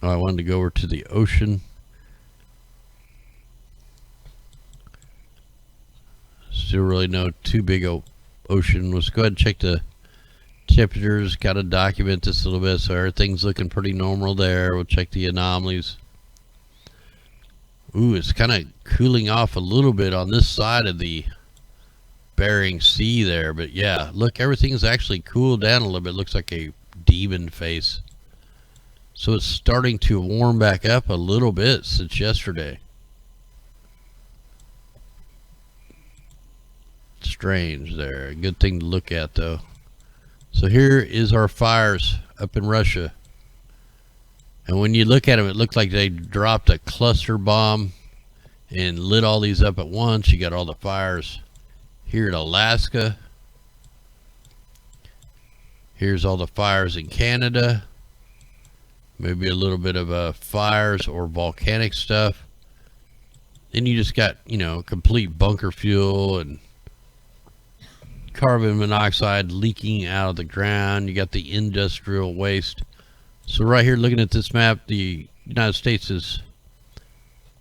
Oh, I wanted to go over to the ocean. Still really no too big ocean. Let's go ahead and check the temperatures. Got to document this a little bit, so everything's looking pretty normal there. We'll check the anomalies. Ooh, it's kind of cooling off a little bit on this side of the Bering Sea there, but yeah, look, everything's actually cooled down a little bit. Looks like a demon face. So it's starting to warm back up a little bit since yesterday. Strange there. Good thing to look at though. So here is our fires up in Russia. And when you look at them, it looks like they dropped a cluster bomb and lit all these up at once. You got all the fires here in Alaska. Here's all the fires in Canada. Maybe a little bit of fires or volcanic stuff. Then you just got, you know, complete bunker fuel and carbon monoxide leaking out of the ground. You got the industrial waste. So right here, looking at this map, the United States is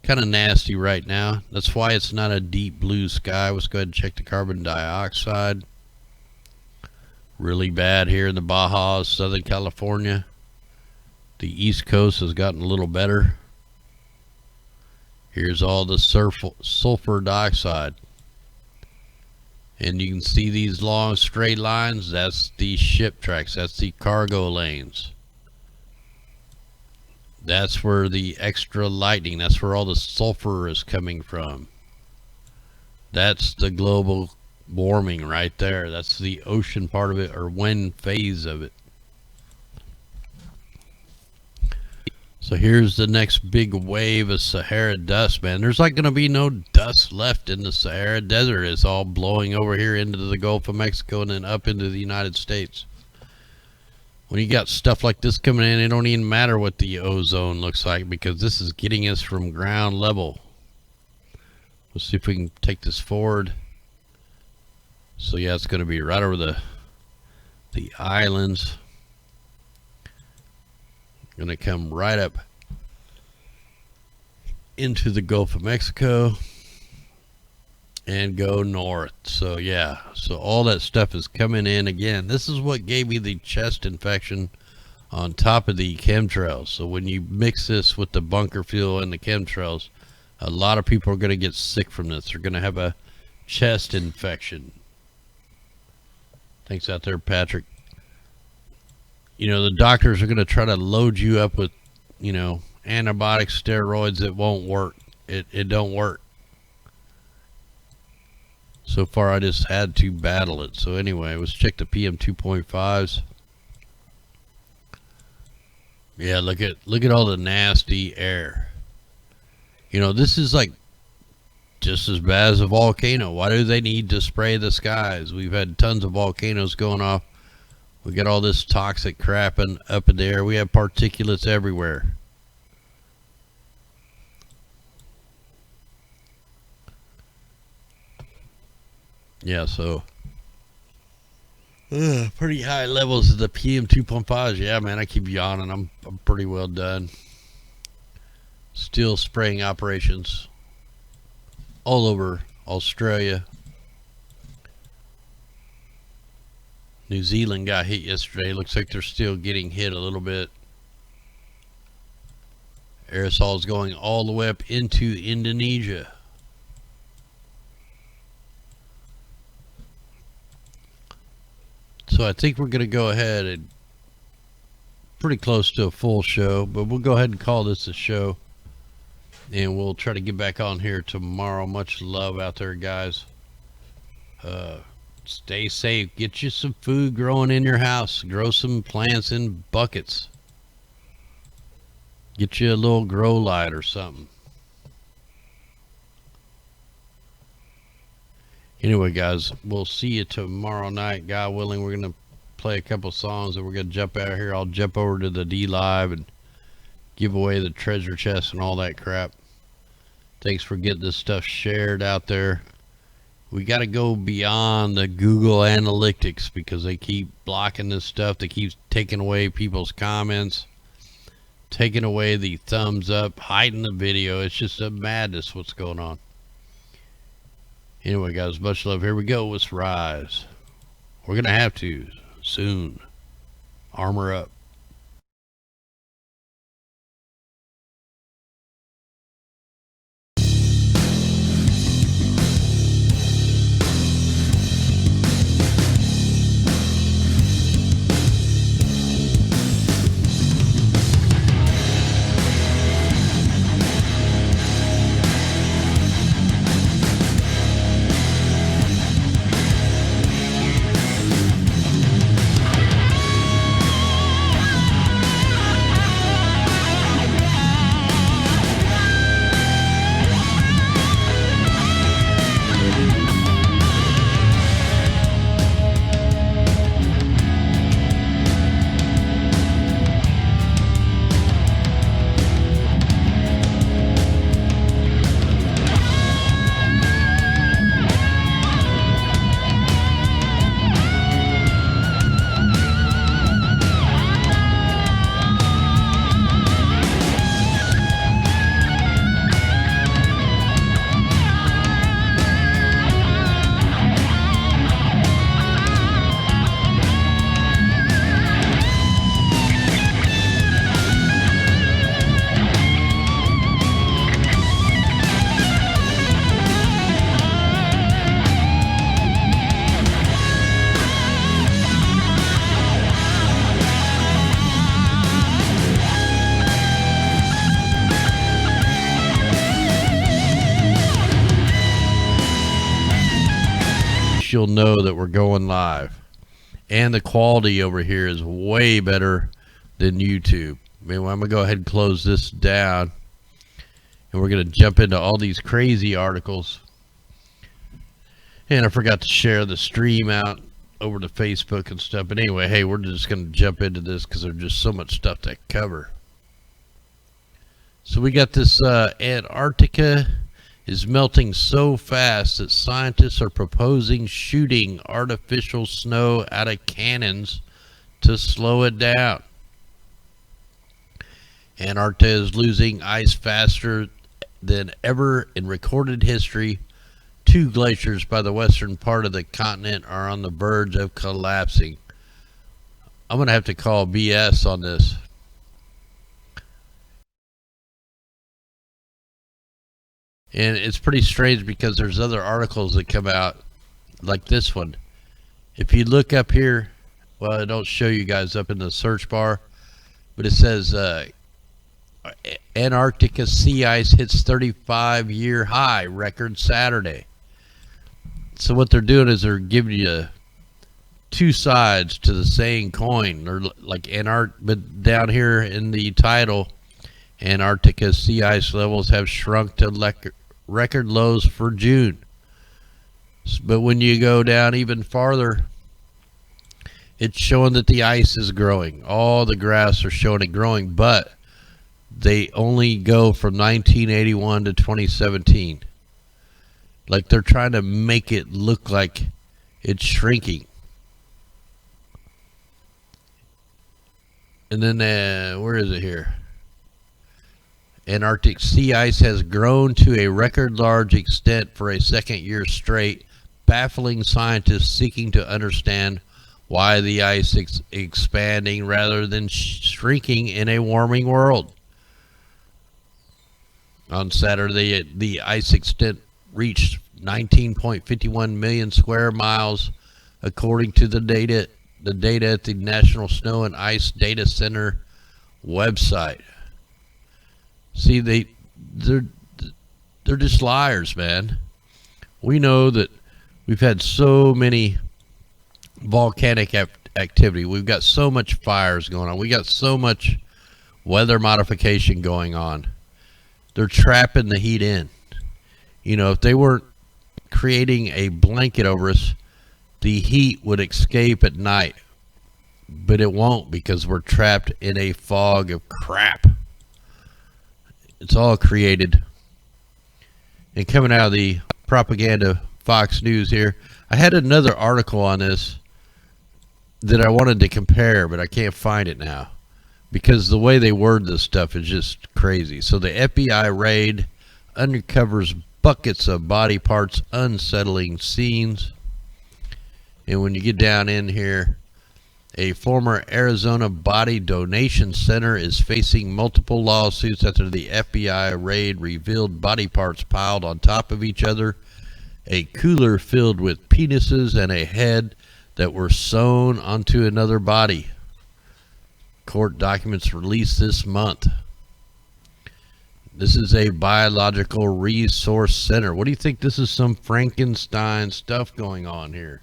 kind of nasty right now. That's why it's not a deep blue sky. Let's go ahead and check the carbon dioxide. Really bad here in the Baja, Southern California. The East Coast has gotten a little better. Here's all the sulfur dioxide. And you can see these long straight lines. That's the ship tracks. That's the cargo lanes. That's where the extra lightning, that's where all the sulfur is coming from. That's the global warming right there. That's the ocean part of it, or wind phase of it. So here's the next big wave of Sahara dust, man. There's like going to be no dust left in the Sahara Desert. It's all blowing over here into the Gulf of Mexico and then up into the United States. When you got stuff like this coming in, it don't even matter what the ozone looks like, because this is getting us from ground level. Let's see if we can take this forward. So yeah, it's going to be right over the islands. Going to come right up into the Gulf of Mexico and go north. So yeah, so all that stuff is coming in again. This is what gave me the chest infection on top of the chemtrails. So when you mix this with the bunker fuel and the chemtrails, a lot of people are going to get sick from this. They're going to have a chest infection. Thanks out there, Patrick. You know, the doctors are going to try to load you up with, you know, antibiotic steroids. It won't work. It don't work. So far, I just had to battle it. So anyway, let's check the PM 2.5s. Yeah, look at all the nasty air. You know, this is like just as bad as a volcano. Why do they need to spray the skies? We've had tons of volcanoes going off. We got all this toxic crap up in the air. We have particulates everywhere. Yeah, so pretty high levels of the PM 2.5s. Yeah, man, I keep yawning. I'm pretty well done. Still spraying operations all over Australia. New Zealand got hit yesterday. Looks like they're still getting hit a little bit. Aerosols going all the way up into Indonesia. So I think we're going to go ahead and pretty close to a full show, but we'll go ahead and call this a show. And we'll try to get back on here tomorrow. Much love out there, guys. Stay safe. Get you some food growing in your house. Grow some plants in buckets. Get you a little grow light or something. Anyway, guys, we'll see you tomorrow night. God willing, we're going to play a couple songs and we're going to jump out here. I'll jump over to the DLIVE and give away the treasure chest and all that crap. Thanks for getting this stuff shared out there. We got to go beyond the Google Analytics because they keep blocking this stuff. They keep taking away people's comments, taking away the thumbs up, hiding the video. It's just a madness what's going on. Anyway, guys, much love. Here we go. Let's rise. We're going to have to soon. Armor up. You'll know that we're going live, and the quality over here is way better than YouTube. man, well, I'm going to go ahead and close this down. And we're going to jump into all these crazy articles. And I forgot to share the stream out over to Facebook and stuff. But anyway, hey, we're just going to jump into this because there's just so much stuff to cover. So we got this Antarctica is melting so fast that scientists are proposing shooting artificial snow out of cannons to slow it down. Antarctica is losing ice faster than ever in recorded history. 2 glaciers by the western part of the continent are on the verge of collapsing. I'm going to have to call BS on this. And it's pretty strange because there's other articles that come out like this one. If you look up here, well, I don't show you guys up in the search bar, but it says Antarctica sea ice hits 35-year high record Saturday. So what they're doing is they're giving you 2 sides to the same coin. They're like but down here in the title, Antarctica sea ice levels have shrunk to record lows for June. But when you go down even farther, it's showing that the ice is growing. All the graphs are showing it growing, but they only go from 1981 to 2017. Like they're trying to make it look like it's shrinking. And then, where is it here? Antarctic sea ice has grown to a record large extent for a second year straight, baffling scientists seeking to understand why the ice is expanding rather than shrinking in a warming world. On Saturday, the ice extent reached 19.51 million square miles, according to the data at the National Snow and Ice Data Center website. See, they're just liars, man. We know that we've had so many volcanic activity. We've got so much fires going on. We got so much weather modification going on. They're trapping the heat in. You know, if they weren't creating a blanket over us, the heat would escape at night. But it won't, because we're trapped in a fog of crap. It's all created. And coming out of the propaganda Fox News here, I had another article on this that I wanted to compare, but I can't find it now, because the way they word this stuff is just crazy. So the FBI raid uncovers buckets of body parts, unsettling scenes. And when you get down in here, a former Arizona body donation center is facing multiple lawsuits after the FBI raid revealed body parts piled on top of each other, a cooler filled with penises, and a head that were sewn onto another body. Court documents released this month. This is a biological resource center. What do you think? This is some Frankenstein stuff going on here.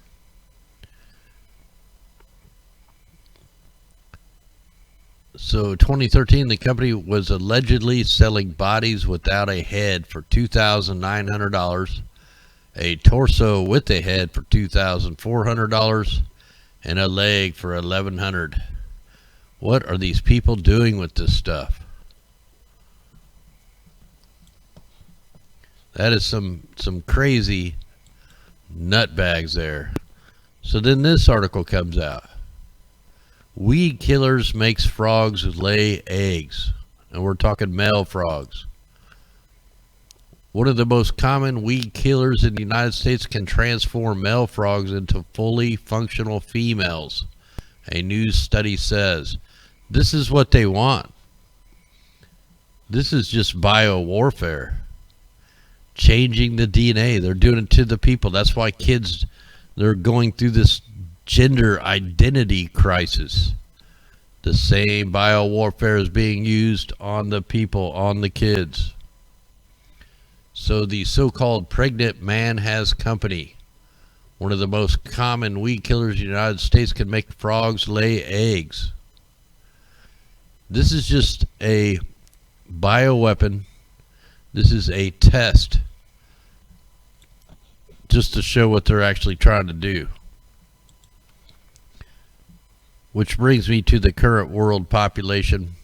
So 2013, the company was allegedly selling bodies without a head for $2,900, a torso with a head for $2,400, and a leg for $1,100. What are these people doing with this stuff? That is some crazy nutbags there. So then this article comes out. Weed killers makes frogs lay eggs. And we're talking male frogs. One of the most common weed killers in the United States can transform male frogs into fully functional females. A new study says. This is what they want. This is just biowarfare. Changing the DNA. They're doing it to the people. That's why kids, they're going through this gender identity crisis. The same biowarfare is being used on the people, on the kids. So the so-called pregnant man has company. One of the most common weed killers in the United States can make frogs lay eggs. This is just a bioweapon. This is a test just to show what they're actually trying to do. Which brings me to the current world population.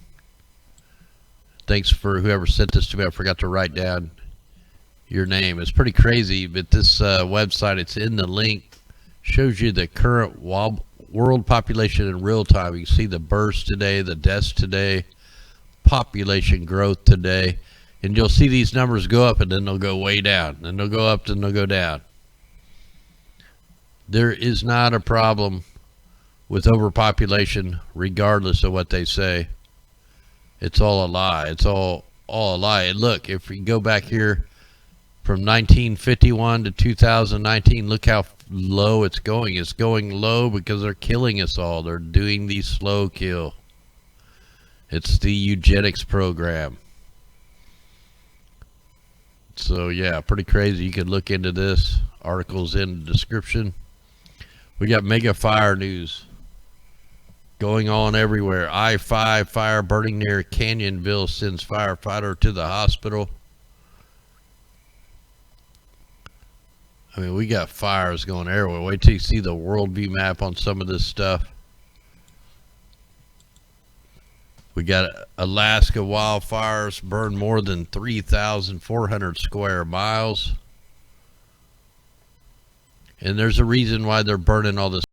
Thanks for whoever sent this to me. I forgot to write down your name. It's pretty crazy, but this website, it's in the link, shows you the current world population in real time. You can see the births today, the deaths today, population growth today, and you'll see these numbers go up and then they'll go way down, then they'll go up, then they'll go down. There is not a problem with overpopulation, regardless of what they say. It's all a lie. It's all a lie. And look, if we go back here from 1951 to 2019, look how low it's going. It's going low because they're killing us all. They're doing the slow kill. It's the eugenics program. So yeah, pretty crazy. You can look into this. Article's in the description. We got mega fire news going on everywhere. I-5 fire burning near Canyonville sends firefighter to the hospital. I mean, we got fires going everywhere. Wait till you see the world view map on some of this stuff. We got Alaska wildfires burn more than 3,400 square miles. And there's a reason why they're burning all this